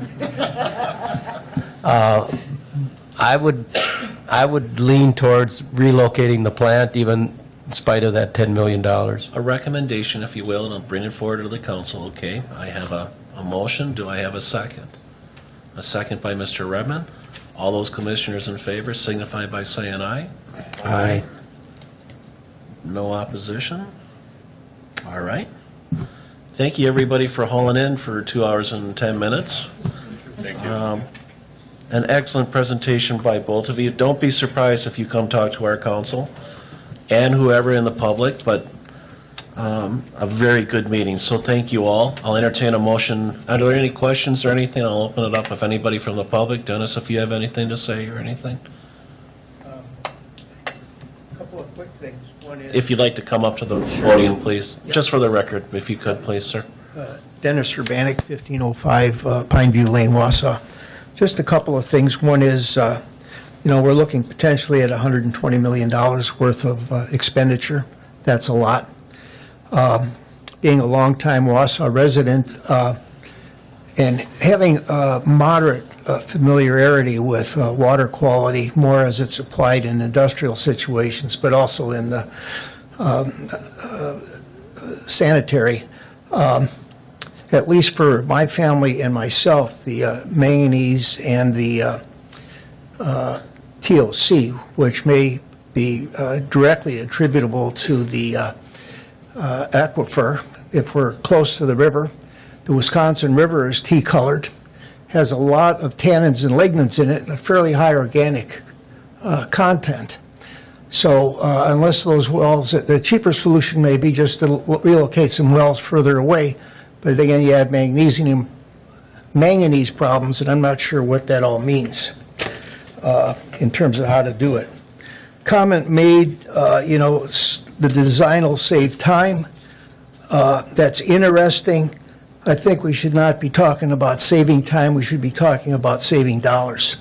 I would lean towards relocating the plant even in spite of that $10 million. A recommendation, if you will, and I'll bring it forward to the council, okay? I have a motion. Do I have a second? A second by Mr. Redmond. All those commissioners in favor signify by saying aye. Aye. No opposition? All right. Thank you, everybody, for hauling in for 2 hours and 10 minutes. Thank you. An excellent presentation by both of you. Don't be surprised if you come talk to our council and whoever in the public, but a very good meeting. So thank you all. I'll entertain a motion. Are there any questions or anything? I'll open it up if anybody from the public. Dennis, if you have anything to say or anything? Couple of quick things. One is If you'd like to come up to the podium, please. Just for the record, if you could, please, sir. Dennis Urbanek, 1505 Pineview Lane, Wausau. Just a couple of things. One is, we're looking potentially at $120 million worth of expenditure. That's a lot. Being a longtime Wausau resident and having moderate familiarity with water quality, more as it's applied in industrial situations, but also in sanitary. At least for my family and myself, the manganese and the TOC, which may be directly attributable to the aquifer, if we're close to the river. The Wisconsin River is tea-colored, has a lot of tannins and lignans in it, and a fairly high organic content. So unless those wells, the cheaper solution may be just to relocate some wells further away. But again, you have manganese problems, and I'm not sure what that all means in terms of how to do it. Comment made, the design will save time. That's interesting. I think we should not be talking about saving time. We should be talking about saving dollars.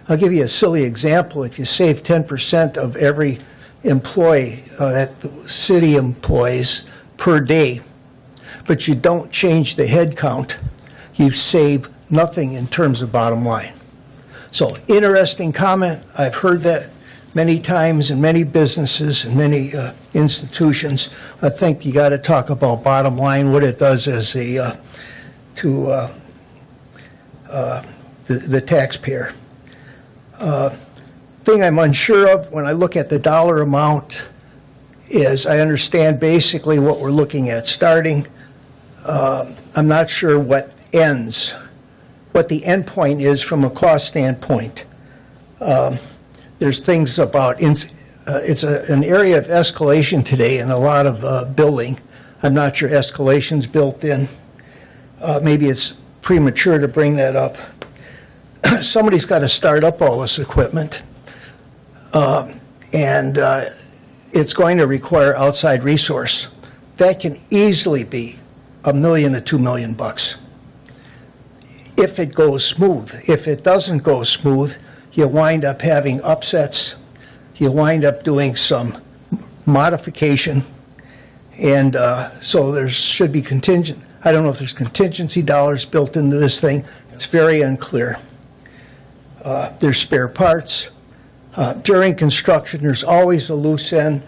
I'll give you a silly example. If you save 10% of every employee that the city employs per day, but you don't change the head count, you save nothing in terms of bottom line. So interesting comment. I've heard that many times in many businesses and many institutions. I think you got to talk about bottom line, what it does as to the taxpayer. thing I'm unsure of when I look at the dollar amount is I understand basically what we're looking at starting. I'm not sure what the end point is from a cost standpoint. There's things about, it's an area of escalation today in a lot of building. I'm not sure escalation's built in. Maybe it's premature to bring that up. Somebody's got to start up all this equipment. And it's going to require outside resource. That can easily be $1 million to $2 million bucks. If it goes smooth. If it doesn't go smooth, you wind up having upsets. You wind up doing some modification. And so there should be contingent. I don't know if there's contingency dollars built into this thing. It's very unclear. There's spare parts. During construction, there's always a loose end.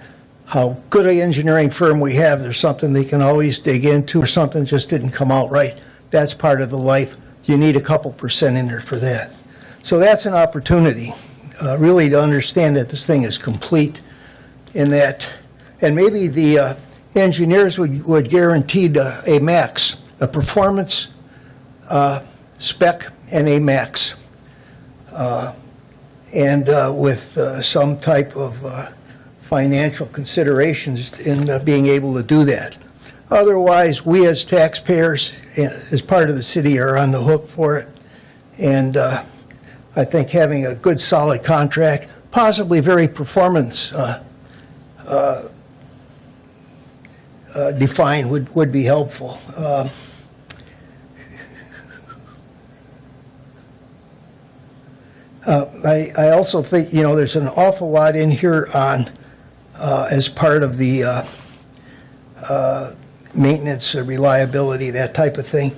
How good an engineering firm we have, there's something they can always dig into, or something just didn't come out right. That's part of the life. You need a couple % in there for that. So that's an opportunity, really, to understand that this thing is complete in that, and maybe the engineers would guarantee a max, a performance spec and a max. And with some type of financial considerations in being able to do that. Otherwise, we as taxpayers, as part of the city, are on the hook for it. And I think having a good, solid contract, possibly very performance defined, would be helpful. I also think, there's an awful lot in here on, as part of the maintenance, reliability, that type of thing.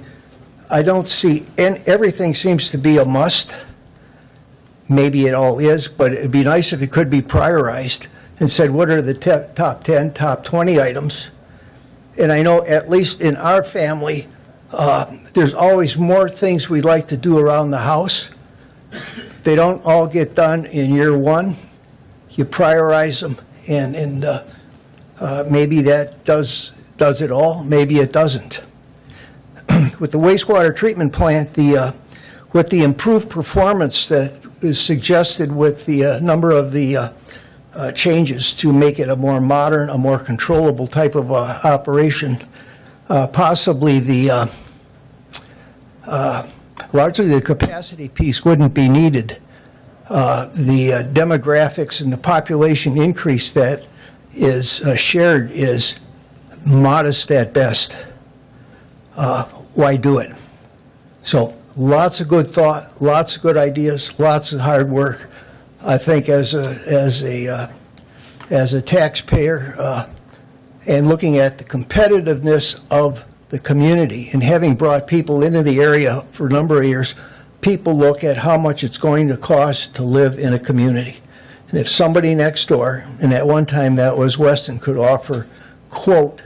I don't see, and everything seems to be a must. Maybe it all is, but it'd be nice if it could be prioritized and said, what are the top 10, top 20 items? And I know, at least in our family, there's always more things we'd like to do around the house. They don't all get done in year one. You prioritize them, and maybe that does it all. Maybe it doesn't. With the wastewater treatment plant, with the improved performance that is suggested with the number of the changes to make it a more modern, a more controllable type of operation, possibly largely the capacity piece wouldn't be needed. The demographics and the population increase that is shared is modest at best. Why do it? So lots of good thought, lots of good ideas, lots of hard work. I think as a taxpayer and looking at the competitiveness of the community and having brought people into the area for a number of years, people look at how much it's going to cost to live in a community. And if somebody next door, and at one time that was Weston, could offer, quote,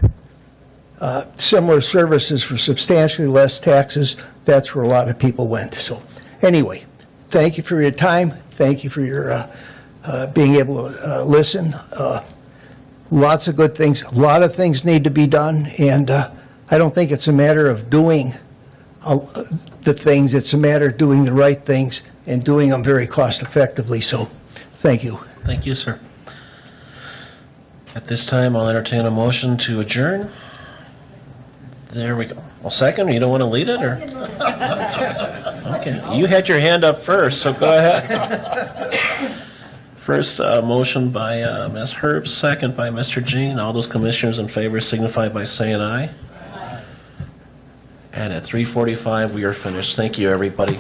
similar services for substantially less taxes, that's where a lot of people went. So anyway, thank you for your time. Thank you for your being able to listen. Lots of good things. A lot of things need to be done, and I don't think it's a matter of doing the things. It's a matter of doing the right things and doing them very cost effectively. So thank you. Thank you, sir. At this time, I'll entertain a motion to adjourn. There we go. Well, second, you don't want to lead it, or? Okay, you had your hand up first, so go ahead. First, motion by Ms. Herbst, second by Mr. Jean. All those commissioners in favor signify by saying aye. And at 3:45, we are finished. Thank you, everybody.